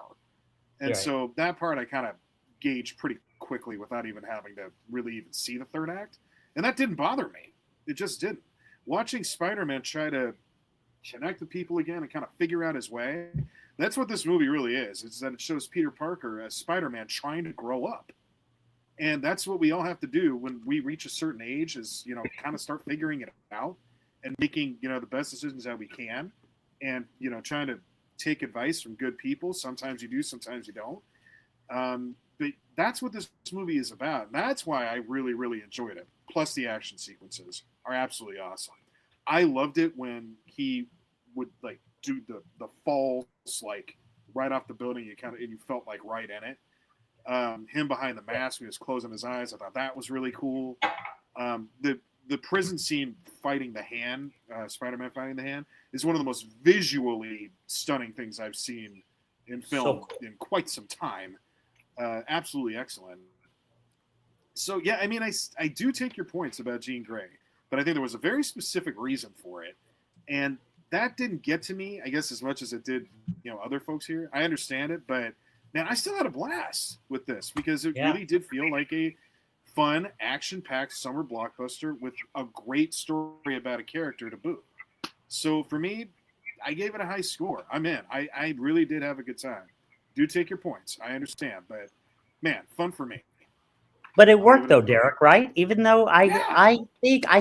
And so that part I kind of gauged pretty quickly without even having to really even see the third act. And that didn't bother me. It just didn't. Watching Spider-Man try to connect with people again and kind of figure out his way, that's what this movie really is. It's that it shows Peter Parker as Spider-Man trying to grow up. And that's what we all have to do when we reach a certain age is, kind of start figuring it out and making, the best decisions that we can. And, trying to take advice from good people. Sometimes you do, sometimes you don't. But that's what this movie is about. And that's why I really, really enjoyed it. Plus the action sequences are absolutely awesome. I loved it when he would do the falls right off the building. And you felt like right in it. Him behind the mask when he was closing his eyes, I thought that was really cool. The prison scene fighting the hand, Spider-Man fighting the hand, is one of the most visually stunning things I've seen in film in quite some time. Absolutely excellent. So yeah, I mean, I do take your points about Jean Grey, but I think there was a very specific reason for it, and that didn't get to me, I guess, as much as it did, other folks here. I understand it, but man, I still had a blast with this because it really did feel like a fun, action-packed summer blockbuster with a great story about a character to boot. So for me, I gave it a high score. I'm in. I really did have a good time. Do take your points. I understand, but man, fun for me. But it worked though, Derek, right? Even though I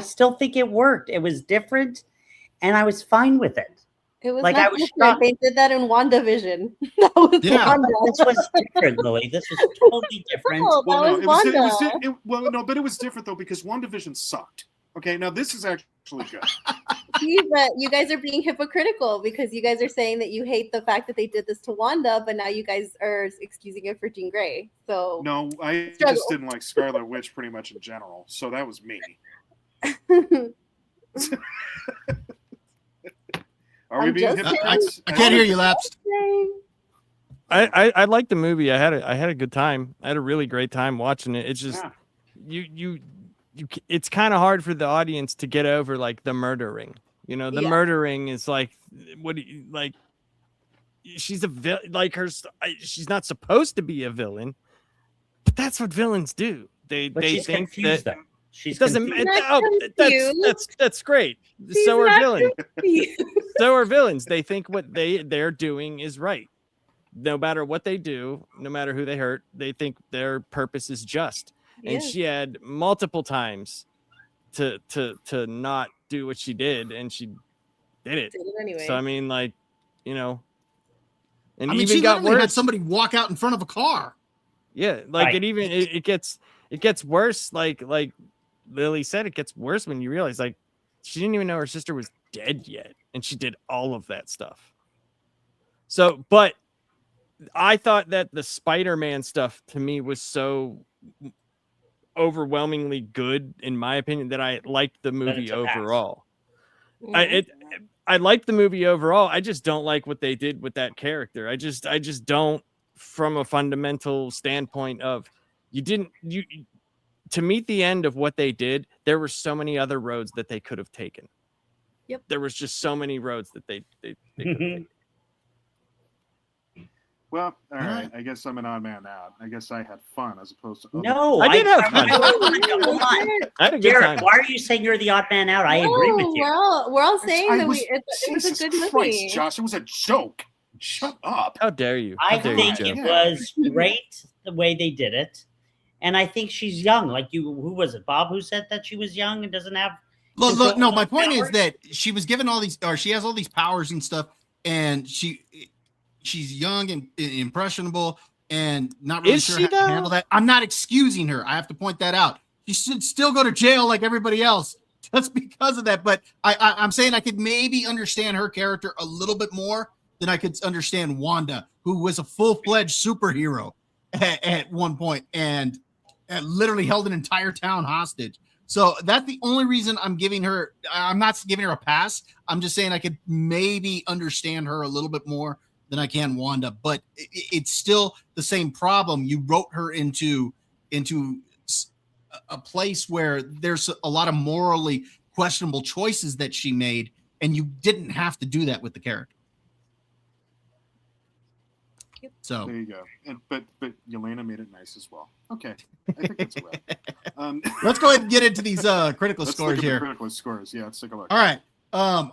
still think it worked. It was different, and I was fine with it. It was like they did that in WandaVision. That was Wanda. This was different, Lily. This was totally different. But it was different though because WandaVision sucked. Okay, now this is actually good. See, but you guys are being hypocritical because you guys are saying that you hate the fact that they did this to Wanda, but now you guys are excusing it for Jean Grey. So no, I just didn't like Scarlet Witch pretty much in general. So that was me. Are we being hypocrites? I can't hear you, Laps. I liked the movie. I had a good time. I had a really great time watching it. It's just you it's kind of hard for the audience to get over like the murdering. The murdering is like, what do you like? She's a villain. Like she's not supposed to be a villain, but that's what villains do. They think that She's It doesn't. That's great. She's so are not villains. confused. So are villains. They think what they're doing is right. No matter what they do, no matter who they hurt, they think their purpose is just. And Yes. she had multiple times to not do what she did, and she did it. Did it anyway. So I mean, like, you know, and I mean, even she got literally worse. had somebody walk out in front of a car. Yeah, like Right. it gets worse. Like Lily said, it gets worse when you realize like she didn't even know her sister was dead yet, and she did all of that stuff. So, but I thought that the Spider-Man stuff to me was so overwhelmingly good, in my opinion, that I liked the movie it's a pass. overall. Mhm. I liked the movie overall. I just don't like what they did with that character. I just don't, from a fundamental standpoint of you to meet the end of what they did. There were so many other roads that they could have taken. Yep. There was just so many roads that they could have taken. Well, all right. I guess I'm an odd man out. I guess I had fun as opposed to. No, I did have fun. Hold on. I had a good Derek, time. why are you saying you're the odd man out? I agree with you. We're all saying I that was- it was a Jesus good movie. Christ, Josh, it was a joke. Shut up. How dare you? I How dare think you, it Joe? was great the way they did it. And I think she's young. Like who was it? Bob who said that she was young and doesn't have. Look, no, my control point is powers? that she was given all these, or she has all these powers and stuff, and she's young and impressionable and not really Is sure she, how to though? handle that. I'm not excusing her. I have to point that out. She should still go to jail like everybody else just because of that. But I'm saying I could maybe understand her character a little bit more than I could understand Wanda, who was a full-fledged superhero at one point and literally held an entire town hostage. So that's the only reason I'm giving her. I'm not giving her a pass. I'm just saying I could maybe understand her a little bit more than I can Wanda, but it's still the same problem. You wrote her into a place where there's a lot of morally questionable choices that she made, and you didn't have to do that with the character. So There you go. But Yelena made it nice as well. Okay, I think that's a wrap. let's go ahead and get into these critical Let's scores look at here. the critical scores. Yeah, let's take a look. All right. I'm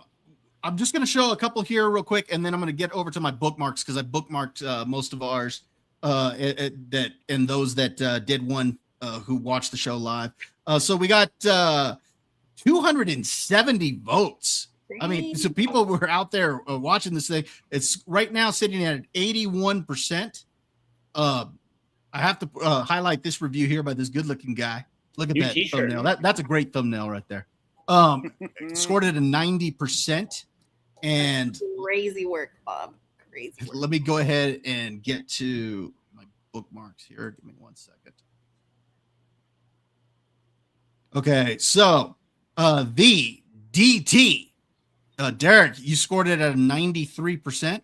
just going to show a couple here real quick, and then I'm going to get over to my bookmarks because I bookmarked most of ours that and those that did one who watched the show live. So we got 270 votes. I mean, so people were out there watching this thing. It's right now sitting at 81%. I have to highlight this review here by this good-looking guy. Look at New that t-shirt. thumbnail. That's a great thumbnail right there. Scored it a 90%. And Crazy work, Bob. Crazy work. let me go ahead and get to my bookmarks here. Give me 1 second. Okay, so the DT, Derek, you scored it at a 93%.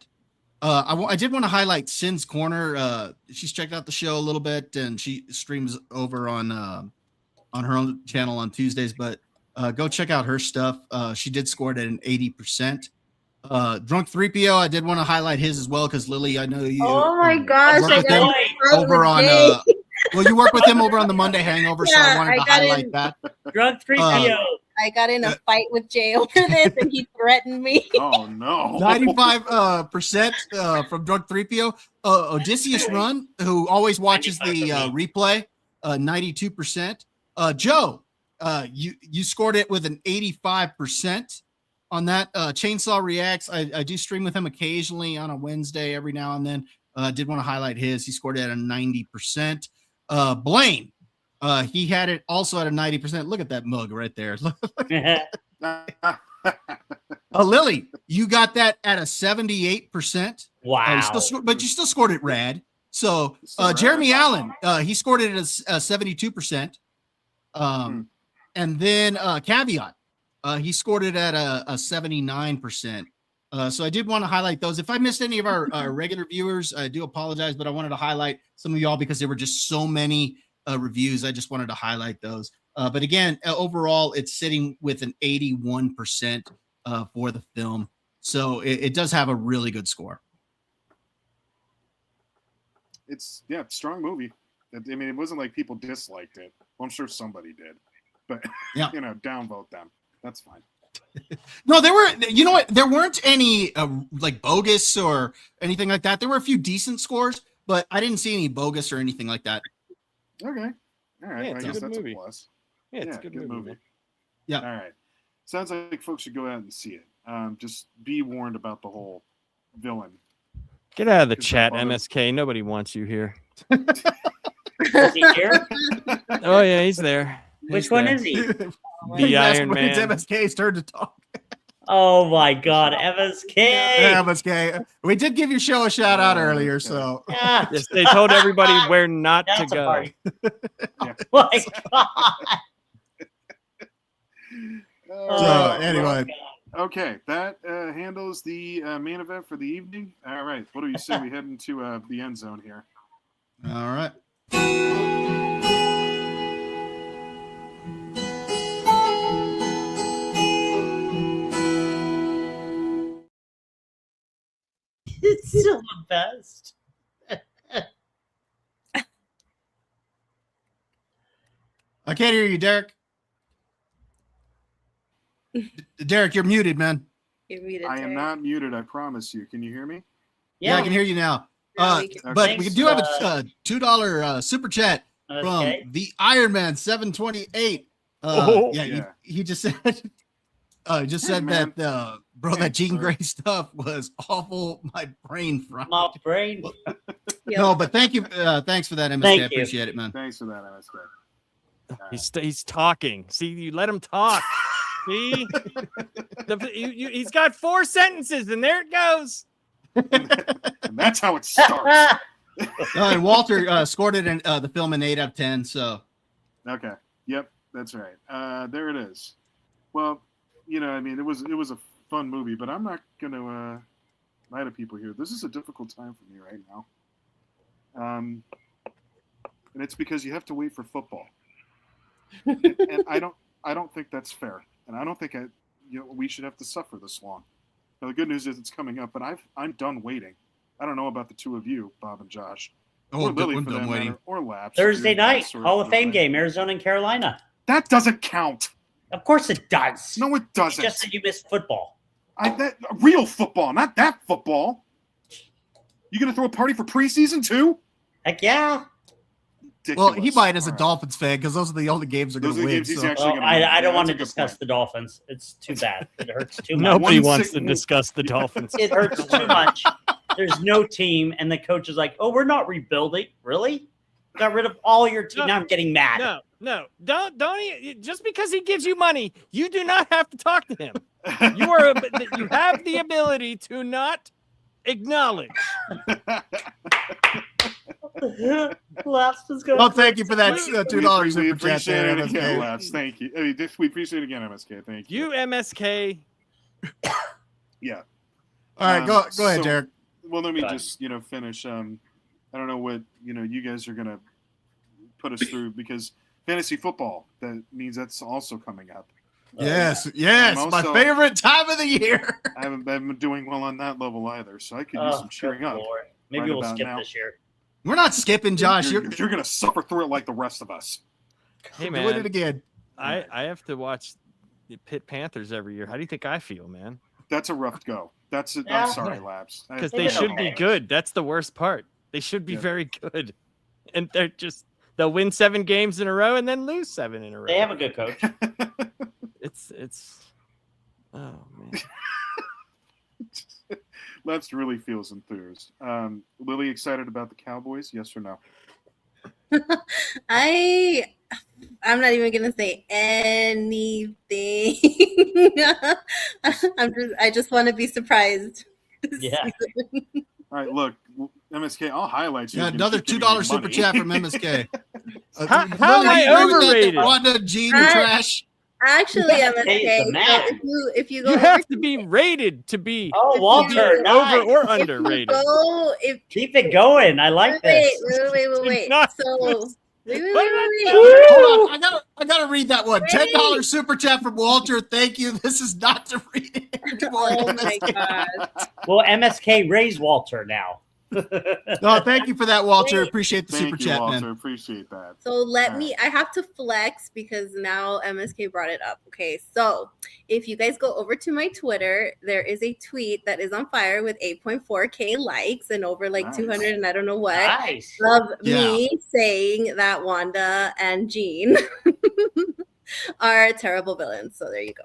I did want to highlight Sin's Corner. She's checked out the show a little bit, and she streams over on her own channel on Tuesdays. But go check out her stuff. She did score it at an 80%. Drunk 3PO, I did want to highlight his as well because Lily, I know you. Oh my gosh, work I with got him it over on. Well, you work with him over on the Monday Hangover, so I Yeah, wanted I to got highlight in- that. Drug 3PO. I got in a fight with Jay over this, and he threatened me. Oh no. 95% from Drunk 3PO. Odysseus Run, who always watches the replay, 92%. Joe, you scored it with an 85% on that. Chainsaw Reacts, I do stream with him occasionally on a Wednesday every now and then. Did want to highlight his. He scored it at a 90%. Blaine, he had it also at a 90%. Look at that mug right there. Lily, you got that at a 78%. Wow. But you still scored it rad. So Still Jeremy rad. Allen, he scored it at a 72%. And then Caveat, he scored it at a 79%. So I did want to highlight those. If I missed any of our regular viewers, I do apologize, but I wanted to highlight some of y'all because there were just so many reviews. I just wanted to highlight those. But again, overall, it's sitting with an 81% for the film. So it does have a really good score. It's strong movie. I mean, it wasn't like people disliked it. Well, I'm sure somebody did, but Yeah. downvote them. That's fine. No, there were. You know what? There weren't any like bogus or anything like that. There were a few decent scores, but I didn't see any bogus or anything like that. Okay. All right. Yeah, it's I a guess good that's movie. a plus. Yeah, it's a good movie. Yeah. All right. Sounds like folks should go out and see it. Just be warned about the whole villain. Get out of the Is chat, that MSK. Nobody wants you here. Is he here? Oh yeah, he's there. Which one is he? The Iron It's Man. MSK's turn to talk. Oh my God, MSK. Yeah, MSK. We did give your show a shout out earlier, so Yeah. Yes, they told everybody where not to That's a go. party. Yeah. Oh my God. So, anyway. Okay, that handles the main event for the evening. All right, what do you say we head into the end zone here? All right. It's still the best. I can't hear you, Derek. Derek, you're muted, man. You're muted, I am Derek. not muted, I promise you. Can you hear me? Yeah, I can hear you now. No, we can- But Thanks, we do have a $2 super chat Okay. from the Iron Man 728. Oh. Yeah, he just said man. that bro, that Thanks, Jean bro. Grey stuff was awful. My brain fried. My brain. No, but thank you. Thanks for that, MSK. Thank I you. appreciate it, man. Thanks for that, MSK. He's talking. See, you let him talk. See, he's got 4 sentences, and there it goes. And that's how it starts. And Walter scored it in the film an 8 out of 10. So Okay. Yep, that's right. There it is. Well, I mean, it was a fun movie, but I'm not gonna lie to people here. This is a difficult time for me right now. And it's because you have to wait for football. And I don't think that's fair. And I don't think we should have to suffer this long. Now, the good news is it's coming up, but I'm done waiting. I don't know about the two of you, Bob and Josh. Or Lily, I'm for that done waiting. matter, or Labs. Thursday You're that night, sort Hall of Fame guy. game, Arizona and Carolina. That doesn't count. Of course it does. No, it doesn't. Just that you missed football. That real football, not that football. You gonna throw a party for preseason too? Heck yeah. well, Ridiculous. he might as a All right. Dolphins fan because those are the only games they're going Those to are the win. games he's So. actually Well, gonna I win. don't Yeah, want to that's a good discuss point. the Dolphins. It's too bad. It hurts too much. Nobody One wants sick- to discuss the Dolphins. It hurts too much. There's no team, and the coach is like, "Oh, we're not rebuilding. Really? Got rid of all your team." No. Now I'm getting mad. No, don't. Just because he gives you money, you do not have to talk to him. You have the ability to not acknowledge. Laughs was good. Well, thank you for that $2 We super chat appreciate there, it again, MSK. Labs. Thank you. We appreciate it again, MSK. Thank you. You MSK. Yeah. All right, go ahead, so- Derek. Well, let me Go ahead. just finish. I don't know what you guys are gonna put us through because fantasy football. That means that's also coming up. Yes, I'm my also- favorite time of the year. I haven't been doing well on that level either, so I could use some cheering up. Maybe right we'll about skip now. this year. We're not skipping, Josh. You're gonna suffer through it like the rest of us. Hey doing man, it again. I have to watch the Pitt Panthers every year. How do you think I feel, man? That's a rough go. That's it. Yeah. I'm sorry, Labs. Because They they did should okay. be good. That's the worst part. They should be Yeah. very good, and they'll win 7 games in a row and then lose 7 in a row. They have a good coach. It's oh man. Labs really feels enthused. Lily, excited about the Cowboys? Yes or no? I'm not even gonna say anything. I just want to be surprised. this Yeah. season. All right, look, MSK. I'll highlight you. Yeah, You can another keep giving $2 me super money. chat from MSK. How am Lily, I you agree with that? overrated? Wanda, Gene, and I- trash. Actually, Yeah, MSK. hey, the So man. if you go You over have to be rated to be Oh, Walter, over nice. or if you underrated. go if Keep it going. I like this. wait. Not So this. wait. Hold on, I gotta read that one. $10 super chat from Walter. Thank you. This is not to read it anymore. Oh my MSK. god. Well, MSK raise Walter now. No, thank you for that, Walter. Appreciate the super Thank you, chat, Walter. man. Appreciate that. So I have to flex because now MSK brought it up. Okay, so if you guys go over to my Twitter, there is a tweet that is on fire with 8.4K likes and over like 200 and I don't know what of me saying that Wanda and Jean are terrible villains. So there you go.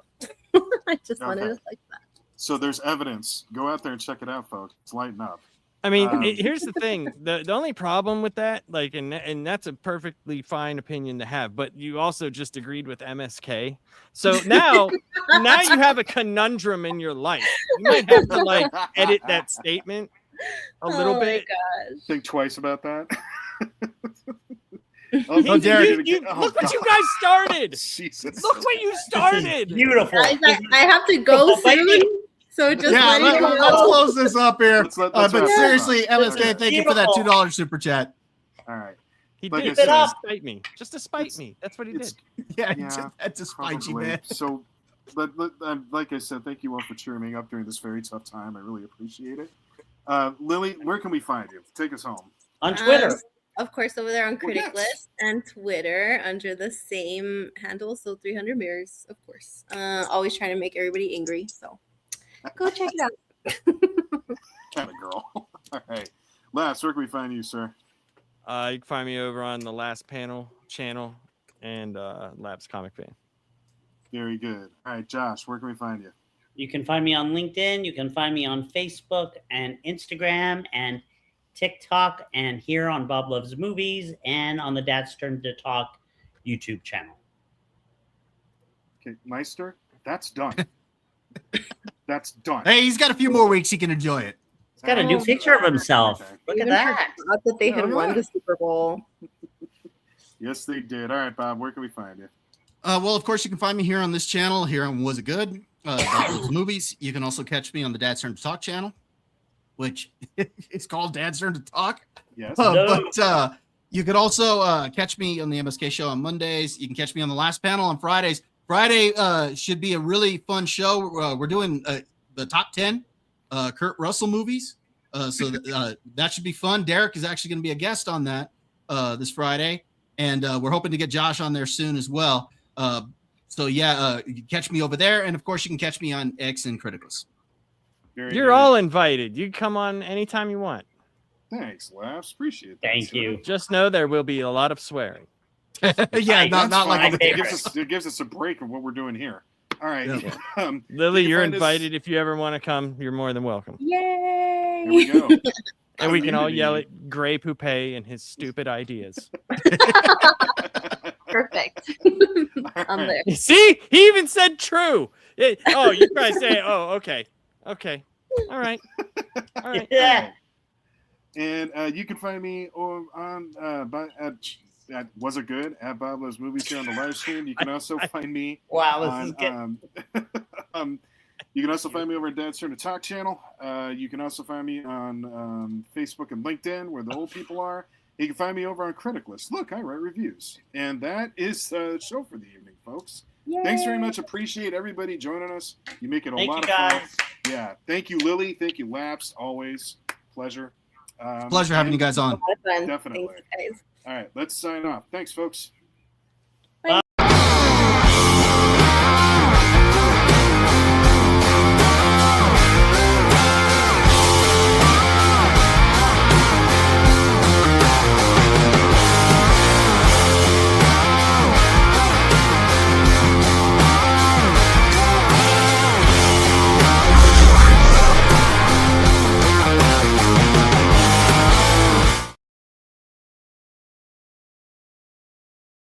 I just wanted to like that. So there's evidence. Go out there and check it out, folks. It's lighting up. I mean, here's the thing. The only problem with that, like, and that's a perfectly fine opinion to have, but you also just agreed with MSK. So now you have a conundrum in your life. You might have to like edit that statement a little bit. Gosh. Think twice about that. Derek, look what you guys started. Jesus. Look what you started. Beautiful. I have to go soon. So just let's close this up here. But seriously, MSK, thank you for that $2 super chat. All right. He Like did I said, spite me. Just to spite me. That's what he did. Yeah, that's a spite you, man. So, but like I said, thank you all for cheering me up during this very tough time. I really appreciate it. Lily, where can we find you? Take us home. On Twitter. Of course, over there on Critic List and Twitter under the same handle. So 300 Mirrors, of course. Always trying to make everybody angry. So go check it out. Kind of girl. All right. Last, where can we find you, sir? You can find me over on the Last Panel channel and Labs Comic Fan. Very good. All right, Josh, where can we find you? You can find me on LinkedIn. You can find me on Facebook and Instagram and TikTok and here on Bob Loves Movies and on the Dad's Turn to Talk YouTube channel. Okay, Meister, that's done. That's done. Hey, he's got a few more weeks. He can enjoy it. He's got a new picture of himself. Look at that. Not that they had won the Super Bowl. Yes, they did. All right, Bob, where can we find you? Well, of course, you can find me here on this channel, here on Was It Good? Those movies. You can also catch me on the Dad's Turn to Talk channel, which is called Dad's Turn to Talk. Yes. But you could also catch me on the MSK show on Mondays. You can catch me on the Last Panel on Fridays. Friday should be a really fun show. We're doing the top 10 Kurt Russell movies. So that should be fun. Derek is actually going to be a guest on that this Friday. And we're hoping to get Josh on there soon as well. So yeah, you can catch me over there. And of course, you can catch me on X and Criticals. You're all invited. You can come on anytime you want. Thanks, Laughs. Appreciate that. Thank you. Just know there will be a lot of swearing. Yeah, not like it gives us a break of what we're doing here. All right. Yeah. Lily, you're invited. If you ever want to come, you're more than welcome. Yay! Here we go. And we can all yell at Gray Poupe and his stupid ideas. Perfect. I'm there. See, he even said true. Oh, you guys say, oh, okay. Okay. All right. All right. Yeah. And you can find me on at Was It Good at Bob Loves Movies here on the live stream. You can also find me. Wow, this is good. You can also find me over at Dad's Turn to Talk channel. You can also find me on Facebook and LinkedIn, where the old people are. You can find me over on Critic List. Look, I write reviews. And that is the show for the evening, folks. Yay. Thanks very much. Appreciate everybody joining us. You make it a lot of fun. Yeah. Thank you, Lily. Thank you, Laps. Always pleasure. Pleasure having you guys on. Definitely. Thanks, guys. All right, let's sign off. Thanks, folks.